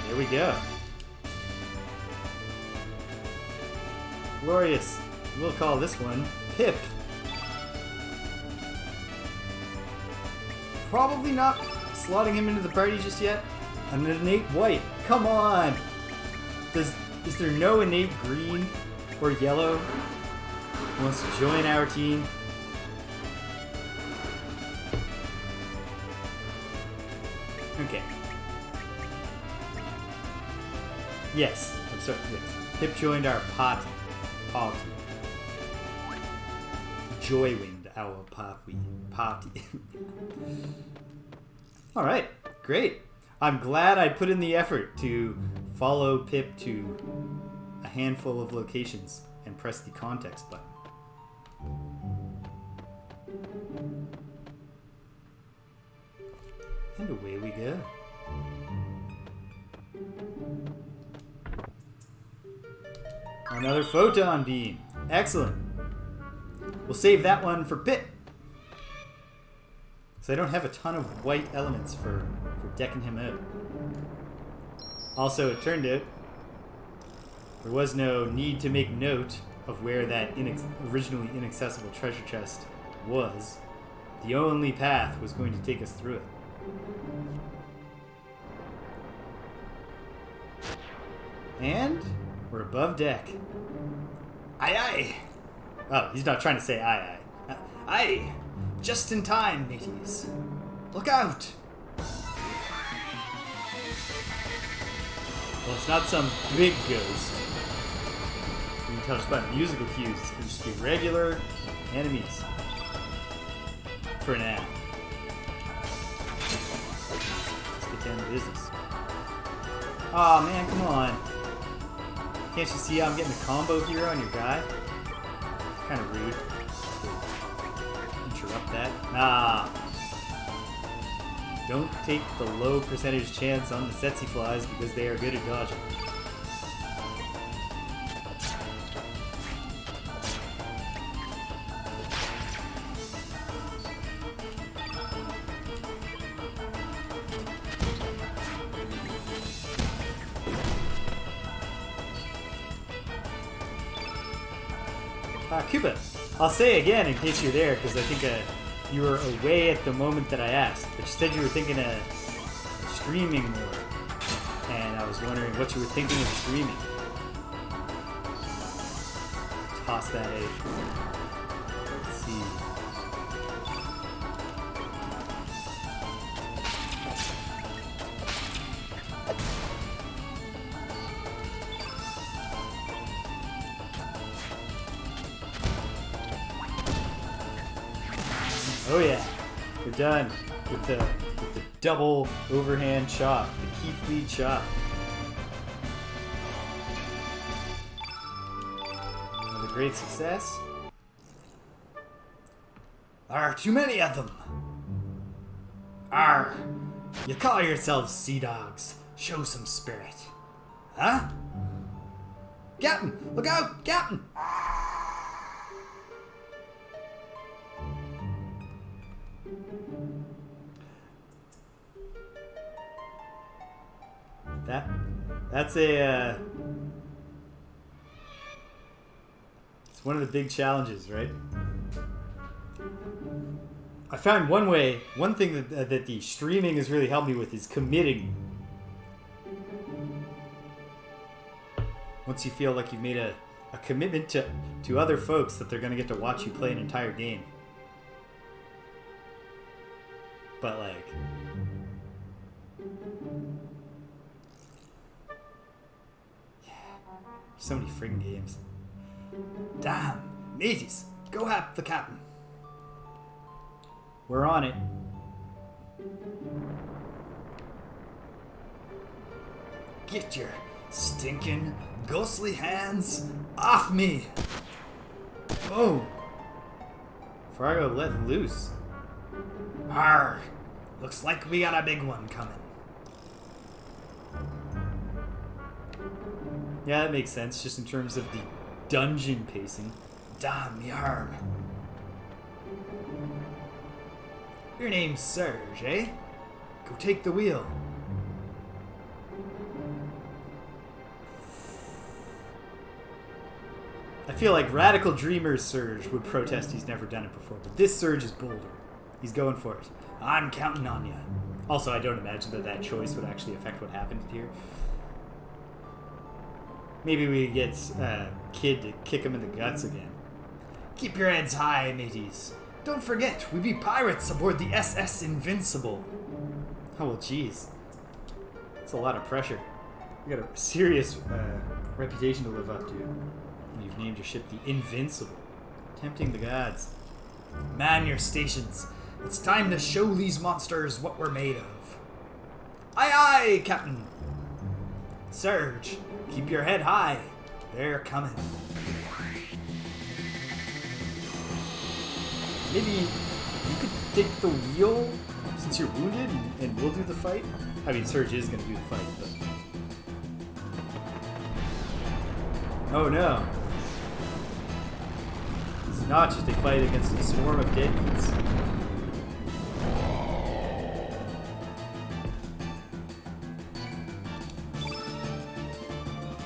Here we go. Glorious. We'll call this one Pip. Probably not slotting him into the party just yet. An innate white. Come on. Is there no innate green or yellow who wants to join our team? Okay. Yes. I'm sorry. Yes. Pip joined our party. Joined our party. Alright. Great. I'm glad I put in the effort to follow Pip to a handful of locations and press the context button. And away we go. Another photon beam. Excellent. We'll save that one for Pip. So I don't have a ton of white elements for decking him out. Also, it turned out there was no need to make note of where that originally inaccessible treasure chest was. The only path was going to take us through it. And we're above deck. Aye aye. Oh, he's not trying to say aye aye. Aye. Just in time, mateys. Look out. Well, it's not some big ghost. You can tell just by the musical cues. It can just be regular enemies. For now. Let's get down to business. Aw, man, come on. Can't you see I'm getting a combo here on your guy? Kind of rude. Interrupt that. Nah. Don't take the low percentage chance on the Setsy flies because they are good at dodging. Koopa, I'll say again in case you're there, because I think you were away at the moment that I asked, but you said you were thinking of streaming more, and I was wondering what you were thinking of streaming. Toss that egg. Let's see. Oh yeah, we're done with the double overhand chop, the Keith lead chop. Another great success. There are too many of them. Arr, you call yourselves sea dogs. Show some spirit. Huh? Captain, look out, Captain! That's it's one of the big challenges, right? I found one thing that the streaming has really helped me with is committing. Once you feel like you've made a commitment to other folks that they're going to get to watch you play an entire game. But like... so many friggin' games. Damn! Mateys! Go help the captain! We're on it. Get your stinking, ghostly hands off me! Oh! Fargo let loose. Arr! Looks like we got a big one coming. Yeah, that makes sense, just in terms of the dungeon pacing. Damn yarm. Your name's Serge, eh? Go take the wheel. I feel like Radical Dreamer's Serge would protest he's never done it before, but this Serge is bolder. He's going for it. I'm counting on ya. Also, I don't imagine that choice would actually affect what happened here. Maybe we get Kid to kick him in the guts again. Keep your heads high, mateys. Don't forget, we be pirates aboard the SS Invincible. Oh, well, jeez. That's a lot of pressure. You got a serious reputation to live up to. And you've named your ship the Invincible. Tempting the gods. Man your stations. It's time to show these monsters what we're made of. Aye, aye, Captain. Serge, keep your head high. They're coming. Maybe you could take the wheel since you're wounded and we'll do the fight. I mean, Serge is going to do the fight, but... Oh no. This is not just a fight against a swarm of deadbeats.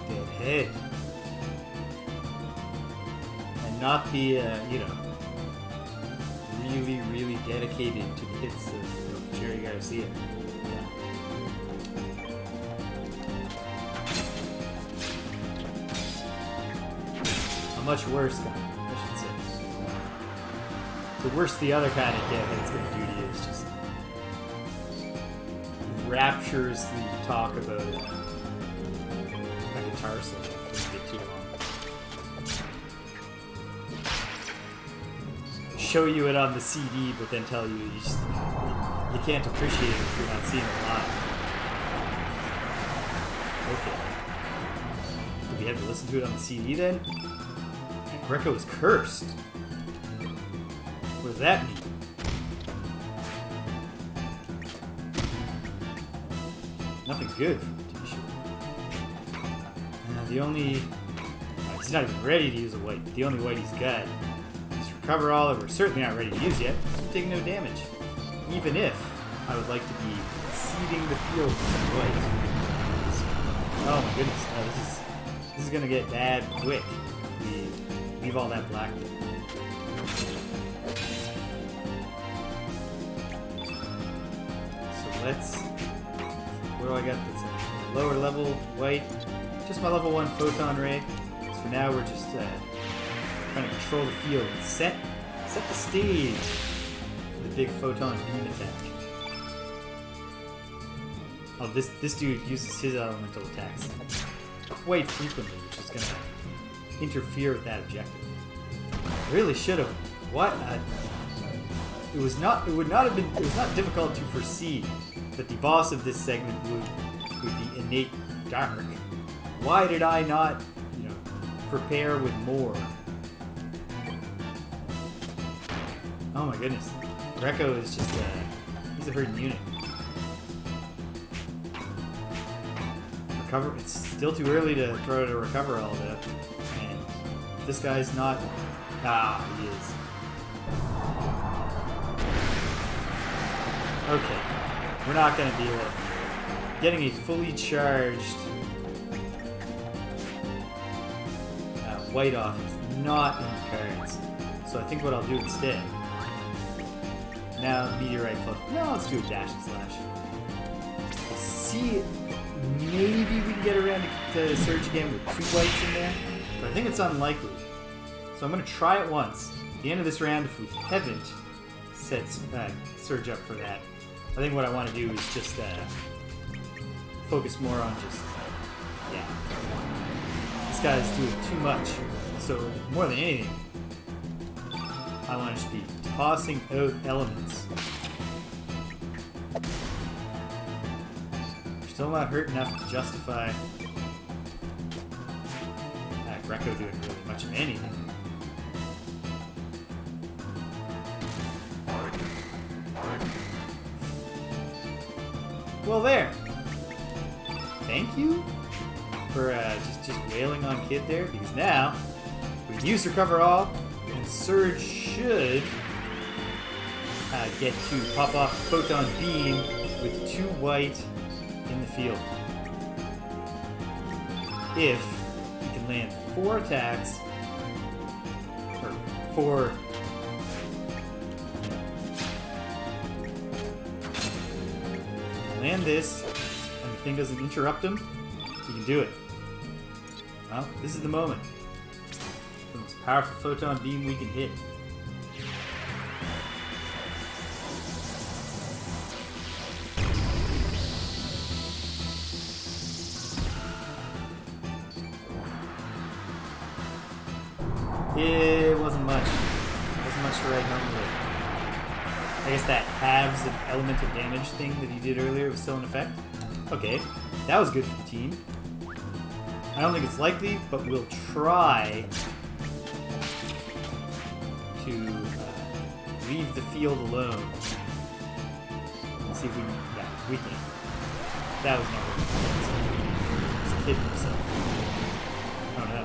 Dead head. And not be, really, really dedicated to the hits of Jerry Garcia. Yeah. A much worse guy, I should say. The worse the other kind of death it's going to do to you is just rapturously talk about it. A guitar solo for a bit too long. Show you it on the CD, but then tell you you can't appreciate it if you're not seeing it live. Okay. Do we have to listen to it on the CD then? And Greco is cursed. What does that mean? Nothing good, to be sure. The only... he's not even ready to use a white. The only white he's got is recover all that we're certainly not ready to use yet, so take no damage. Even if I would like to be seeding the field with some white. Oh my goodness, this is gonna get bad quick if we Leave all that black there. So let's... What do I got that's a lower level white? Just my level 1 photon ray. So for now we're just trying to control the field. Set the stage for the big photon beam attack. Oh, this dude uses his elemental attacks quite frequently, which is going to interfere with that objective. Really should have. What? It was not difficult to foresee that the boss of this segment would be innate dark. Why did I not, prepare with more? Oh my goodness. Greco is just he's a herding unit. Recover. It's still too early to throw to recover all that. And this guy's not. Ah, he is. Okay. We're not going to deal with getting a fully charged white off is not in the cards. So I think what I'll do instead. Now, meteorite plus. No, let's do a dash and slash. We'll see. Maybe we can get around to Surge again with 2 whites in there, but I think it's unlikely. So I'm going to try it once. At the end of this round, if we haven't set Surge up for that, I think what I want to do is just focus more on just, this guy's doing too much. So more than anything, I want to just be tossing out elements. Still not hurt enough to justify Greco doing really much of anything. Well, there. Thank you for just wailing on Kid there, because now we can use Recover All, and Surge should get to pop off Photon Beam with 2 white in the field. If you can land 4 attacks, or 4. Land this, and the thing doesn't interrupt him, you can do it. Well, this is the moment. The most powerful photon beam we can hit. It wasn't much. It wasn't much to write home with. I guess that halves of elemental damage thing that he did earlier was still in effect. Okay, that was good for the team. I don't think it's likely, but we'll try to leave the field alone. Let's see if we can. Yeah, we can. That was not working. It's Kid himself. Oh no.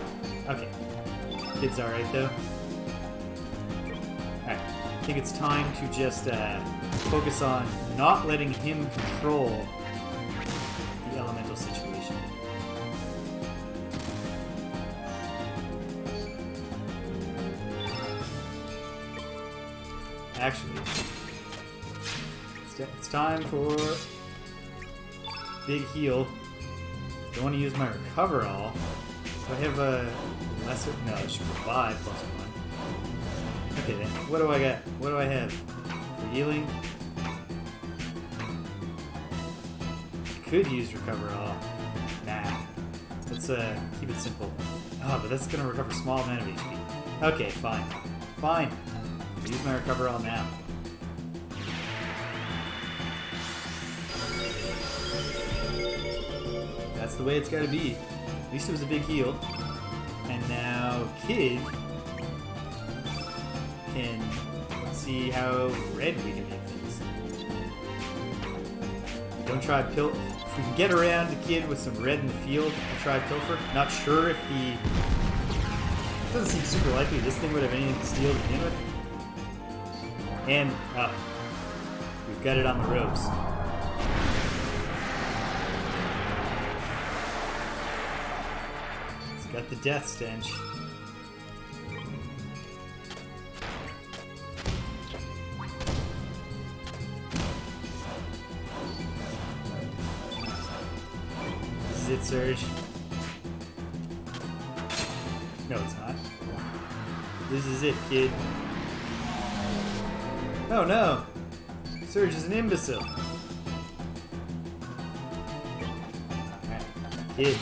Okay. Kid's alright though. Alright. I think it's time to just focus on not letting him control the elemental situation. Actually, it's time for big heal. Don't want to use my Recover All. So I have a lesser. No, I should provide +1. Okay then. What do I got? What do I have for healing? Could use Recover All. Nah. Let's keep it simple. Oh, but that's gonna recover a small amount of HP. Okay, fine. Fine. I'll use my Recover All now. That's the way it's gotta be. At least it was a big heal. And now Kid can, let's see how red we can make things. Don't try Pilfer. If we can get around the Kid with some red in the field, I'll try Pilfer. Not sure if the... It doesn't seem super likely this thing would have anything to steal to begin with. And up. We've got it on the ropes. Got the death stench. is it, Surge. No, it's not. This is it, kid. Oh no! Surge is an imbecile. Alright, kid.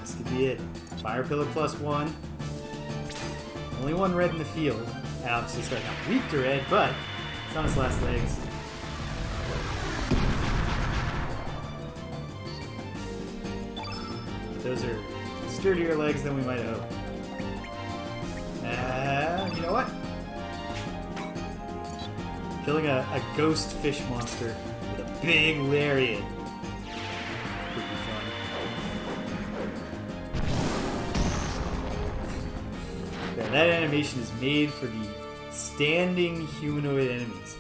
This could be it. Fire Pillar +1. Only one red in the field. Obviously starting out weak to red, but it's on its last legs. Those are sturdier legs than we might have hoped. You know what? Killing a ghost fish monster with a big lariat would be fun. Yeah, that animation is made for the standing humanoid enemies.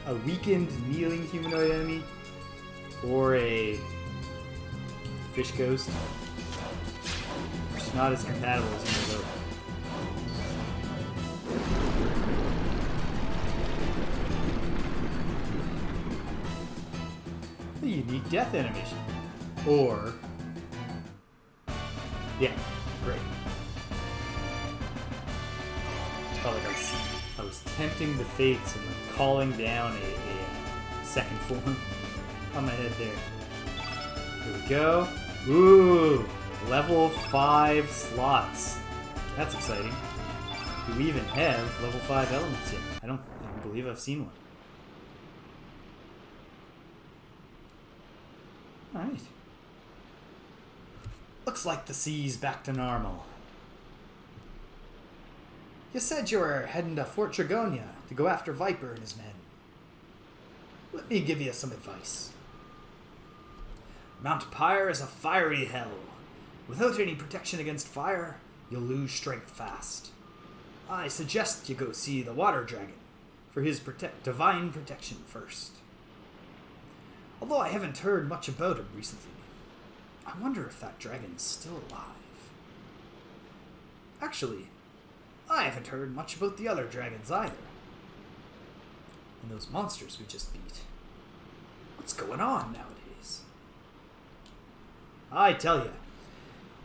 A weakened kneeling humanoid enemy or a fish ghost. It's not as compatible as you know. A unique death animation. Or yeah, great. Felt like I was tempting the fates and like calling down a second form on my head there. Here we go. Ooh, level 5 slots. That's exciting. Do we even have level 5 elements yet? I don't believe I've seen one. Alright. Looks like the sea's back to normal. You said you were heading to Fort Dragonia to go after Viper and his men. Let me give you some advice. Mount Pyre is a fiery hell. Without any protection against fire, you'll lose strength fast. I suggest you go see the water dragon for his divine protection first. Although I haven't heard much about him recently, I wonder if that dragon's still alive. Actually, I haven't heard much about the other dragons either. And those monsters we just beat. What's going on nowadays? I tell you,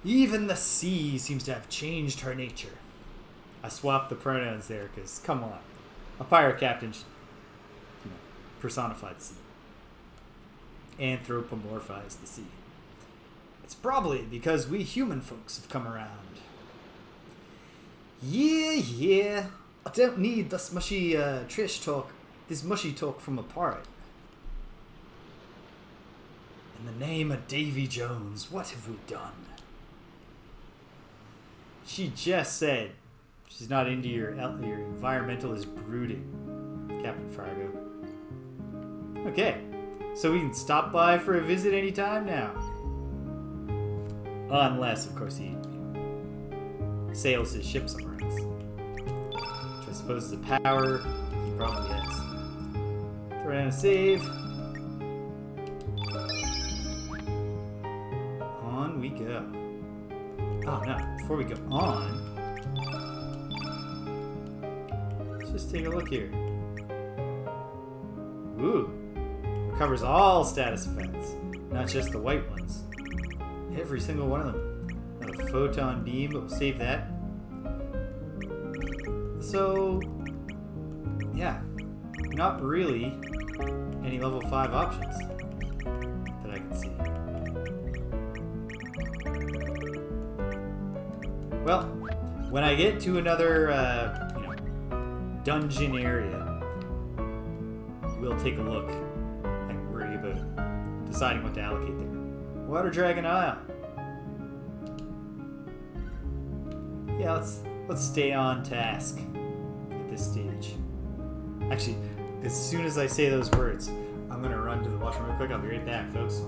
even the sea seems to have changed her nature. I swapped the pronouns there because, come on, a pirate captain should, personify the sea. Anthropomorphize the sea. It's probably because we human folks have come around. Yeah. I don't need this mushy trash talk, this mushy talk from a pirate. In the name of Davy Jones, what have we done? She just said she's not into your environmentalist brooding, Captain Fargo. Okay, so we can stop by for a visit anytime now. Unless, of course, he sails his ship somewhere else. Which I suppose is a power he probably has. Throw down a save. On we go. Oh no, before we go on, let's just take a look here. Ooh. Covers all status effects, not just the white ones. Every single one of them. Not a photon beam, but we'll save that. So, yeah, not really any level 5 options that I can see. Well, when I get to another, dungeon area, we'll take a look and worry about deciding what to allocate there. Water Dragon Isle. Yeah, let's stay on task at this stage. Actually, as soon as I say those words, I'm gonna run to the washroom real quick. I'll be right back, folks.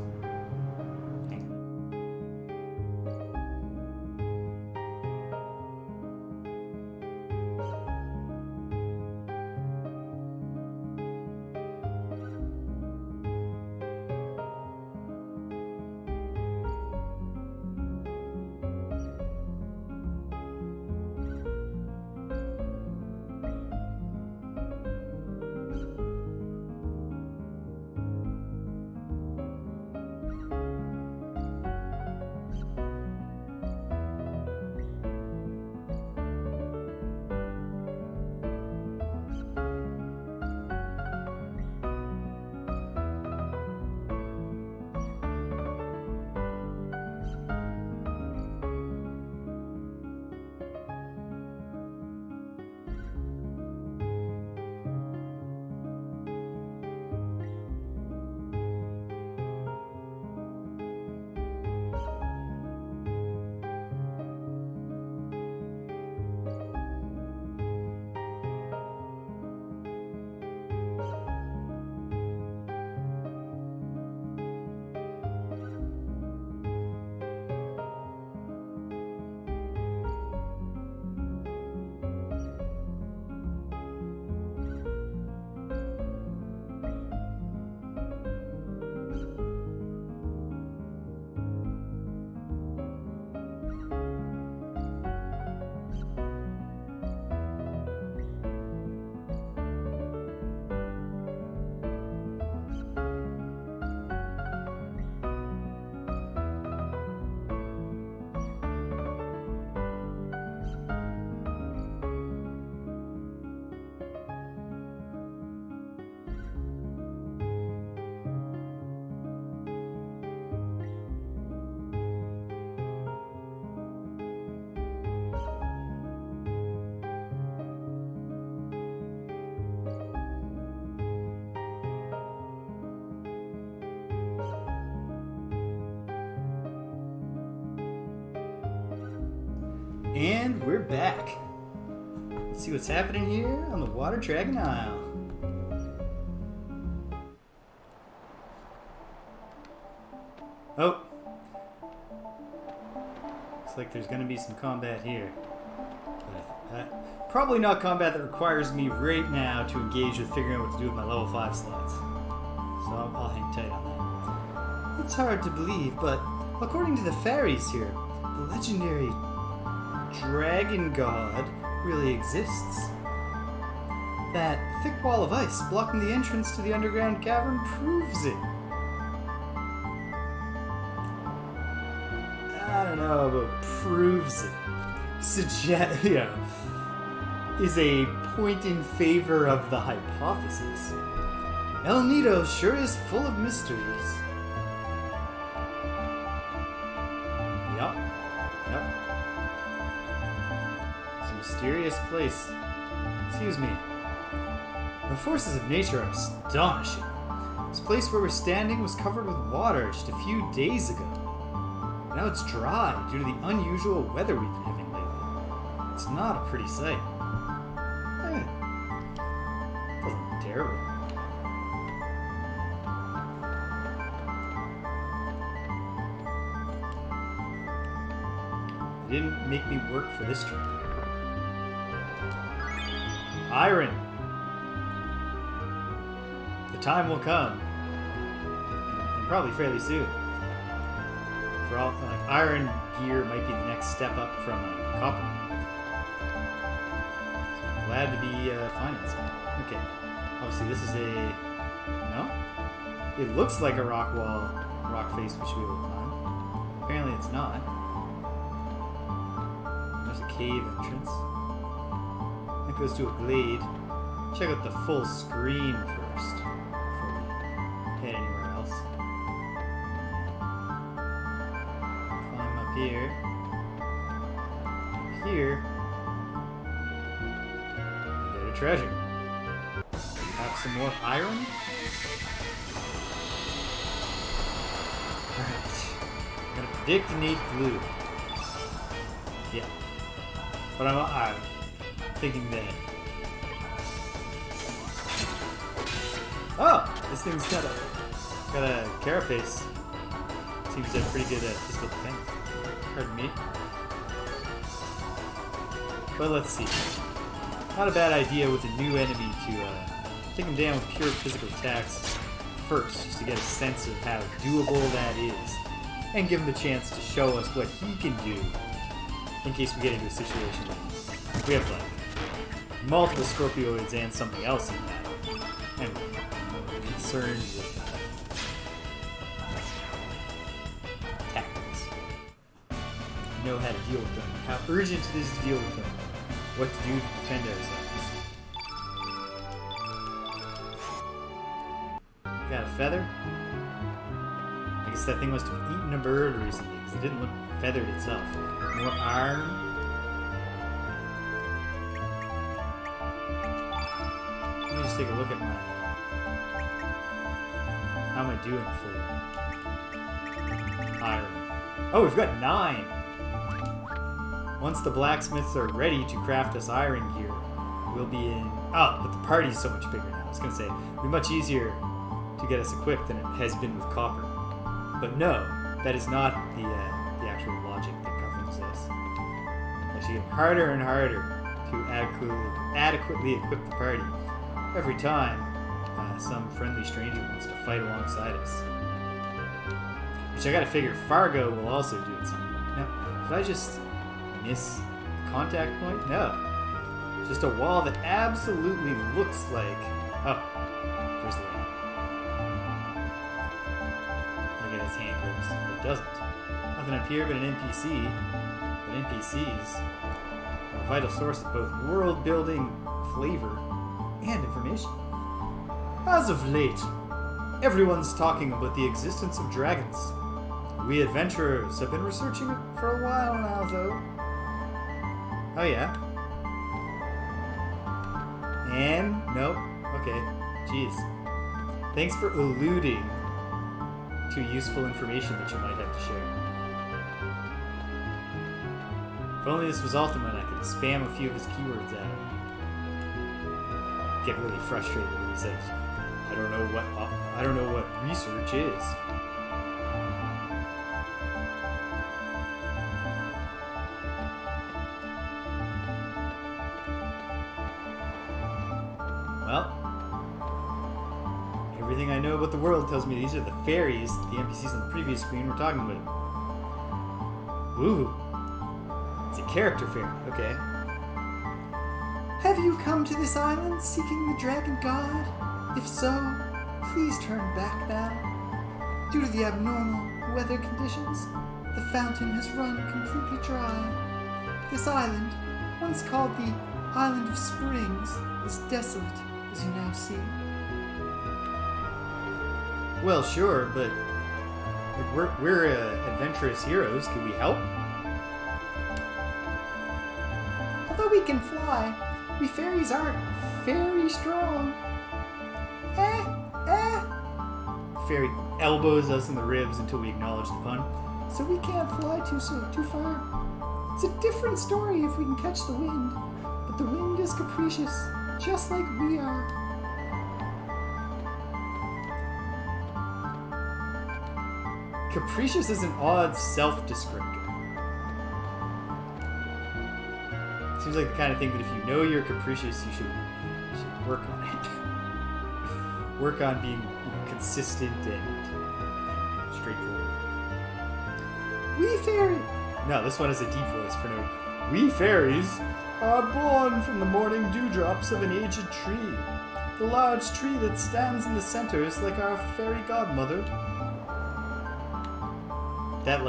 And we're back. Let's see what's happening here on the Water Dragon Isle. Oh. Looks like there's going to be some combat here. But probably not combat that requires me right now to engage with figuring out what to do with my level 5 slots. So I'll hang tight on that. It's hard to believe, but according to the fairies here, the legendary Dragon God really exists. That thick wall of ice blocking the entrance to the underground cavern proves it. I don't know about proves it. Is a point in favor of the hypothesis. El Nido sure is full of mysteries. Yup. It's a mysterious place. Excuse me. The forces of nature are astonishing. This place where we're standing was covered with water just a few days ago. Now it's dry due to the unusual weather we've been having lately. It's not a pretty sight. Doesn't look terrible. They didn't make me work for this trip. Iron. The time will come, and probably fairly soon. For all, iron gear might be the next step up from copper. So I'm glad to be financing. Okay, obviously this is no. It looks like a rock face which we will climb. Apparently it's not. There's a cave entrance. That goes to a glade. Check out the full screen first before we head anywhere else. Climb up here. Up here. And get a treasure. Have some more iron. Alright. I'm gonna predict and need glue. Yeah. But I'm thinking that. Oh! This thing's got a carapace. Seems to have pretty good physical defense. Pardon me. But let's see. Not a bad idea with a new enemy to take him down with pure physical attacks first, just to get a sense of how doable that is. And give him a chance to show us what he can do in case we get into a situation where we have multiple Scorpioids and something else in that. And we're concerned with tactics. Know how to deal with them, how urgent it is to deal with them, what to do to defend ourselves. Got a feather? I guess that thing must have eaten a bird recently because it didn't look feathered itself. More iron. Let me just take a look at how am I doing for iron? Oh, we've got 9! Once the blacksmiths are ready to craft us iron gear, we'll be in... Oh, but the party's so much bigger now. I was going to say, it'll be much easier to get us equipped than it has been with copper. But no, that is not the actual logic that governs this. It's getting harder and harder to adequately equip the party every time some friendly stranger wants to fight alongside us. Which I gotta figure Fargo will also do at some point. No, did I just miss the contact point? No. Just a wall that absolutely looks like... Oh, there's the wall. Look at his hand grips, but it doesn't. Nothing up here but an NPC. But NPCs are a vital source of both world-building flavor and information. As of late, everyone's talking about the existence of dragons. We adventurers have been researching it for a while now, though. Oh yeah? And? Nope. Okay. Jeez. Thanks for alluding to useful information that you might have to share. If only this was Ultimate, I could spam a few of his keywords at him. Get really frustrated when he says, I don't know what research is. Well, everything I know about the world tells me these are the fairies the NPCs on the previous screen were talking about. Ooh, it's a character fairy, okay. Have you come to this island seeking the dragon god? If so, please turn back now. Due to the abnormal weather conditions, the fountain has run completely dry. This island, once called the Island of Springs, is desolate, as you now see. Well, sure, but we're adventurous heroes. Can we help? Although we can fly, we fairies aren't very strong. Fairy elbows us in the ribs until we acknowledge the pun. So we can't fly too far. It's a different story if we can catch the wind, but the wind is capricious, just like we are. Capricious is an odd self-descriptor. Seems like the kind of thing that if you know you're capricious, you should work on it. Work on being consistent and straightforward. We fairies... No, this one is a deep voice for no... We fairies are born from the morning dewdrops of an aged tree. The large tree that stands in the center is like our fairy godmother. That,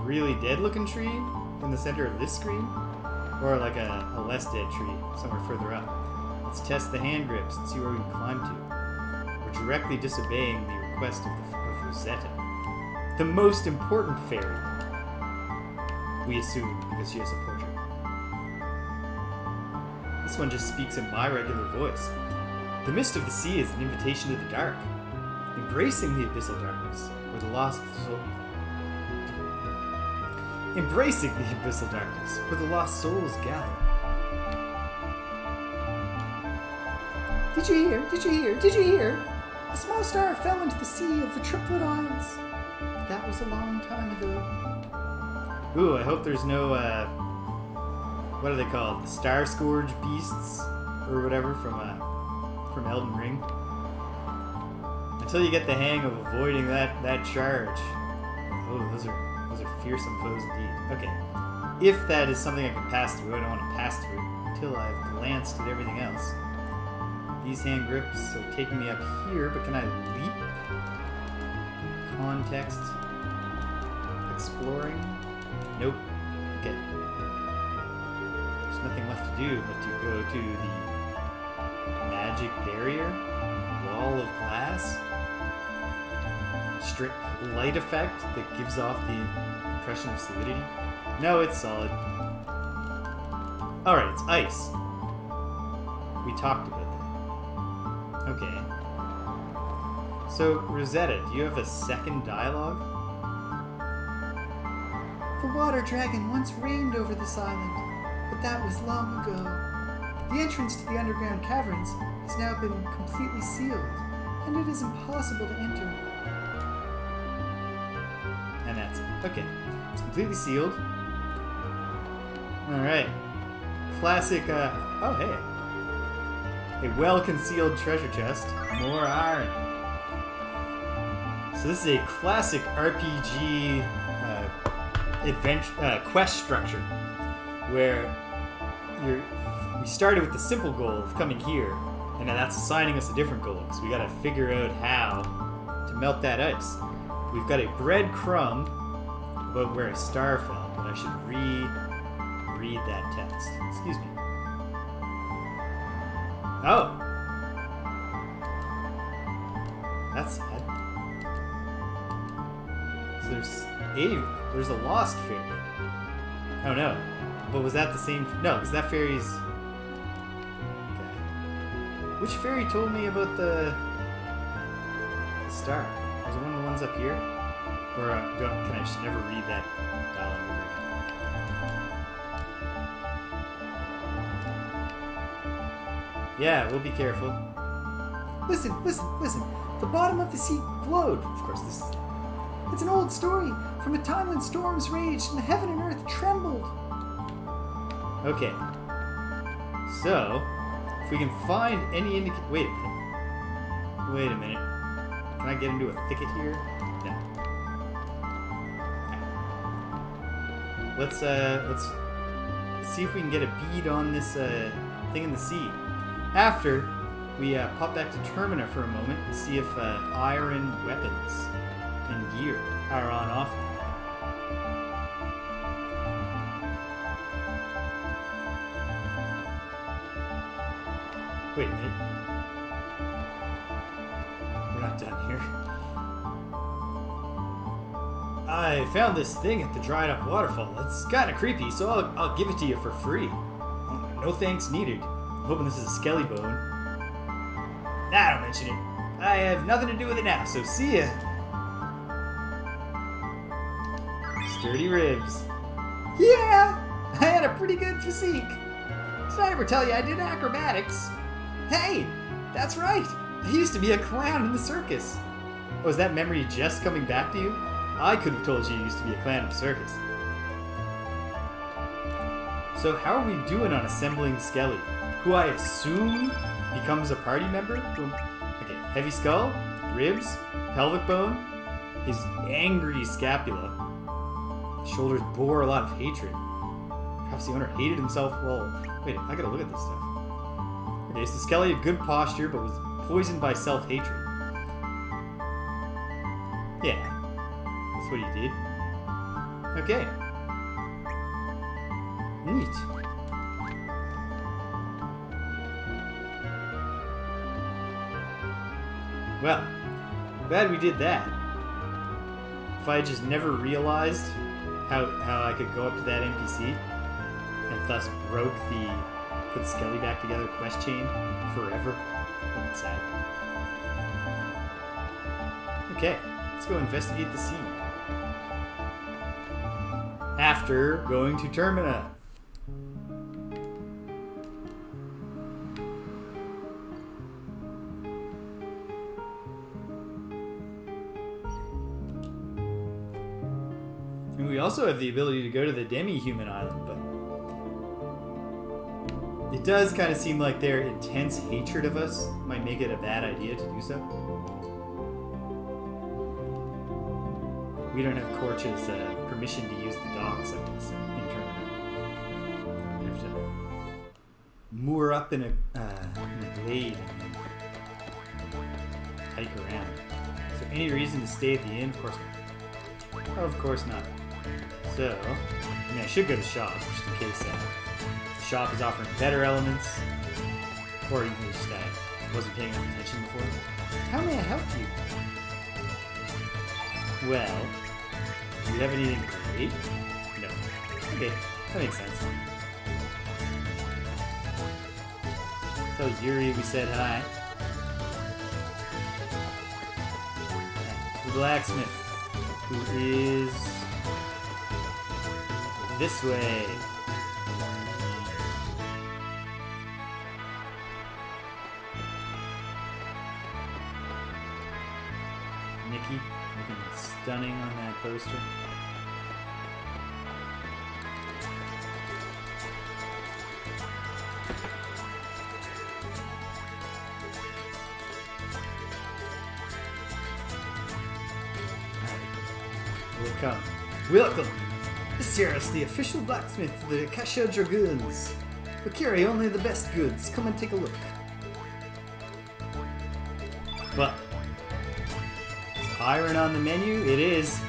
really dead-looking tree in the center of this screen? Or like a less dead tree somewhere further up? Let's test the hand grips and see where we can climb to. We're directly disobeying the request of Rosetta, the most important fairy. We assume, because she has a portrait. This one just speaks in my regular voice. The mist of the sea is an invitation to the dark, embracing the abyssal darkness, where the lost soul... Embracing the abyssal darkness, where the lost souls gather. Did you hear? Did you hear? Did you hear? A small star fell into the sea of the Triplet Isles. That was a long time ago. Ooh, I hope there's no, what are they called? The Star Scourge beasts? Or whatever from Elden Ring. Until you get the hang of avoiding that charge. Oh, those are fearsome foes indeed. Okay. If that is something I can pass through, I don't want to pass through until I've glanced at everything else. These hand grips are taking me up here, but can I leap? Context. Exploring. Nope. Okay. There's nothing left to do but to go to the magic barrier. Wall of glass. Strict light effect that gives off the impression of solidity. No, it's solid. Alright, it's ice. We talked about that. Okay. So, Rosetta, do you have a second dialogue? The water dragon once reigned over this island, but that was long ago. The entrance to the underground caverns has now been completely sealed, and it is impossible to enter. And that's it. Okay. It's completely sealed. Alright. Classic, oh hey. A well-concealed treasure chest. More iron. So this is a classic RPG quest structure where we started with the simple goal of coming here, and now that's assigning us a different goal because we got to figure out how to melt that ice. We've got a breadcrumb about where a star fell, but I should read that text. Excuse me. Oh! That's sad. So there's a lost fairy. Oh no. But was that the same? No, because that fairy's... Okay. Which fairy told me about the star? Was it one of the ones up here? Or can I just never read that dialogue over again? Yeah, we'll be careful. Listen, listen, listen. The bottom of the sea glowed. Of course, this is... It's an old story from a time when storms raged and the heaven and earth trembled. Okay. So, if we can find any indication... Wait a minute. Wait a minute. Can I get into a thicket here? No. Let's see if we can get a bead on this thing in the sea. After we pop back to Termina for a moment and see if iron weapons and gear are on offer. Wait a minute. We're not done here. I found this thing at the dried up waterfall. It's kind of creepy, so I'll give it to you for free. No thanks needed. I'm hoping this is a skelly bone. Nah, don't mention it. I have nothing to do with it now, so see ya. Sturdy ribs. Yeah! I had a pretty good physique. Did I ever tell you I did acrobatics? Hey! That's right! I used to be a clown in the circus. Oh, is that memory just coming back to you? I could have told you you used to be a clown in the circus. So how are we doing on assembling Skelly? Who I assume becomes a party member? Okay, heavy skull, ribs, pelvic bone, his angry scapula. His shoulders bore a lot of hatred. Perhaps the owner hated himself. Well, wait, I gotta look at this stuff. Okay, so Skelly had good posture, but was poisoned by self-hatred. Yeah, that's what he did. Okay. Neat. Well, glad we did that. If I just never realized how I could go up to that NPC and thus broke the put Skelly back together quest chain forever, that would be sad. Okay, let's go investigate the sea. After going to Termina. And we also have the ability to go to the demi-human island, but it does kind of seem like their intense hatred of us might make it a bad idea to do so. We don't have Korch's permission to use the docks, I guess, in Termina. We have to moor up in a glade and hike around. Is there any reason to stay at the inn? Of course not. Oh, of course not. So, I mean, I should go to the shop, just in case the shop is offering better elements, or even just wasn't paying enough attention before. How may I help you? Well, do we have anything great? No. Okay, that makes sense. Tell Yuri we said hi. The blacksmith, who is this way. Nikki, looking stunning on that poster. Welcome. Welcome! This here is the official blacksmith of the Fort Dragonia. We carry only the best goods. Come and take a look. But is iron on the menu? It is.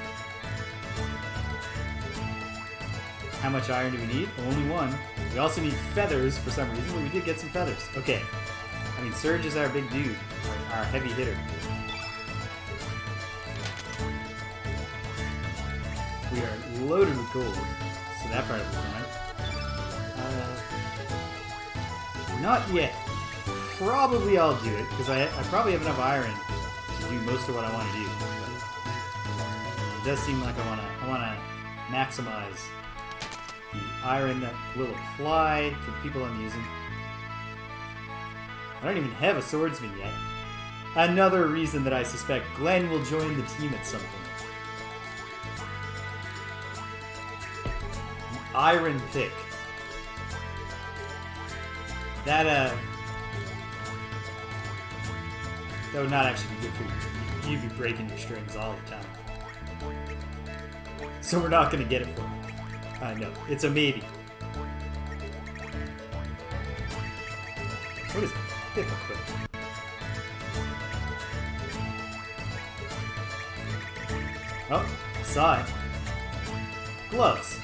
How much iron do we need? Only one. We also need feathers for some reason, but we did get some feathers. Okay. I mean, Surge is our big dude, our heavy hitter. We are loaded with gold, so that part of the fine. Not yet. Probably I'll do it, because I probably have enough iron to do most of what I want to do. But it does seem like I want to maximize the iron that will apply to the people I'm using. I don't even have a swordsman yet. Another reason that I suspect Glenn will join the team at some point. An iron pick. That would not actually be good for you. You'd be breaking your strings all the time. So we're not going to get it for you. No, it's a maybe. What is pick equip? Oh, I saw it. Gloves.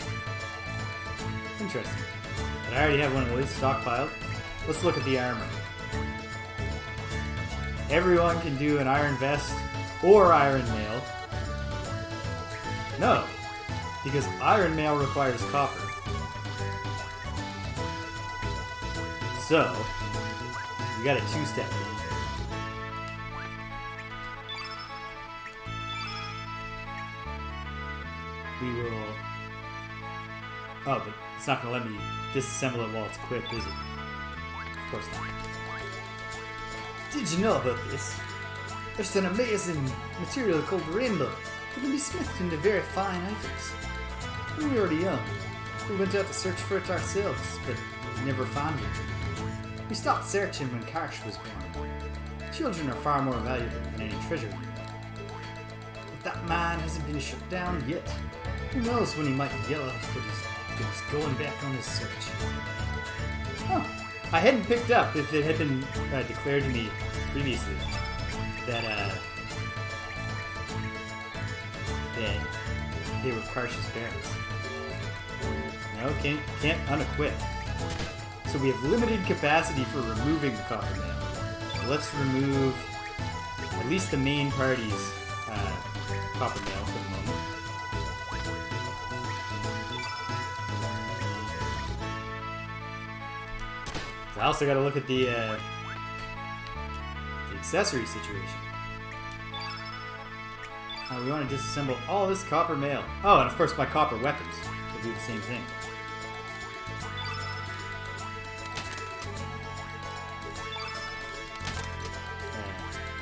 Interesting. But I already have one of those stockpiled. Let's look at the armor. Everyone can do an iron vest or iron mail. No, because iron mail requires copper. So, we got a two-step. We will... Oh, but it's not going to let me disassemble it while it's equipped, is it? Of course not. Did you know about this? There's an amazing material called rainbow. It can be smithed into very fine items. When we were young, we went out to search for it ourselves, but we never found it. We stopped searching when Karsh was born. Children are far more valuable than any treasure. But that mine hasn't been shut down yet. Who knows when he might yell out, but he's going back on his search. Oh, I hadn't picked up if it had been declared to me previously that they were Karsh's parents. No, can't unequip. So we have limited capacity for removing the copper mail. So let's remove at least the main party's copper mail for the moment. So I also got to look at the accessory situation. We want to disassemble all this copper mail. Oh, and of course my copper weapons will do the same thing.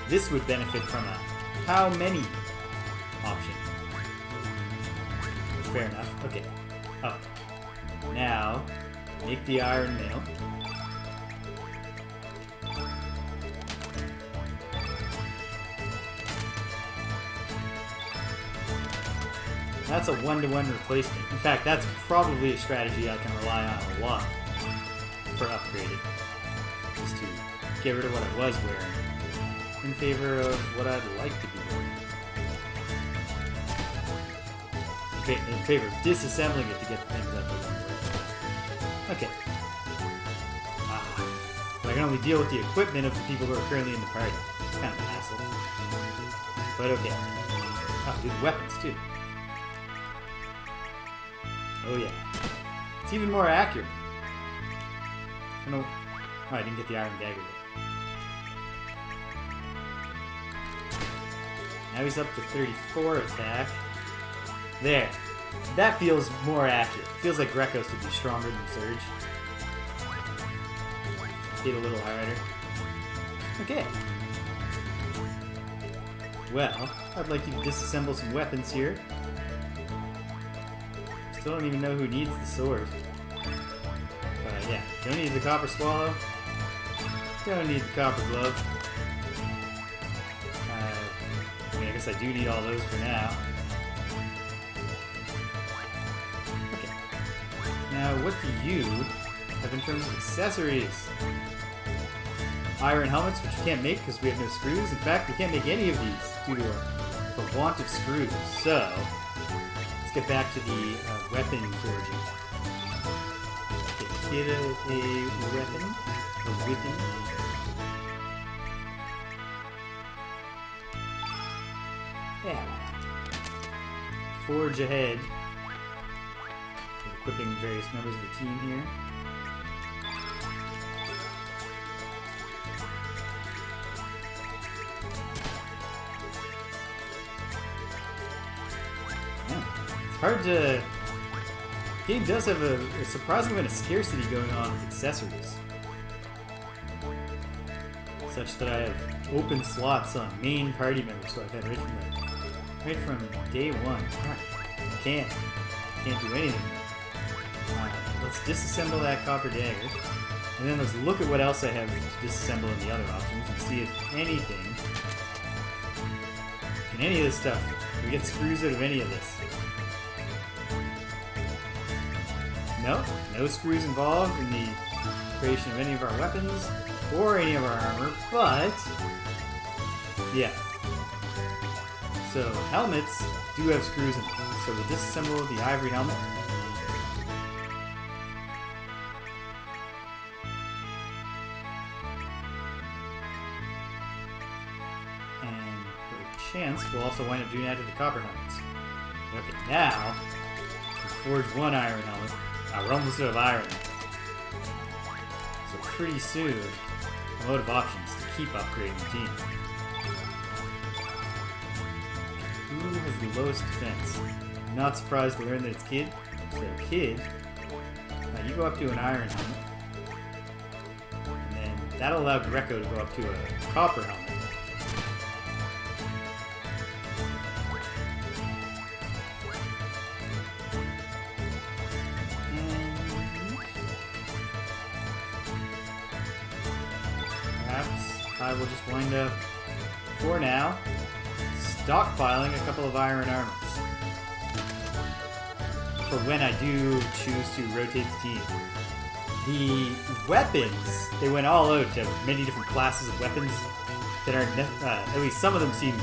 This would benefit from a how many option. Fair enough. Okay. Up. Now, make the iron mail. That's a one-to-one replacement. In fact, that's probably a strategy I can rely on a lot for upgrading. Just to get rid of what I was wearing in favor of what I'd like to be wearing. In favor of disassembling it to get the things that I can wear. Okay. But I can only deal with the equipment of the people who are currently in the party. It's kind of an hassle. But okay. Oh, do the weapons too. Oh yeah. It's even more accurate. I don't know. Oh, I didn't get the iron dagger yet. Now he's up to 34 attack. There. That feels more accurate. Feels like Greco's would be stronger than Surge. Hit a little harder. Okay. Well, I'd like you to disassemble some weapons here. Still don't even know who needs the sword. But yeah, don't need the copper swallow. Don't need the copper glove. I mean, I guess I do need all those for now. Okay. Now, what do you have in terms of accessories? Iron helmets, which we can't make because we have no screws. In fact, we can't make any of these due to for want of screws. So, let's get back to the weapon forging. Okay, get a weapon. A weapon. Yeah. Forge ahead. Equipping various members of the team here. It's hard to... The game does have a surprising amount of scarcity going on with accessories. such that I have open slots on main party members, so I've had right from day one. I can't do anything. Let's disassemble that copper dagger, and then let's look at what else I have to disassemble in the other options and see if anything, in any of this stuff, we get screws out of any of this. No screws involved in the creation of any of our weapons or any of our armor, but yeah. So helmets do have screws in them. So we'll disassemble the ivory helmet. And for a chance, we'll also wind up doing that to the copper helmets. Okay, now we'll forge one iron helmet. We're almost out of iron. So pretty soon, a load of options to keep upgrading the team. Who has the lowest defense? I'm not surprised to learn that it's Kid. So Kid, you go up to an iron helmet. And then that'll allow Greco to go up to a copper helmet. I will just wind up, for now, stockpiling a couple of iron armors for when I do choose to rotate the team. The weapons, they went all out to many different classes of weapons that are, at least some of them seem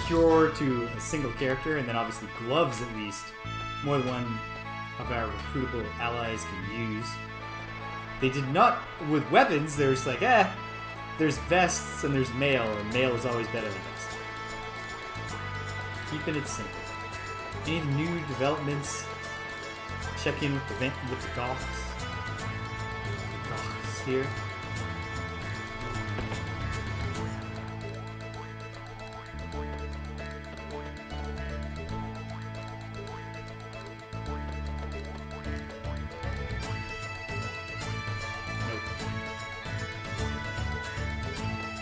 pure to a single character, and then obviously gloves at least, more than one of our recruitable allies can use. They did not, with weapons, there's like, there's vests and there's mail, and mail is always better than vest. Keeping it simple. Any new developments? Check in with the Goths. The Goths here.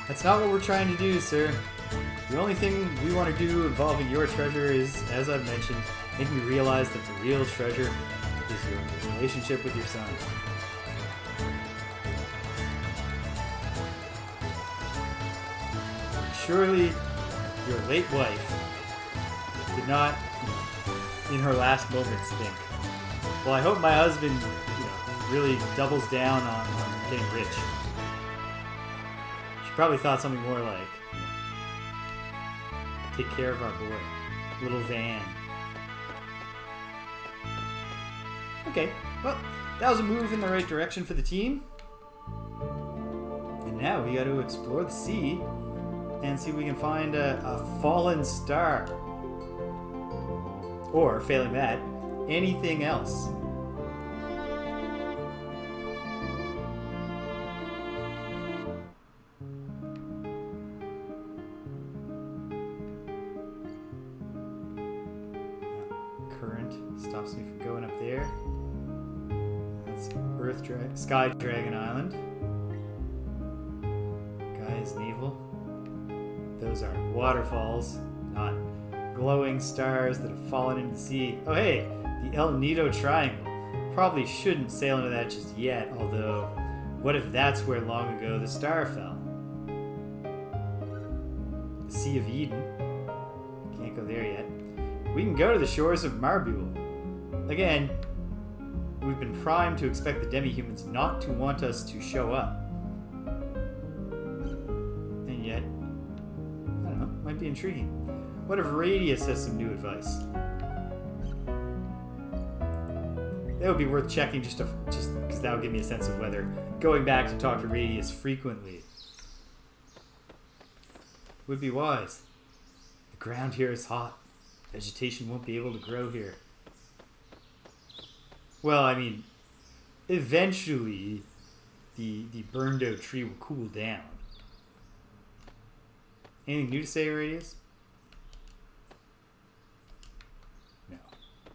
That's not what we're trying to do, sir. The only thing we want to do involving your treasure is, as I've mentioned, make me realize that the real treasure is your relationship with your son. Surely your late wife did not, in her last moments, think, well, I hope my husband, really doubles down on getting rich. Probably thought something more like, take care of our boy, little Van. Okay, well, that was a move in the right direction for the team. And now we got to explore the sea and see if we can find a fallen star. Or, failing that, anything else. Stops me from going up there. That's Sky Dragon Island. Guy's Navel. Those are waterfalls, not glowing stars that have fallen into the sea. Oh hey, the El Nido Triangle. Probably shouldn't sail into that just yet, although what if that's where long ago the star fell? The Sea of Eden. Can't go there yet. We can go to the shores of Marbule. Again, we've been primed to expect the demi-humans not to want us to show up. And yet, I don't know, might be intriguing. What if Radius has some new advice? That would be worth checking just because that would give me a sense of whether going back to talk to Radius frequently would be wise. The ground here is hot. Vegetation won't be able to grow here. Well, I mean, eventually the burned out tree will cool down. Anything new to say, Radius? No.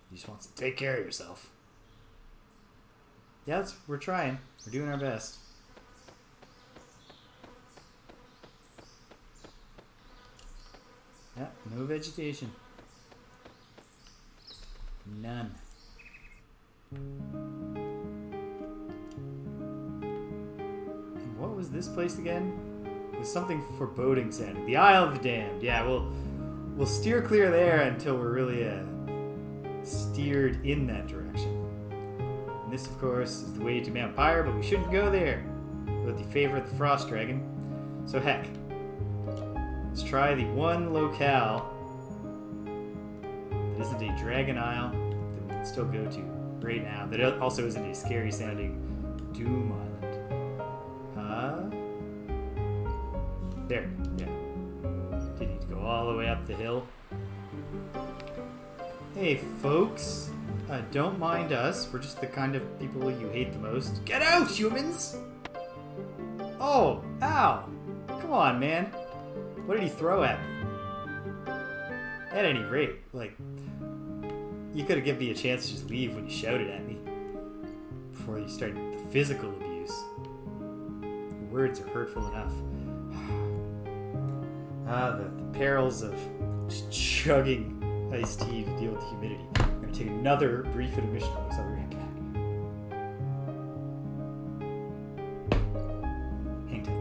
He just wants to take care of yourself. Yeah, we're trying. We're doing our best. Yeah, no vegetation. None. And what was this place again? It was something foreboding sounding. The Isle of the Damned. Yeah, we'll steer clear there until we're really steered in that direction. And this, of course, is the way to Mount Pyre, but we shouldn't go there without the favor of the Frost Dragon. So heck, let's try the one locale that isn't a Dragon Isle that we can still go to right now. That also isn't a scary sounding Doom Island. There, yeah. Didn't need to go all the way up the hill. Hey folks, don't mind us. We're just the kind of people you hate the most. Get out, humans! Oh, ow! Come on, man. What did he throw at me? At any rate, like, you could have given me a chance to just leave when you shouted at me before you started the physical abuse. Words are hurtful enough. The perils of just chugging iced tea to deal with the humidity. I'm going to take another brief intermission for this. I'll be right back. Hang tight.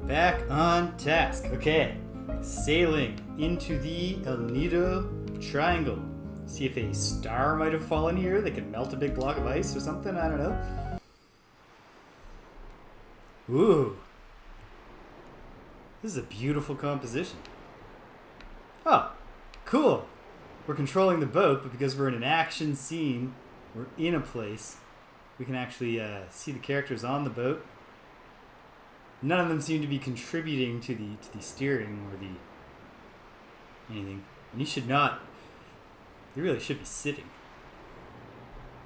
Back on task. Okay. Sailing into the El Nido Triangle. See if a star might have fallen here that can melt a big block of ice or something. I don't know. Ooh. This is a beautiful composition. Oh, cool. We're controlling the boat, but because we're in an action scene, we're in a place, we can actually see the characters on the boat. None of them seem to be contributing to the steering or the anything. And you should not. You really should be sitting.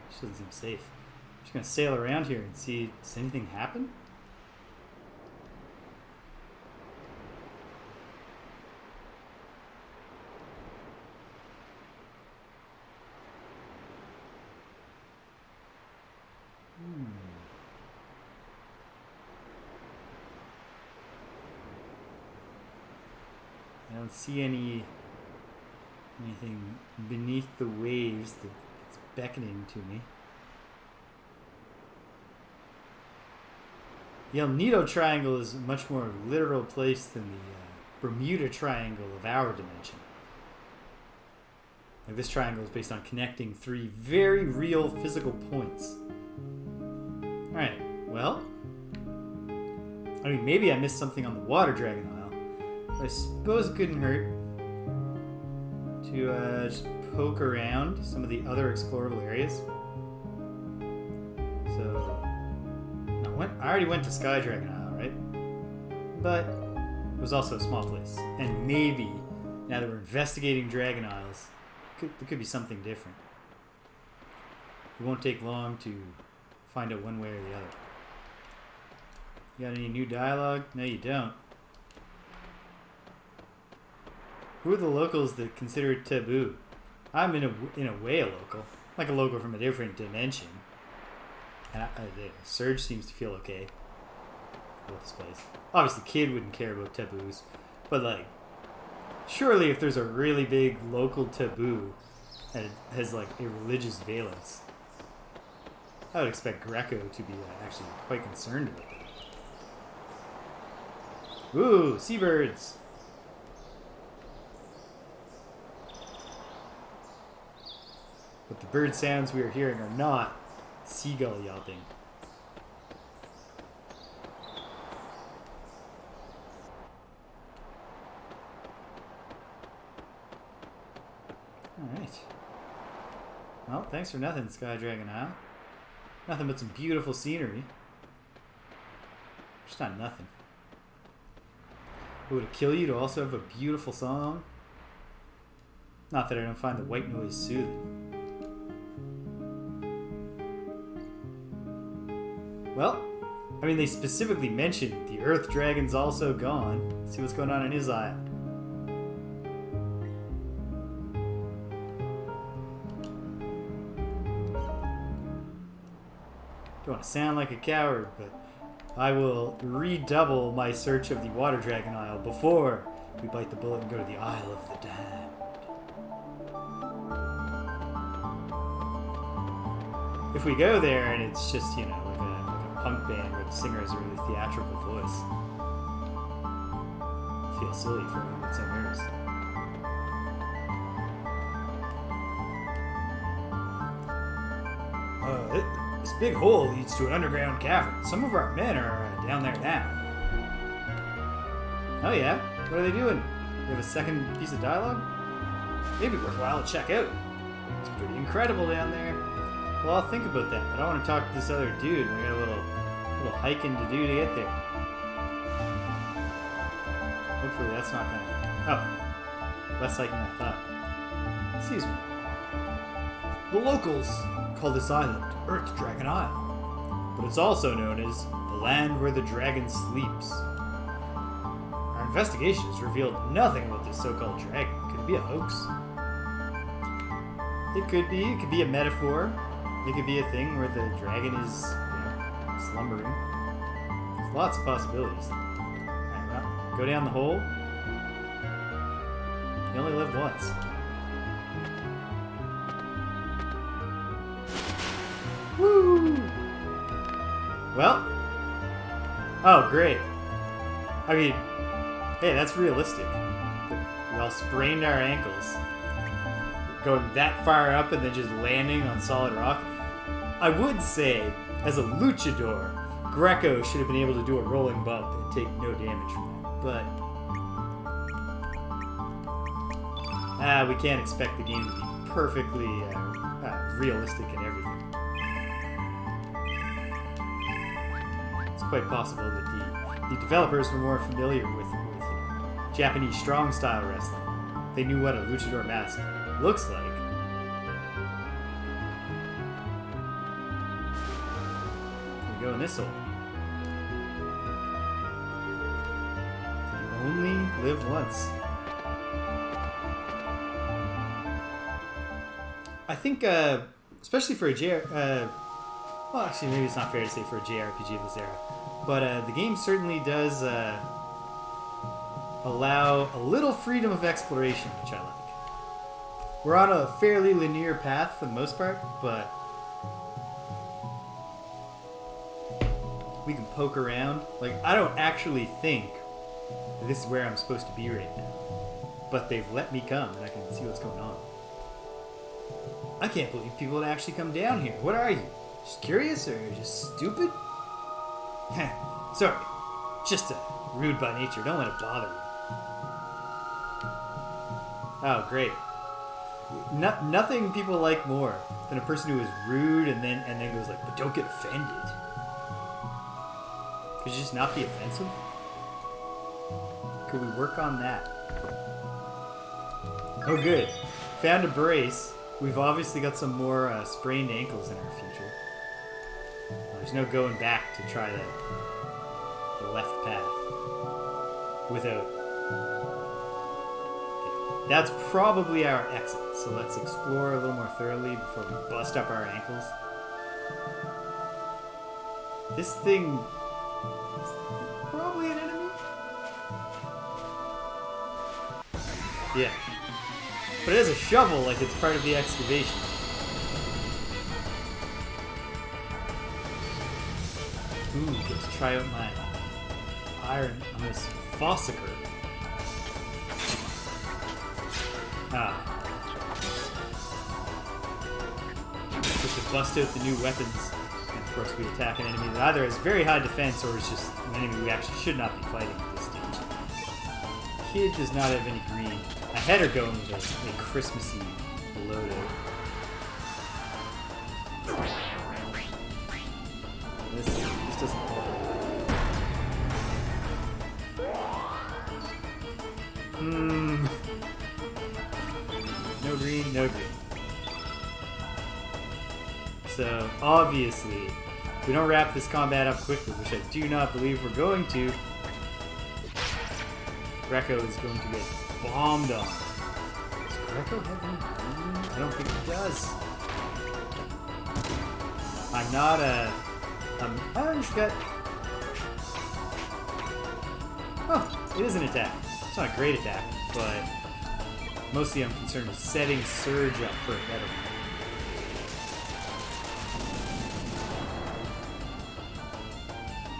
This doesn't seem safe. I'm just gonna sail around here and see, does anything happen? I don't see anything beneath the waves that's beckoning to me. The El Nido Triangle is a much more literal place than the Bermuda Triangle of our dimension. Like this triangle is based on connecting three very real physical points. Alright, well, I mean, maybe I missed something on the Water Dragon Isle, but I suppose it couldn't hurt to just poke around some of the other explorable areas. So, I already went to Sky Dragon Isle, right? But it was also a small place. And maybe, now that we're investigating Dragon Isles, there could be something different. It won't take long to find out one way or the other. You got any new dialogue? No, you don't. Who are the locals that consider it taboo? I'm in a way a local. Like a local from a different dimension. And Surge seems to feel okay with this place. Obviously, Kid wouldn't care about taboos. But, like, surely if there's a really big local taboo and it has, like, a religious valence, I would expect Greco to be actually quite concerned about that. Ooh, seabirds! But the bird sounds we are hearing are not seagull yelping. Alright. Well, thanks for nothing, Sky Dragon Isle. Nothing but some beautiful scenery. Just not nothing. Would it kill you to also have a beautiful song? Not that I don't find the white noise soothing. Well, I mean, they specifically mentioned the Earth Dragon's also gone. Let's see what's going on in his isle. Don't want to sound like a coward, but I will redouble my search of the Water Dragon Isle before we bite the bullet and go to the Isle of the Damned. If we go there and it's just, you know, like a punk band where the singer has a really theatrical voice, I feel silly for anyone that's singers. This big hole leads to an underground cavern. Some of our men are down there now. Oh yeah? What are they doing? You have a second piece of dialogue? Maybe worthwhile to check out. It's pretty incredible down there. Well, I'll think about that, but I want to talk to this other dude. We got a little hiking to do to get there. Hopefully that's not gonna... Oh. Less hiking than I thought. Excuse me. The locals call this island Earth Dragon Isle, but it's also known as the land where the dragon sleeps. Our investigation has revealed nothing about this so-called dragon. Could it be a hoax? It could be. It could be a metaphor. It could be a thing where the dragon is, slumbering. There's lots of possibilities. Alright, well, go down the hole. You only live once. Woo! Well. Oh, great. I mean, hey, that's realistic. We all sprained our ankles. Going that far up and then just landing on solid rock. I would say, as a luchador, Greco should have been able to do a rolling bump and take no damage from that. But we can't expect the game to be perfectly realistic and everything. It's quite possible that the developers were more familiar with Japanese strong style wrestling. They knew what a luchador mask looks like. We go in this hole. You only live once. I think, especially for a well, actually, maybe it's not fair to say for a JRPG of this era, but the game certainly does allow a little freedom of exploration, which I like. We're on a fairly linear path for the most part, but We can poke around. Like, I don't actually think that this is where I'm supposed to be right now. But they've let me come, and I can see what's going on. I can't believe people would actually come down here. What are you? Just curious, or just stupid? Sorry. Just rude by nature. Don't let it bother you. Oh, great. Nothing people like more than a person who is rude and then goes like, but don't get offended. Could you just not be offensive? Could we work on that? Oh, good. Found a brace. We've obviously got some more sprained ankles in our future. There's no going back to try the left path without. That's probably our exit, so let's explore a little more thoroughly before we bust up our ankles. This thing is probably an enemy? Yeah. But it has a shovel like it's part of the excavation. Ooh, get to try out my iron on this fossicker. Just to bust out the new weapons. And of course we attack an enemy that either has very high defense or is just an enemy we actually should not be fighting at this stage. Kid does not have any green. I had her going with a Christmassy loadout. This doesn't hold. No green, no green. So, obviously, if we don't wrap this combat up quickly, which I do not believe we're going to, Greco is going to get bombed on. Does Greco have any green? I don't think he does. I'm not a... oh, he's got... Oh, it is an attack. It's not a great attack, but mostly I'm concerned with setting Surge up for a better one.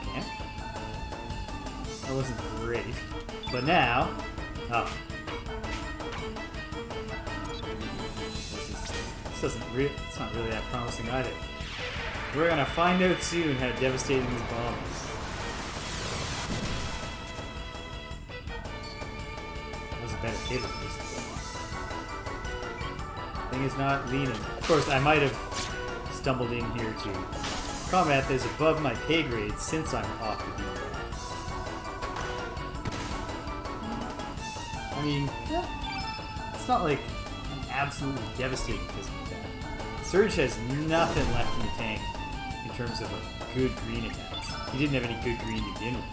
Okay. That wasn't great. But now... Oh. This doesn't really... It's not really that promising either. We're gonna find out soon how devastating this bomb is. That was a better hit at least. Thing is not leaning. Of course, I might have stumbled in here to combat that is above my pay grade since I'm off the beat. I mean, yeah, it's not like an absolutely devastating physical attack. Surge has nothing left in the tank in terms of good green attacks. He didn't have any good green to begin with.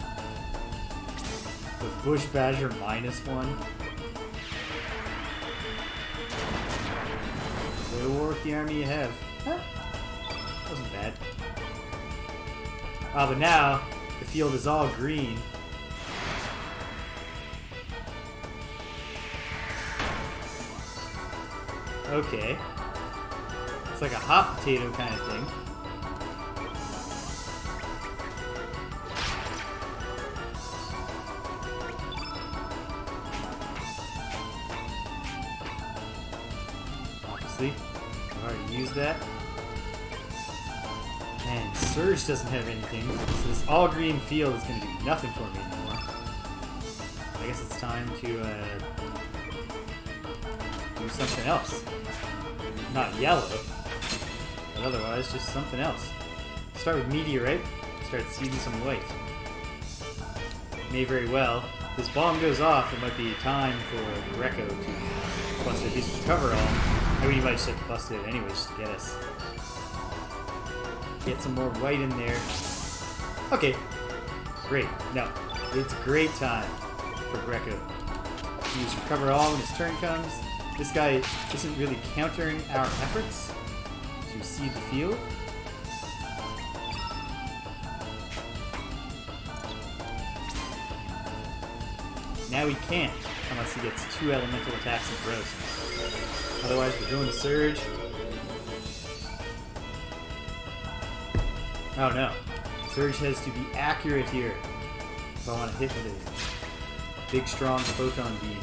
The Bush Badger -1. Go to war with the army you have. Huh? Wasn't bad. Ah, but now the field is all green. Okay. It's like a hot potato kind of thing. Obviously, I've already used that. And Surge doesn't have anything, so this all-green field is going to do nothing for me anymore. I guess it's time to do something else. Not yellow, but otherwise just something else. Start with Meteorite, start seeing some white. May very well. If this bomb goes off, it might be time for Greco to bust at least recover all. I mean, he might just have to bust it anyways just to get us. Get some more white in there. Okay. Great. No. It's a great time for Greco to use recover all when his turn comes. This guy isn't really countering our efforts to seed the field. Now he can't, unless he gets 2 elemental attacks in a row. Otherwise, we're doing the Surge. Oh no. Surge has to be accurate here if I want to hit with a big, strong photon beam.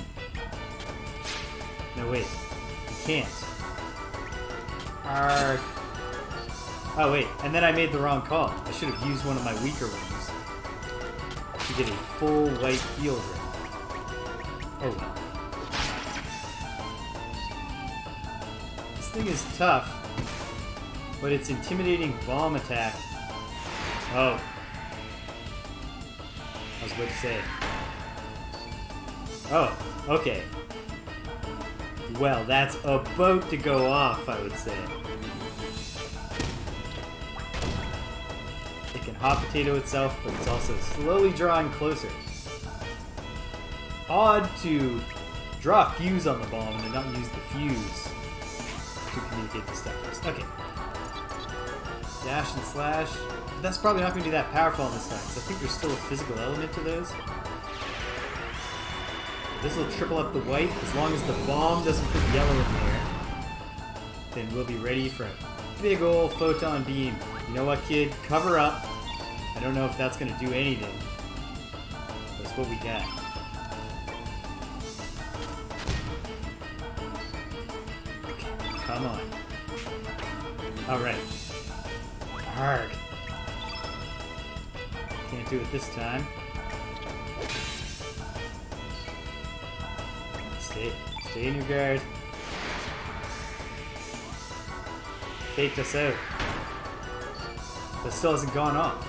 No, wait. You can't. Arrgh. Oh, wait. And then I made the wrong call. I should have used one of my weaker ones to get a full white field ring. Oh, well. This thing is tough, but its intimidating bomb attack. Oh. I was about to say. Oh, okay. Well, that's about to go off, I would say. It can hot potato itself, but it's also slowly drawing closer. Odd to draw a fuse on the bomb and then not use the fuse to communicate the stuff. Okay. Dash and slash. That's probably not going to be that powerful on this guy, because I think there's still a physical element to those. This will triple up the white. As long as the bomb doesn't put yellow in there, then we'll be ready for a big old photon beam. You know what, kid? Cover up. I don't know if that's going to do anything. That's what we got. Okay, come on. Alright. Arrgh. Can't do it this time. Stay in your guard. Faked us out. But still hasn't gone off.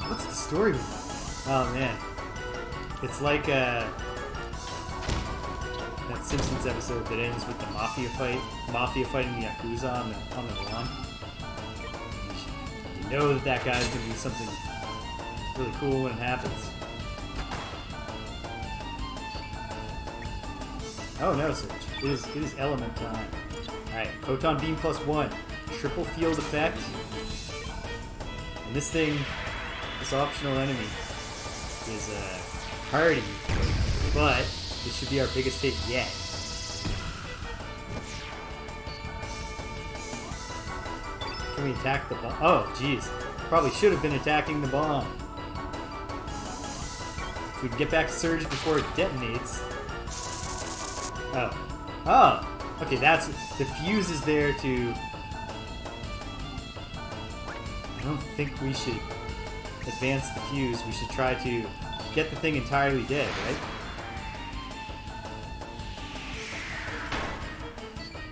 What's the story with that? Oh man. It's like that Simpsons episode that ends with the mafia fight. Mafia fighting the Yakuza on the lawn. You know that guy's gonna do something really cool when it happens. Oh no, Surge. It is element time. Alright, photon beam +1. Triple field effect. And this thing, this optional enemy, is hardy, but this should be our biggest hit yet. Can we attack the bomb? Oh, jeez. Probably should have been attacking the bomb. If we can get back to Surge before it detonates. Oh. Oh! Okay, that's... The fuse is there to... I don't think we should advance the fuse. We should try to get the thing entirely dead, right?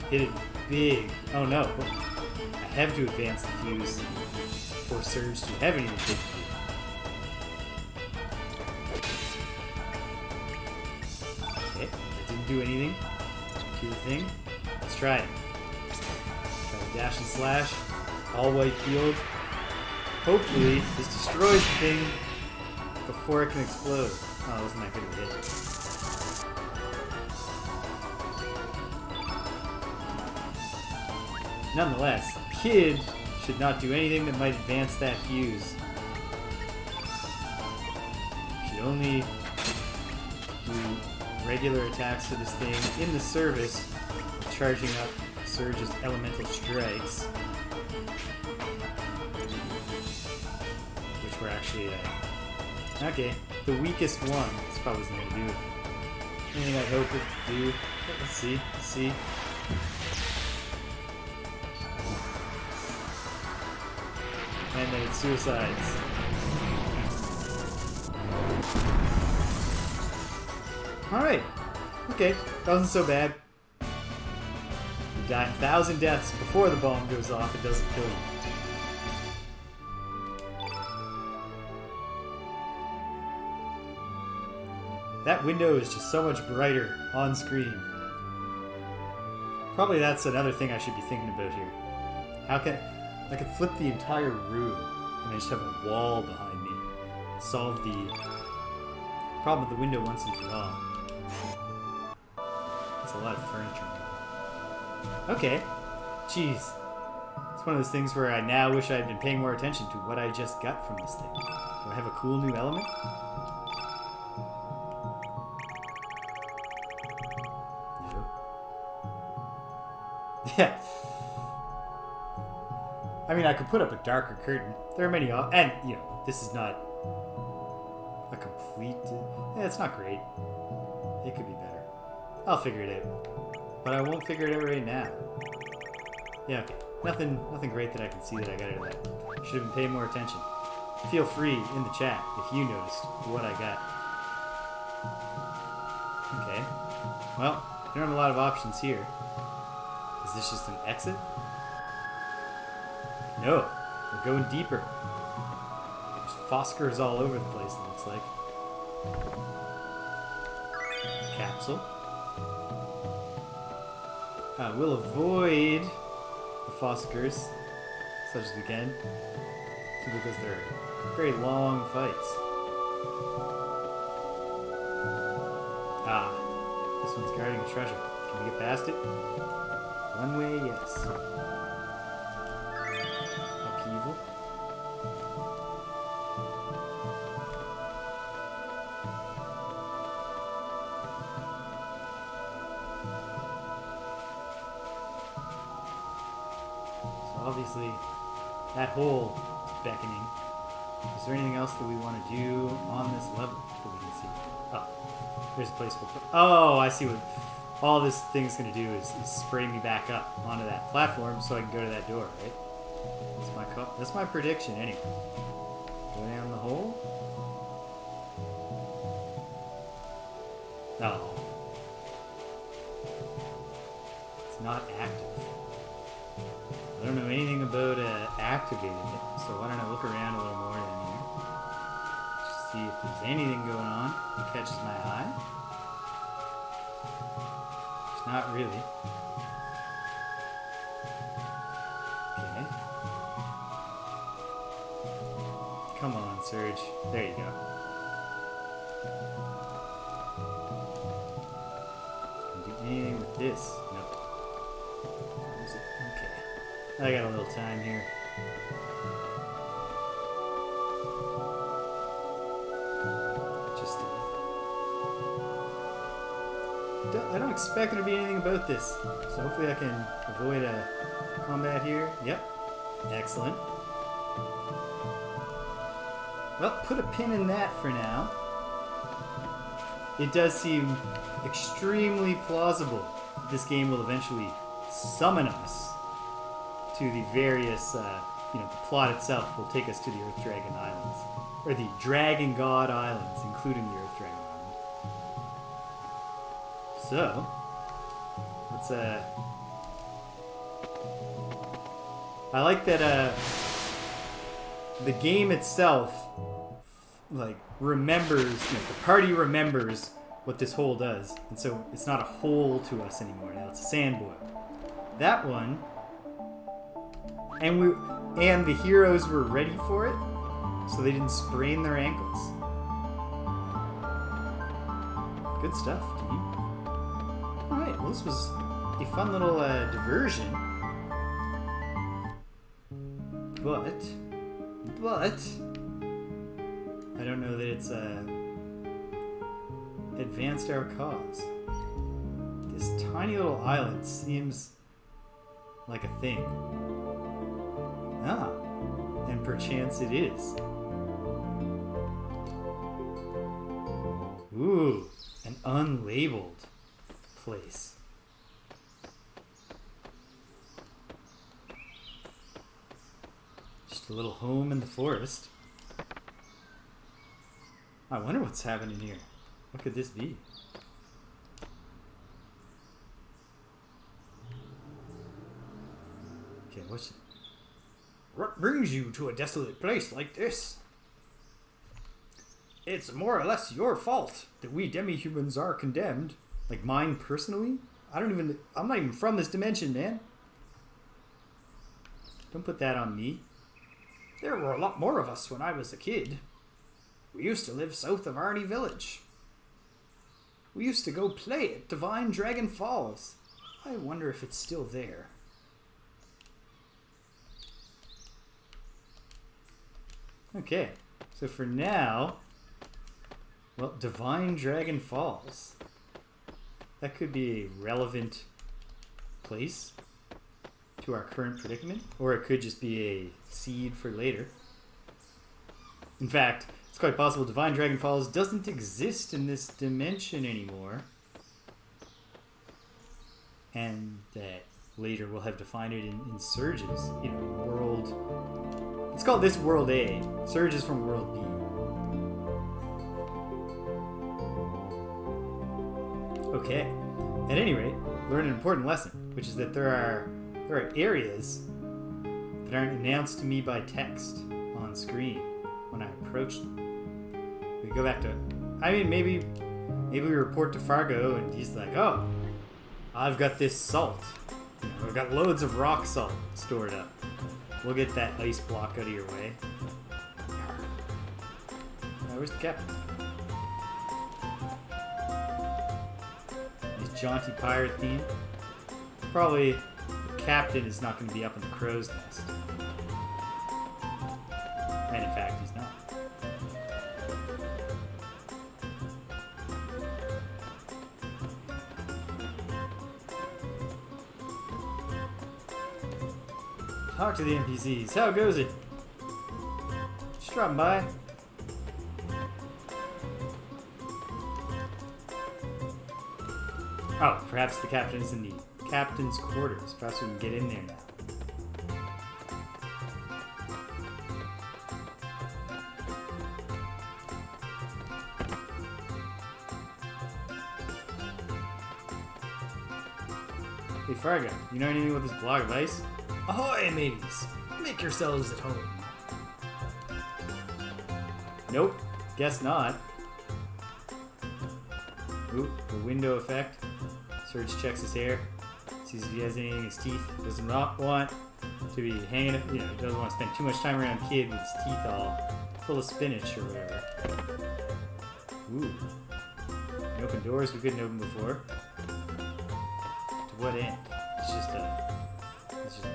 Hit it big. Oh no. I have to advance the fuse for Surge to have anything big to do. Okay, that didn't do anything to the thing. Let's try it. Try to dash and slash. All white field. Hopefully, this destroys the thing before it can explode. Oh, wasn't that good of a hit. Nonetheless, Kid should not do anything that might advance that fuse. Should only do regular attacks to this thing in the service of charging up Surge's elemental strikes. Which were actually, okay, the weakest one. This probably isn't going to do anything I hope it to do. Let's see, let's see. And then it suicides. Alright. Okay, that wasn't so bad. You die 1,000 deaths before the bomb goes off, it doesn't kill you. That window is just so much brighter on screen. Probably that's another thing I should be thinking about here. How can... I could flip the entire room and I just have a wall behind me. Solve the problem with the window once and for all. That's a lot of furniture. Okay. Jeez. It's one of those things where I now wish I had been paying more attention to what I just got from this thing. Do I have a cool new element? No. Yeah. I mean, I could put up a darker curtain. There are many, and you know, this is not a complete. Yeah, it's not great. It could be better. I'll figure it out, but I won't figure it out right now. Yeah, okay. Nothing great that I can see that I got out of that. Should have been paying more attention. Feel free in the chat if you noticed what I got. Okay. Well, there aren't a lot of options here. Is this just an exit? No. We're going deeper. There's Foskers all over the place, it looks like. Capsule. We'll avoid the Foskers such as we can, because they're very long fights. This one's guarding a treasure. Can we get past it? One way, yes. Upheaval. So obviously, that hole is beckoning. Is there anything else that we want to do on this level that we can see? Oh, there's a place we'll put. Oh, I see what all this thing's going to do is spray me back up onto that platform so I can go to that door, right? That's my prediction anyway. Go down the hole. Oh. It's not active. I don't know anything about activating it, so why don't I look around a little more down here. Just see if there's anything going on that catches my eye. It's not really. Okay. Come on, Surge. There you go. Can do anything with this? Nope. Where is it? Okay. I got a little time here. I don't expect there to be anything about this, so hopefully I can avoid combat here. Yep. Excellent. Well, put a pin in that for now. It does seem extremely plausible that this game will eventually summon us to the various, the plot itself will take us to the Earth Dragon Islands. Or the Dragon God Islands, including the Earth Dragon Island. So, let's, I like that, the game itself, like, remembers, the party remembers what this hole does. And so it's not a hole to us anymore. Now it's a sand boil. That one, and the heroes were ready for it, so they didn't sprain their ankles. Good stuff, team. Alright, well, this was a fun little diversion. But I don't know that it's advanced our cause. This tiny little island seems like a thing. Ah, and perchance it is. Ooh, an unlabeled place. Just a little home in the forest. I wonder what's happening here. What could this be? Okay, what brings you to a desolate place like this? It's more or less your fault that we demi-humans are condemned. Like mine personally? I'm not even from this dimension, man. Don't put that on me. There were a lot more of us when I was a kid. We used to live south of Arnie Village. We used to go play at Divine Dragon Falls. I wonder if it's still there. Okay, so for now, well, Divine Dragon Falls. That could be a relevant place to to our current predicament, or it could just be a seed for later. In fact, it's quite possible Divine Dragon Falls doesn't exist in this dimension anymore, and that later we'll have to find it in surges, you know, in world... Let's call this World A. Surges from World B. Okay. At any rate, learn an important lesson, which is that there are areas that aren't announced to me by text on screen when I approach them. We go back to... I mean, maybe we report to Fargo and he's like, oh, I've got this salt. You know, I've got loads of rock salt stored up. We'll get that ice block out of your way. Where's the captain? His jaunty pirate theme. Probably the captain is not going to be up in the crow's nest. And in fact, he's not. Talk to the NPCs. How goes it? Just dropping by. Oh, perhaps the captain is in the captain's quarters. Perhaps we can get in there now. Hey Fargo, you know anything about this block of ice? Ahoy, mateys! Make yourselves at home. Nope, guess not. Ooh, the window effect. Surge checks his hair, sees if he has anything in his teeth. Does not want to be hanging, you know, doesn't want to spend too much time around a kid with his teeth all full of spinach or whatever. Ooh. Can open doors we couldn't open before. To what end? It's just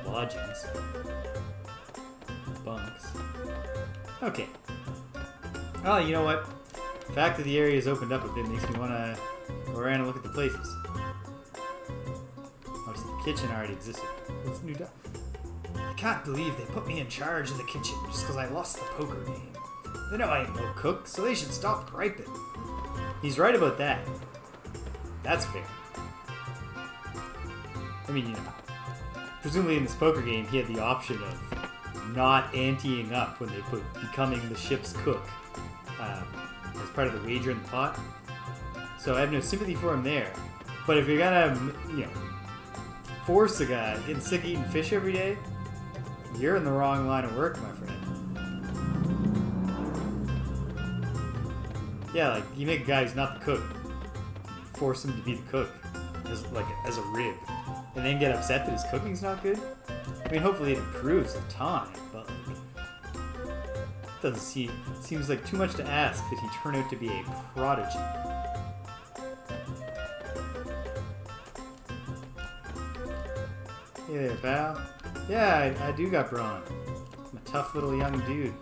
lodgings. Bunks. Okay. Oh, you know what? The fact that the area is opened up a bit makes me want to go around and look at the places. Obviously, the kitchen already existed. What's new done? I can't believe they put me in charge of the kitchen just because I lost the poker game. They know I ain't no cook, so they should stop griping. He's right about that. That's fair. I mean, you know, presumably in this poker game, he had the option of not anteing up when they put becoming the ship's cook as part of the wager in the pot. So I have no sympathy for him there. But if you're gonna, you know, force a guy getting sick of eating fish every day, you're in the wrong line of work, my friend. Yeah, like, you make a guy who's not the cook, force him to be the cook as a rib, and then get upset that his cooking's not good. I mean, hopefully it improves with time, but like, doesn't seems like too much to ask that he turn out to be a prodigy. Yeah, pal. Yeah, I do got brawn. I'm a tough little young dude.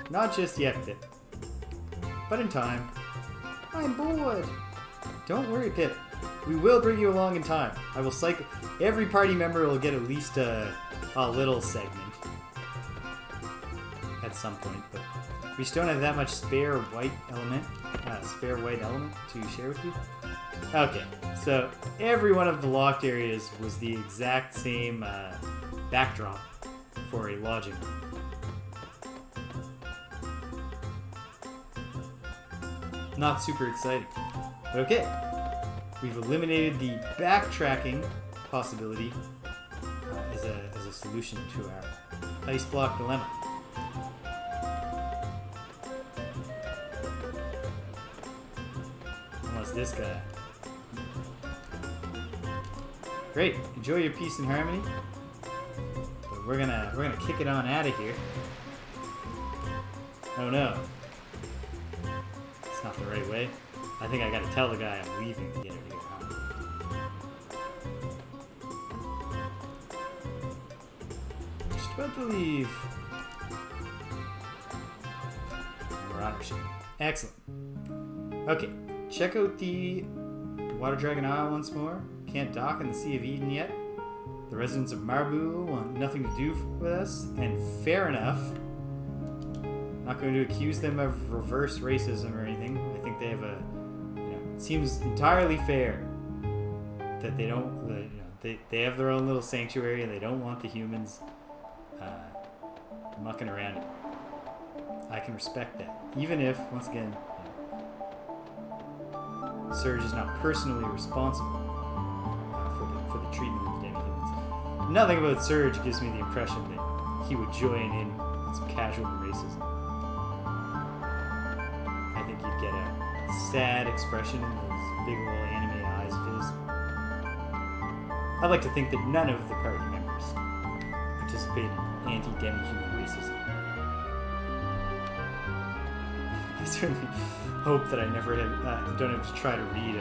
Not just yet, Pip. But in time. I'm bored. Don't worry, Pip. We will bring you along in time. I will cycle. Every party member will get at least a little segment at some point, but we just don't have that much spare white element to share with you. Okay, so every one of the locked areas was the exact same backdrop for a lodging room. Not super exciting, but okay. We've eliminated the backtracking possibility as a solution to our ice block dilemma. Unless this guy. Great, enjoy your peace and harmony. But we're gonna kick it on out of here. Oh no. It's not the right way. I think I gotta tell the guy I'm leaving to get out of here, huh? Just about to leave. We're on our ship. Excellent. Okay, check out the Water Dragon Isle once more. Can't dock in the Sea of Eden yet. The residents of Marbu want nothing to do with us, and fair enough. Not going to accuse them of reverse racism or anything. I think they have a, it seems entirely fair that they don't, they have their own little sanctuary and they don't want the humans mucking around it. I can respect that, even if, once again, Surge is not personally responsible for the treatment of the demi-humans. Nothing about Surge gives me the impression that he would join in some casual racism. I think you'd get a sad expression in those big old anime eyes of his. I'd like to think that none of the party members participate in anti-demi-human racism. I certainly hope that I never don't have to try to read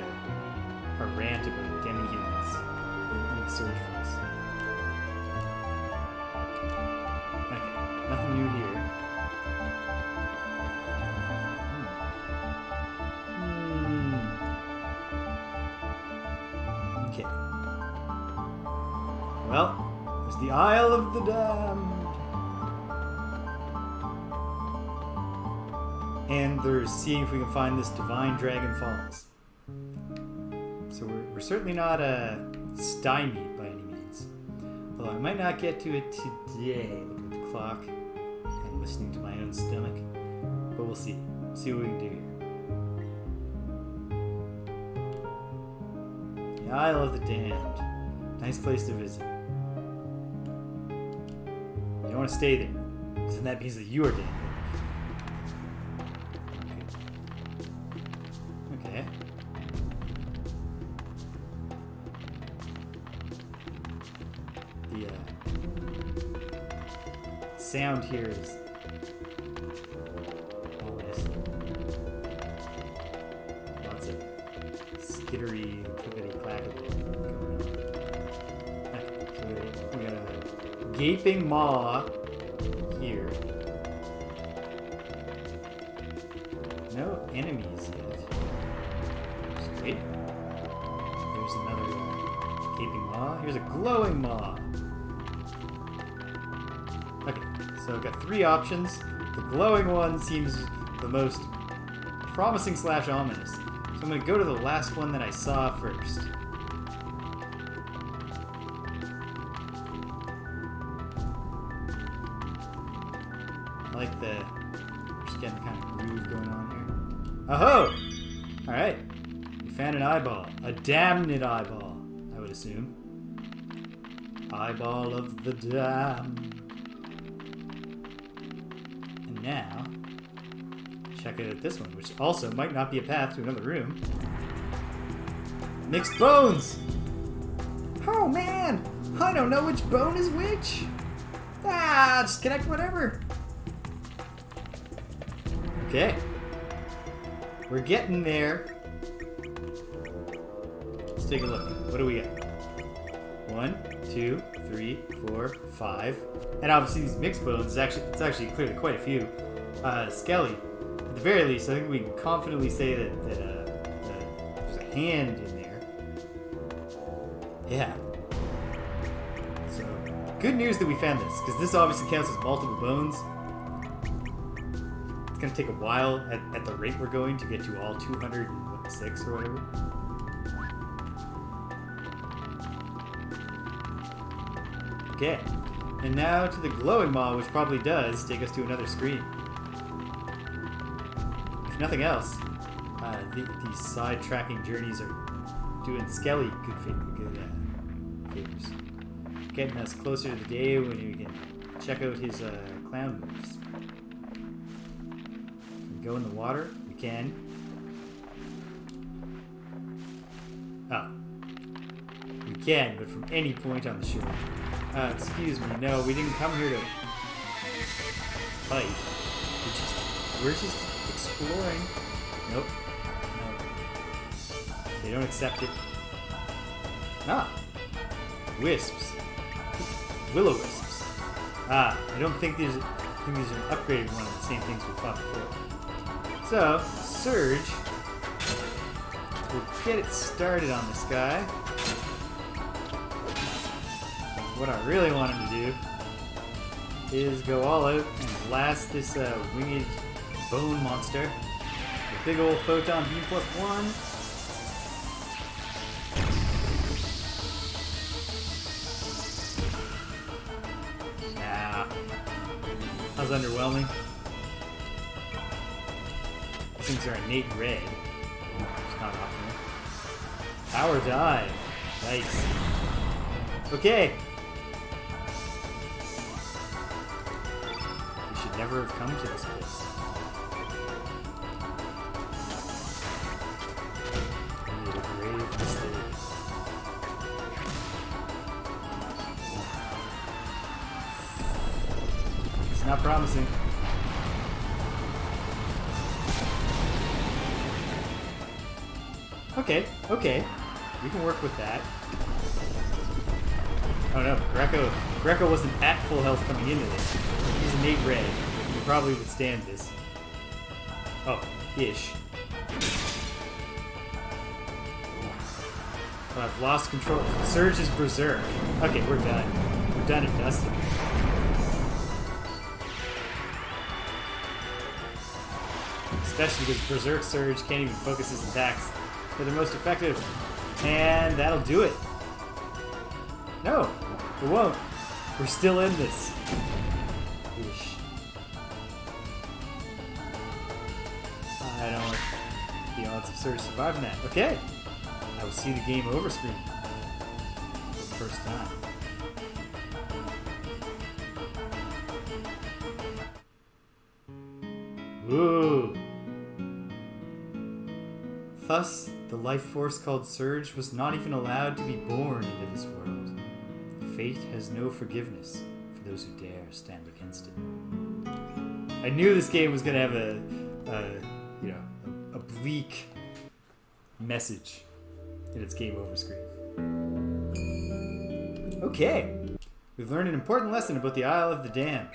a rant about demi-humans in the Surge voice. Okay, nothing new here. Okay. Well, there's the Isle of the Damned. And they're seeing if we can find this Divine Dragon Falls. So we're certainly not stymied by any means. Although I might not get to it today. Looking at the clock and listening to my own stomach. But we'll see. See what we can do here. The Isle of the Damned. Nice place to visit. You don't want to stay there, because then that means that you are damned. Okay. The sound here is ominous. Lots of skittery, clickety clackety going on. Okay, so we got a gaping maw here. No enemies yet. That's great. There's another gaping maw. Here's a glowing maw. Okay, so I've got 3 options. The glowing one seems the most promising / ominous. So I'm going to go to the last one that I saw first. I like the... just getting kind of groove going on here. Oh-ho! Alright. We found an eyeball. A damned eyeball, I would assume. Eyeball of the damned. And now, check out this one, which also might not be a path to another room. Mixed bones! Oh man! I don't know which bone is which! Ah, just connect whatever. Okay. We're getting there. Let's take a look. What do we got? 1, 2, 3, 4, 5. And obviously these mixed bones, it's actually clearly quite a few. Skelly. At the very least, I think we can confidently say that there's a hand in there. Yeah. So, good news that we found this, because this obviously counts as multiple bones. It's going to take a while at the rate we're going to get to all 206 or whatever. Okay. And now to the glowing maw, which probably does take us to another screen. If nothing else, these side-tracking journeys are doing Skelly good favors. Getting us closer to the day when we can check out his clown moves. Can we go in the water? We can. Oh. We can, but from any point on the shore. Excuse me, no, we didn't come here to fight. We're just exploring. Nope. No. They don't accept it. Ah. Wisps. Will-o-wisps. Ah, I don't think there's... I think there's an upgraded one of the same things we fought before. So, Surge. We'll get it started on this guy. What I really want him to do is go all out and blast this winged bone monster. The big old photon beam +1. Nah. That was underwhelming. These things are innate red. It's not optimal. Power dive. Nice. Okay. We should never have come to this place. We made a grave mistake. It's not promising. Okay, okay. We can work with that. Oh no, Greco wasn't at full health coming into this. He's innate red. He can probably withstand this. Oh, ish. Oh, I've lost control. Surge is berserk. Okay, we're done. We're done and dusted. Especially because Berserk Surge can't even focus his attacks. They're the most effective. And that'll do it. No, it won't. We're still in this. Ish. I don't like the odds of Surge surviving that. Okay. I will see the game over screen. For the first time. Ooh. Thus, the life force called Surge was not even allowed to be born into this world. Fate has no forgiveness for those who dare stand against it. I knew this game was going to have a bleak message in its game over screen. Okay, we've learned an important lesson about the Isle of the Damned.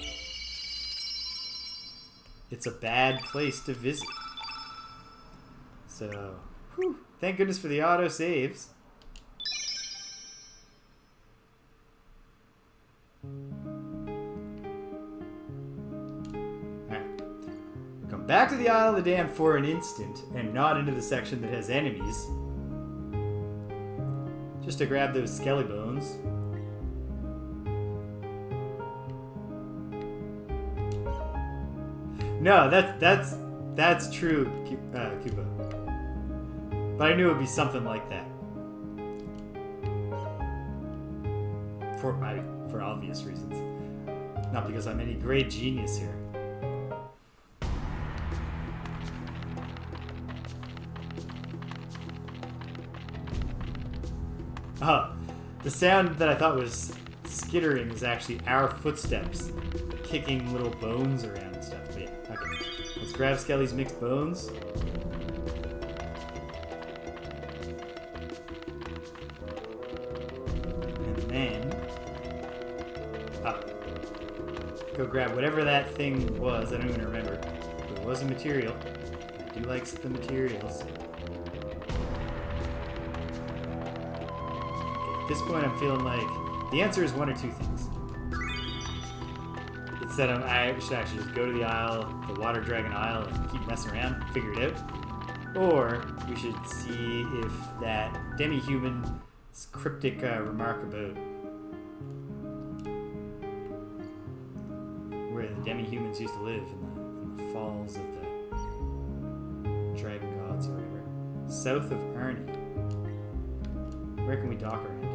It's a bad place to visit. So, whew, thank goodness for the auto saves. Alright. We'll come back to the Isle of the Damned for an instant and not into the section that has enemies. Just to grab those skelly bones. No, that's true, Cuba. But I knew it would be something like that. For obvious reasons. Not because I'm any great genius here. The sound that I thought was skittering is actually our footsteps kicking little bones around and stuff. But yeah, okay. Let's grab Skelly's mixed bones. And then go grab whatever that thing was. I don't even remember. But it was a material. I do like the materials. At this point, I'm feeling like the answer is one or two things. It's that I should actually just go to the Isle, the Water Dragon Isle, and keep messing around, figure it out. Or we should see if that demi-human's cryptic remark about where the demi-humans used to live in the falls of the dragon gods or whatever. South of Arnie. Where can we dock around here?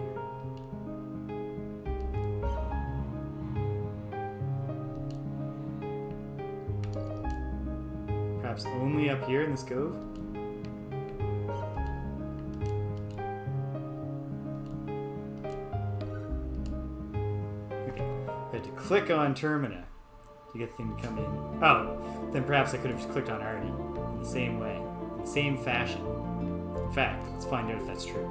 Perhaps only up here in this cove? Okay. I had to click on Termina to get the thing to come in. Oh, then perhaps I could have just clicked on Arnie in the same way, in the same fashion. In fact, let's find out if that's true.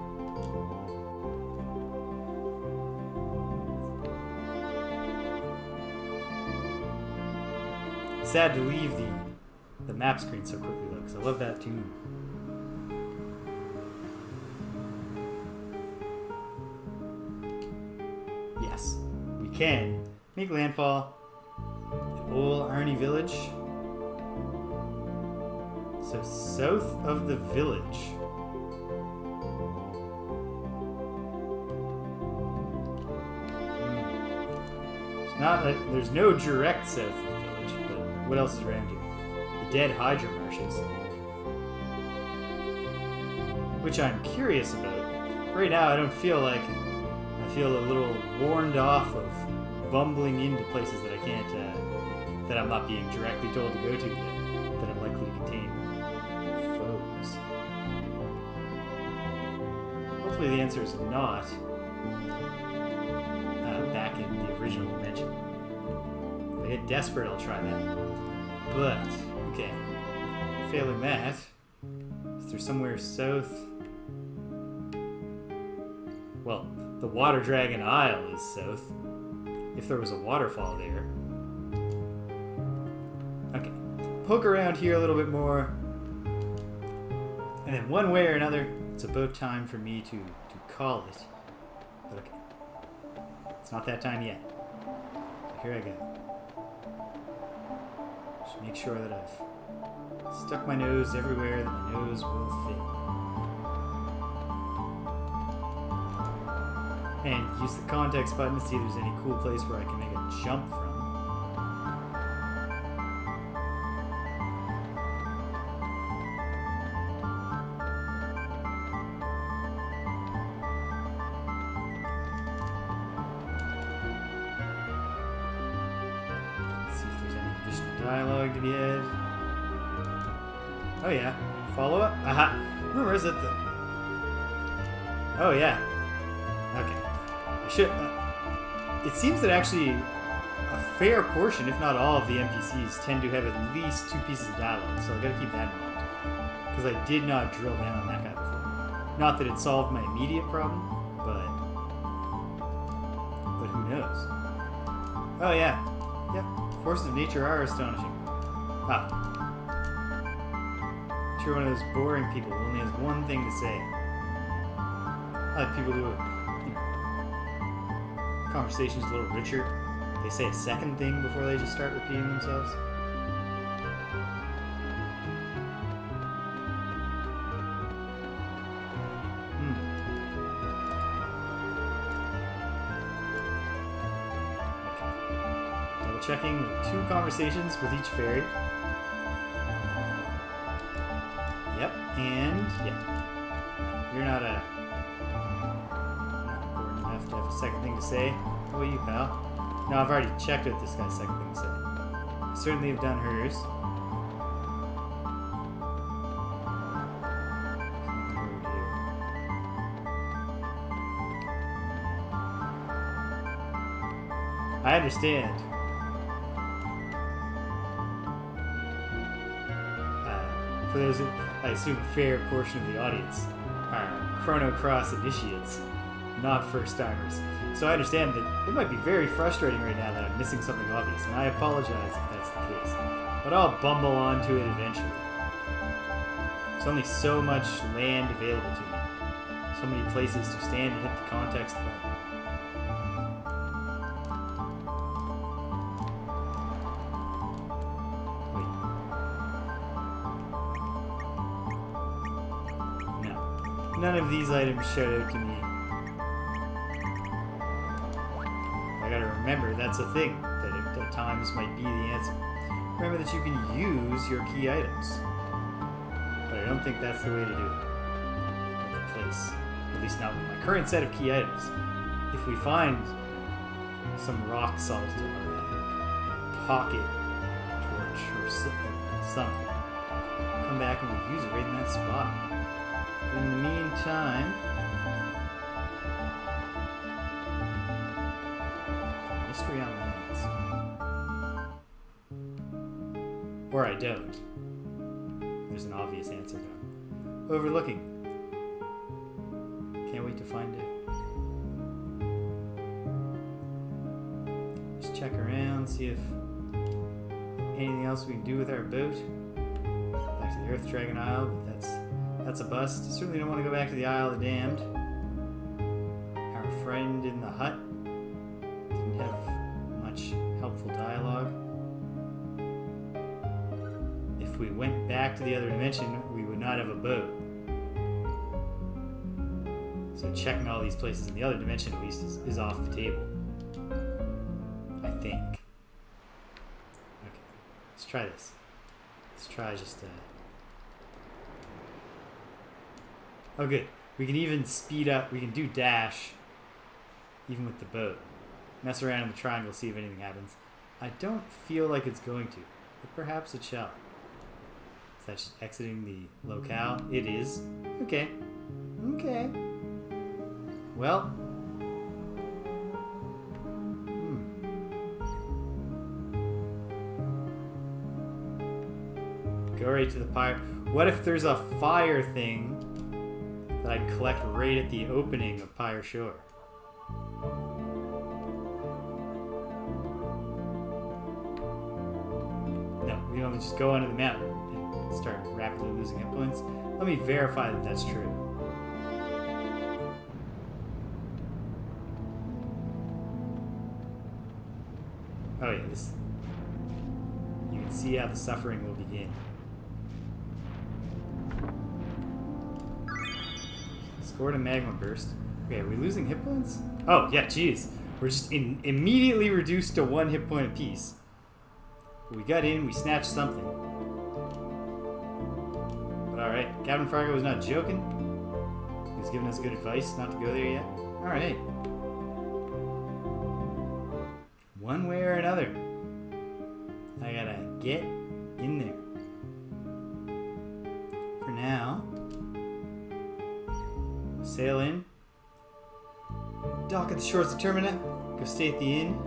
Sad to leave the map screen so quickly though, because I love that tune. Yes, we can make landfall at Old Arnie Village. So south of the village. There's no direct south of the village, but what else is around here? The dead Hydra marshes. Which I'm curious about. Right now I don't feel like I feel a little warned off of bumbling into places that I can't that I'm not being directly told to go to yet, that are likely to contain foes. Hopefully the answer is not back in the original dimension. If I get desperate, I'll try that. But, okay. Failing that, is there somewhere south? Well, the Water Dragon Isle is south. If there was a waterfall there. Okay. Poke around here a little bit more. And then one way or another, it's about time for me to call it. But okay. It's not that time yet. So here I go. Just make sure that I've stuck my nose everywhere that my nose will fit. And use the context button to see if there's any cool place where I can make a jump from. Dialogue to be had. Oh yeah. Follow up? Aha. Where is it though? Oh yeah. Okay. I should. It seems that actually a fair portion, if not all, of the NPCs tend to have at least 2 pieces of dialogue, so I gotta keep that in mind. Because I did not drill down on that guy before. Not that it solved my immediate problem, but who knows? Oh yeah. Yep. Forces of nature are astonishing. Ah. Sure, one of those boring people who only has one thing to say. I like people who, conversation's a little richer. They say a second thing before they just start repeating themselves. Checking 2 conversations with each fairy. Yep, and yeah. You're not important enough to have a second thing to say. How about you, pal? No, I've already checked out this guy's second thing to say. I certainly have done hers. I understand. For those, I assume, a fair portion of the audience are Chrono Cross initiates, not first-timers. So I understand that it might be very frustrating right now that I'm missing something obvious, and I apologize if that's the case. But I'll bumble onto it eventually. There's only so much land available to me. So many places to stand and hit the context button. None of these items shout out to me. I gotta remember that's a thing that at times might be the answer. Remember that you can use your key items. But I don't think that's the way to do it. At the place. At least not with my current set of key items. If we find some rock salt or a pocket torch or something, come back and we'll use it right in that spot. In the meantime, mystery on lands. Or I don't. There's an obvious answer though. Overlooking. Can't wait to find it. Just check around, see if anything else we can do with our boat? Back to the Earth Dragon Isle, but that's a bust. Certainly don't want to go back to the Isle of the Damned. Our friend in the hut didn't have much helpful dialogue. If we went back to the other dimension, we would not have a boat. So checking all these places in the other dimension at least is off the table. I think. Okay, let's try this. Let's try just Oh good, we can even speed up, we can do dash even with the boat. Mess around in the triangle, see if anything happens. I don't feel like it's going to, but perhaps it shall. Is that just exiting the locale? It is. Okay. Okay. Well. Go right to the Pyre. What if there's a fire thing that I'd collect right at the opening of Pyre Shore? No, we don't just go onto the mountain and start rapidly losing hit points. Let me verify that that's true. Oh yeah, this. You can see how the suffering will begin. Scored a magma burst. Okay, are we losing hit points? Oh yeah, jeez. We're just immediately reduced to 1 hit point apiece. We got in, we snatched something. But alright, Captain Fargo was not joking. He was giving us good advice not to go there yet. Alright. One way or another, I gotta get in there. For now, sail in, dock at the shores of Termina, go stay at the inn.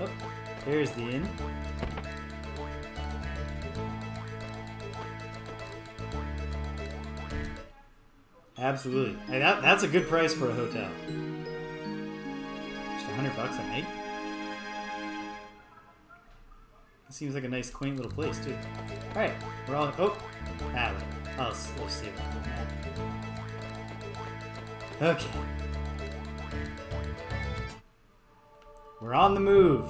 Oh, there's the inn. Absolutely. Hey, that's a good price for a hotel. Just $100 a night. It seems like a nice, quaint little place too. All right, we're all. Oh, whatever. We'll see about that. Okay. We're on the move.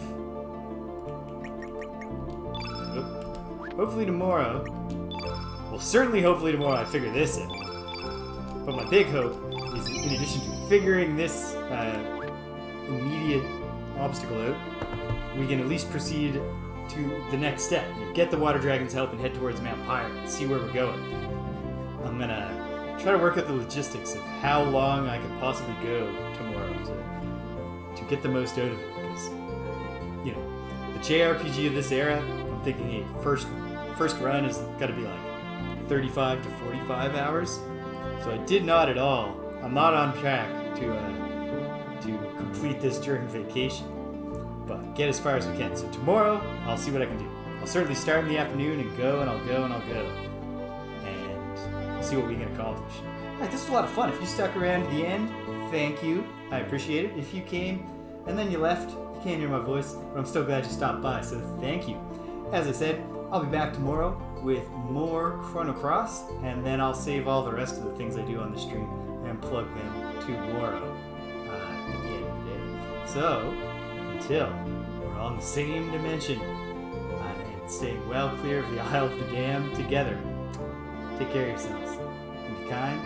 Oh. Hopefully tomorrow. Well, certainly hopefully tomorrow I figure this in. But my big hope is, in addition to figuring this immediate obstacle out, we can at least proceed to the next step. Get the Water Dragon's help and head towards Mount Pyre and see where we're going. I'm gonna try to work out the logistics of how long I could possibly go tomorrow to get the most out of it. Because, you know, the JRPG of this era, I'm thinking, hey, first run is gotta be like 35 to 45 hours. So I did not at all. I'm not on track to complete this during vacation, but get as far as we can. So tomorrow, I'll see what I can do. I'll certainly start in the afternoon and go, and I'll go, and I'll go, and see what we can accomplish. All right, this was a lot of fun. If you stuck around to the end, thank you. I appreciate it. If you came and then you left, you can't hear my voice, but I'm still glad you stopped by, so thank you. As I said, I'll be back tomorrow with more Chrono Cross, and then I'll save all the rest of the things I do on the stream and plug them tomorrow at the end of the day. So, until we're on the same dimension and staying well clear of the Isle of the Damned together, take care of yourselves and be kind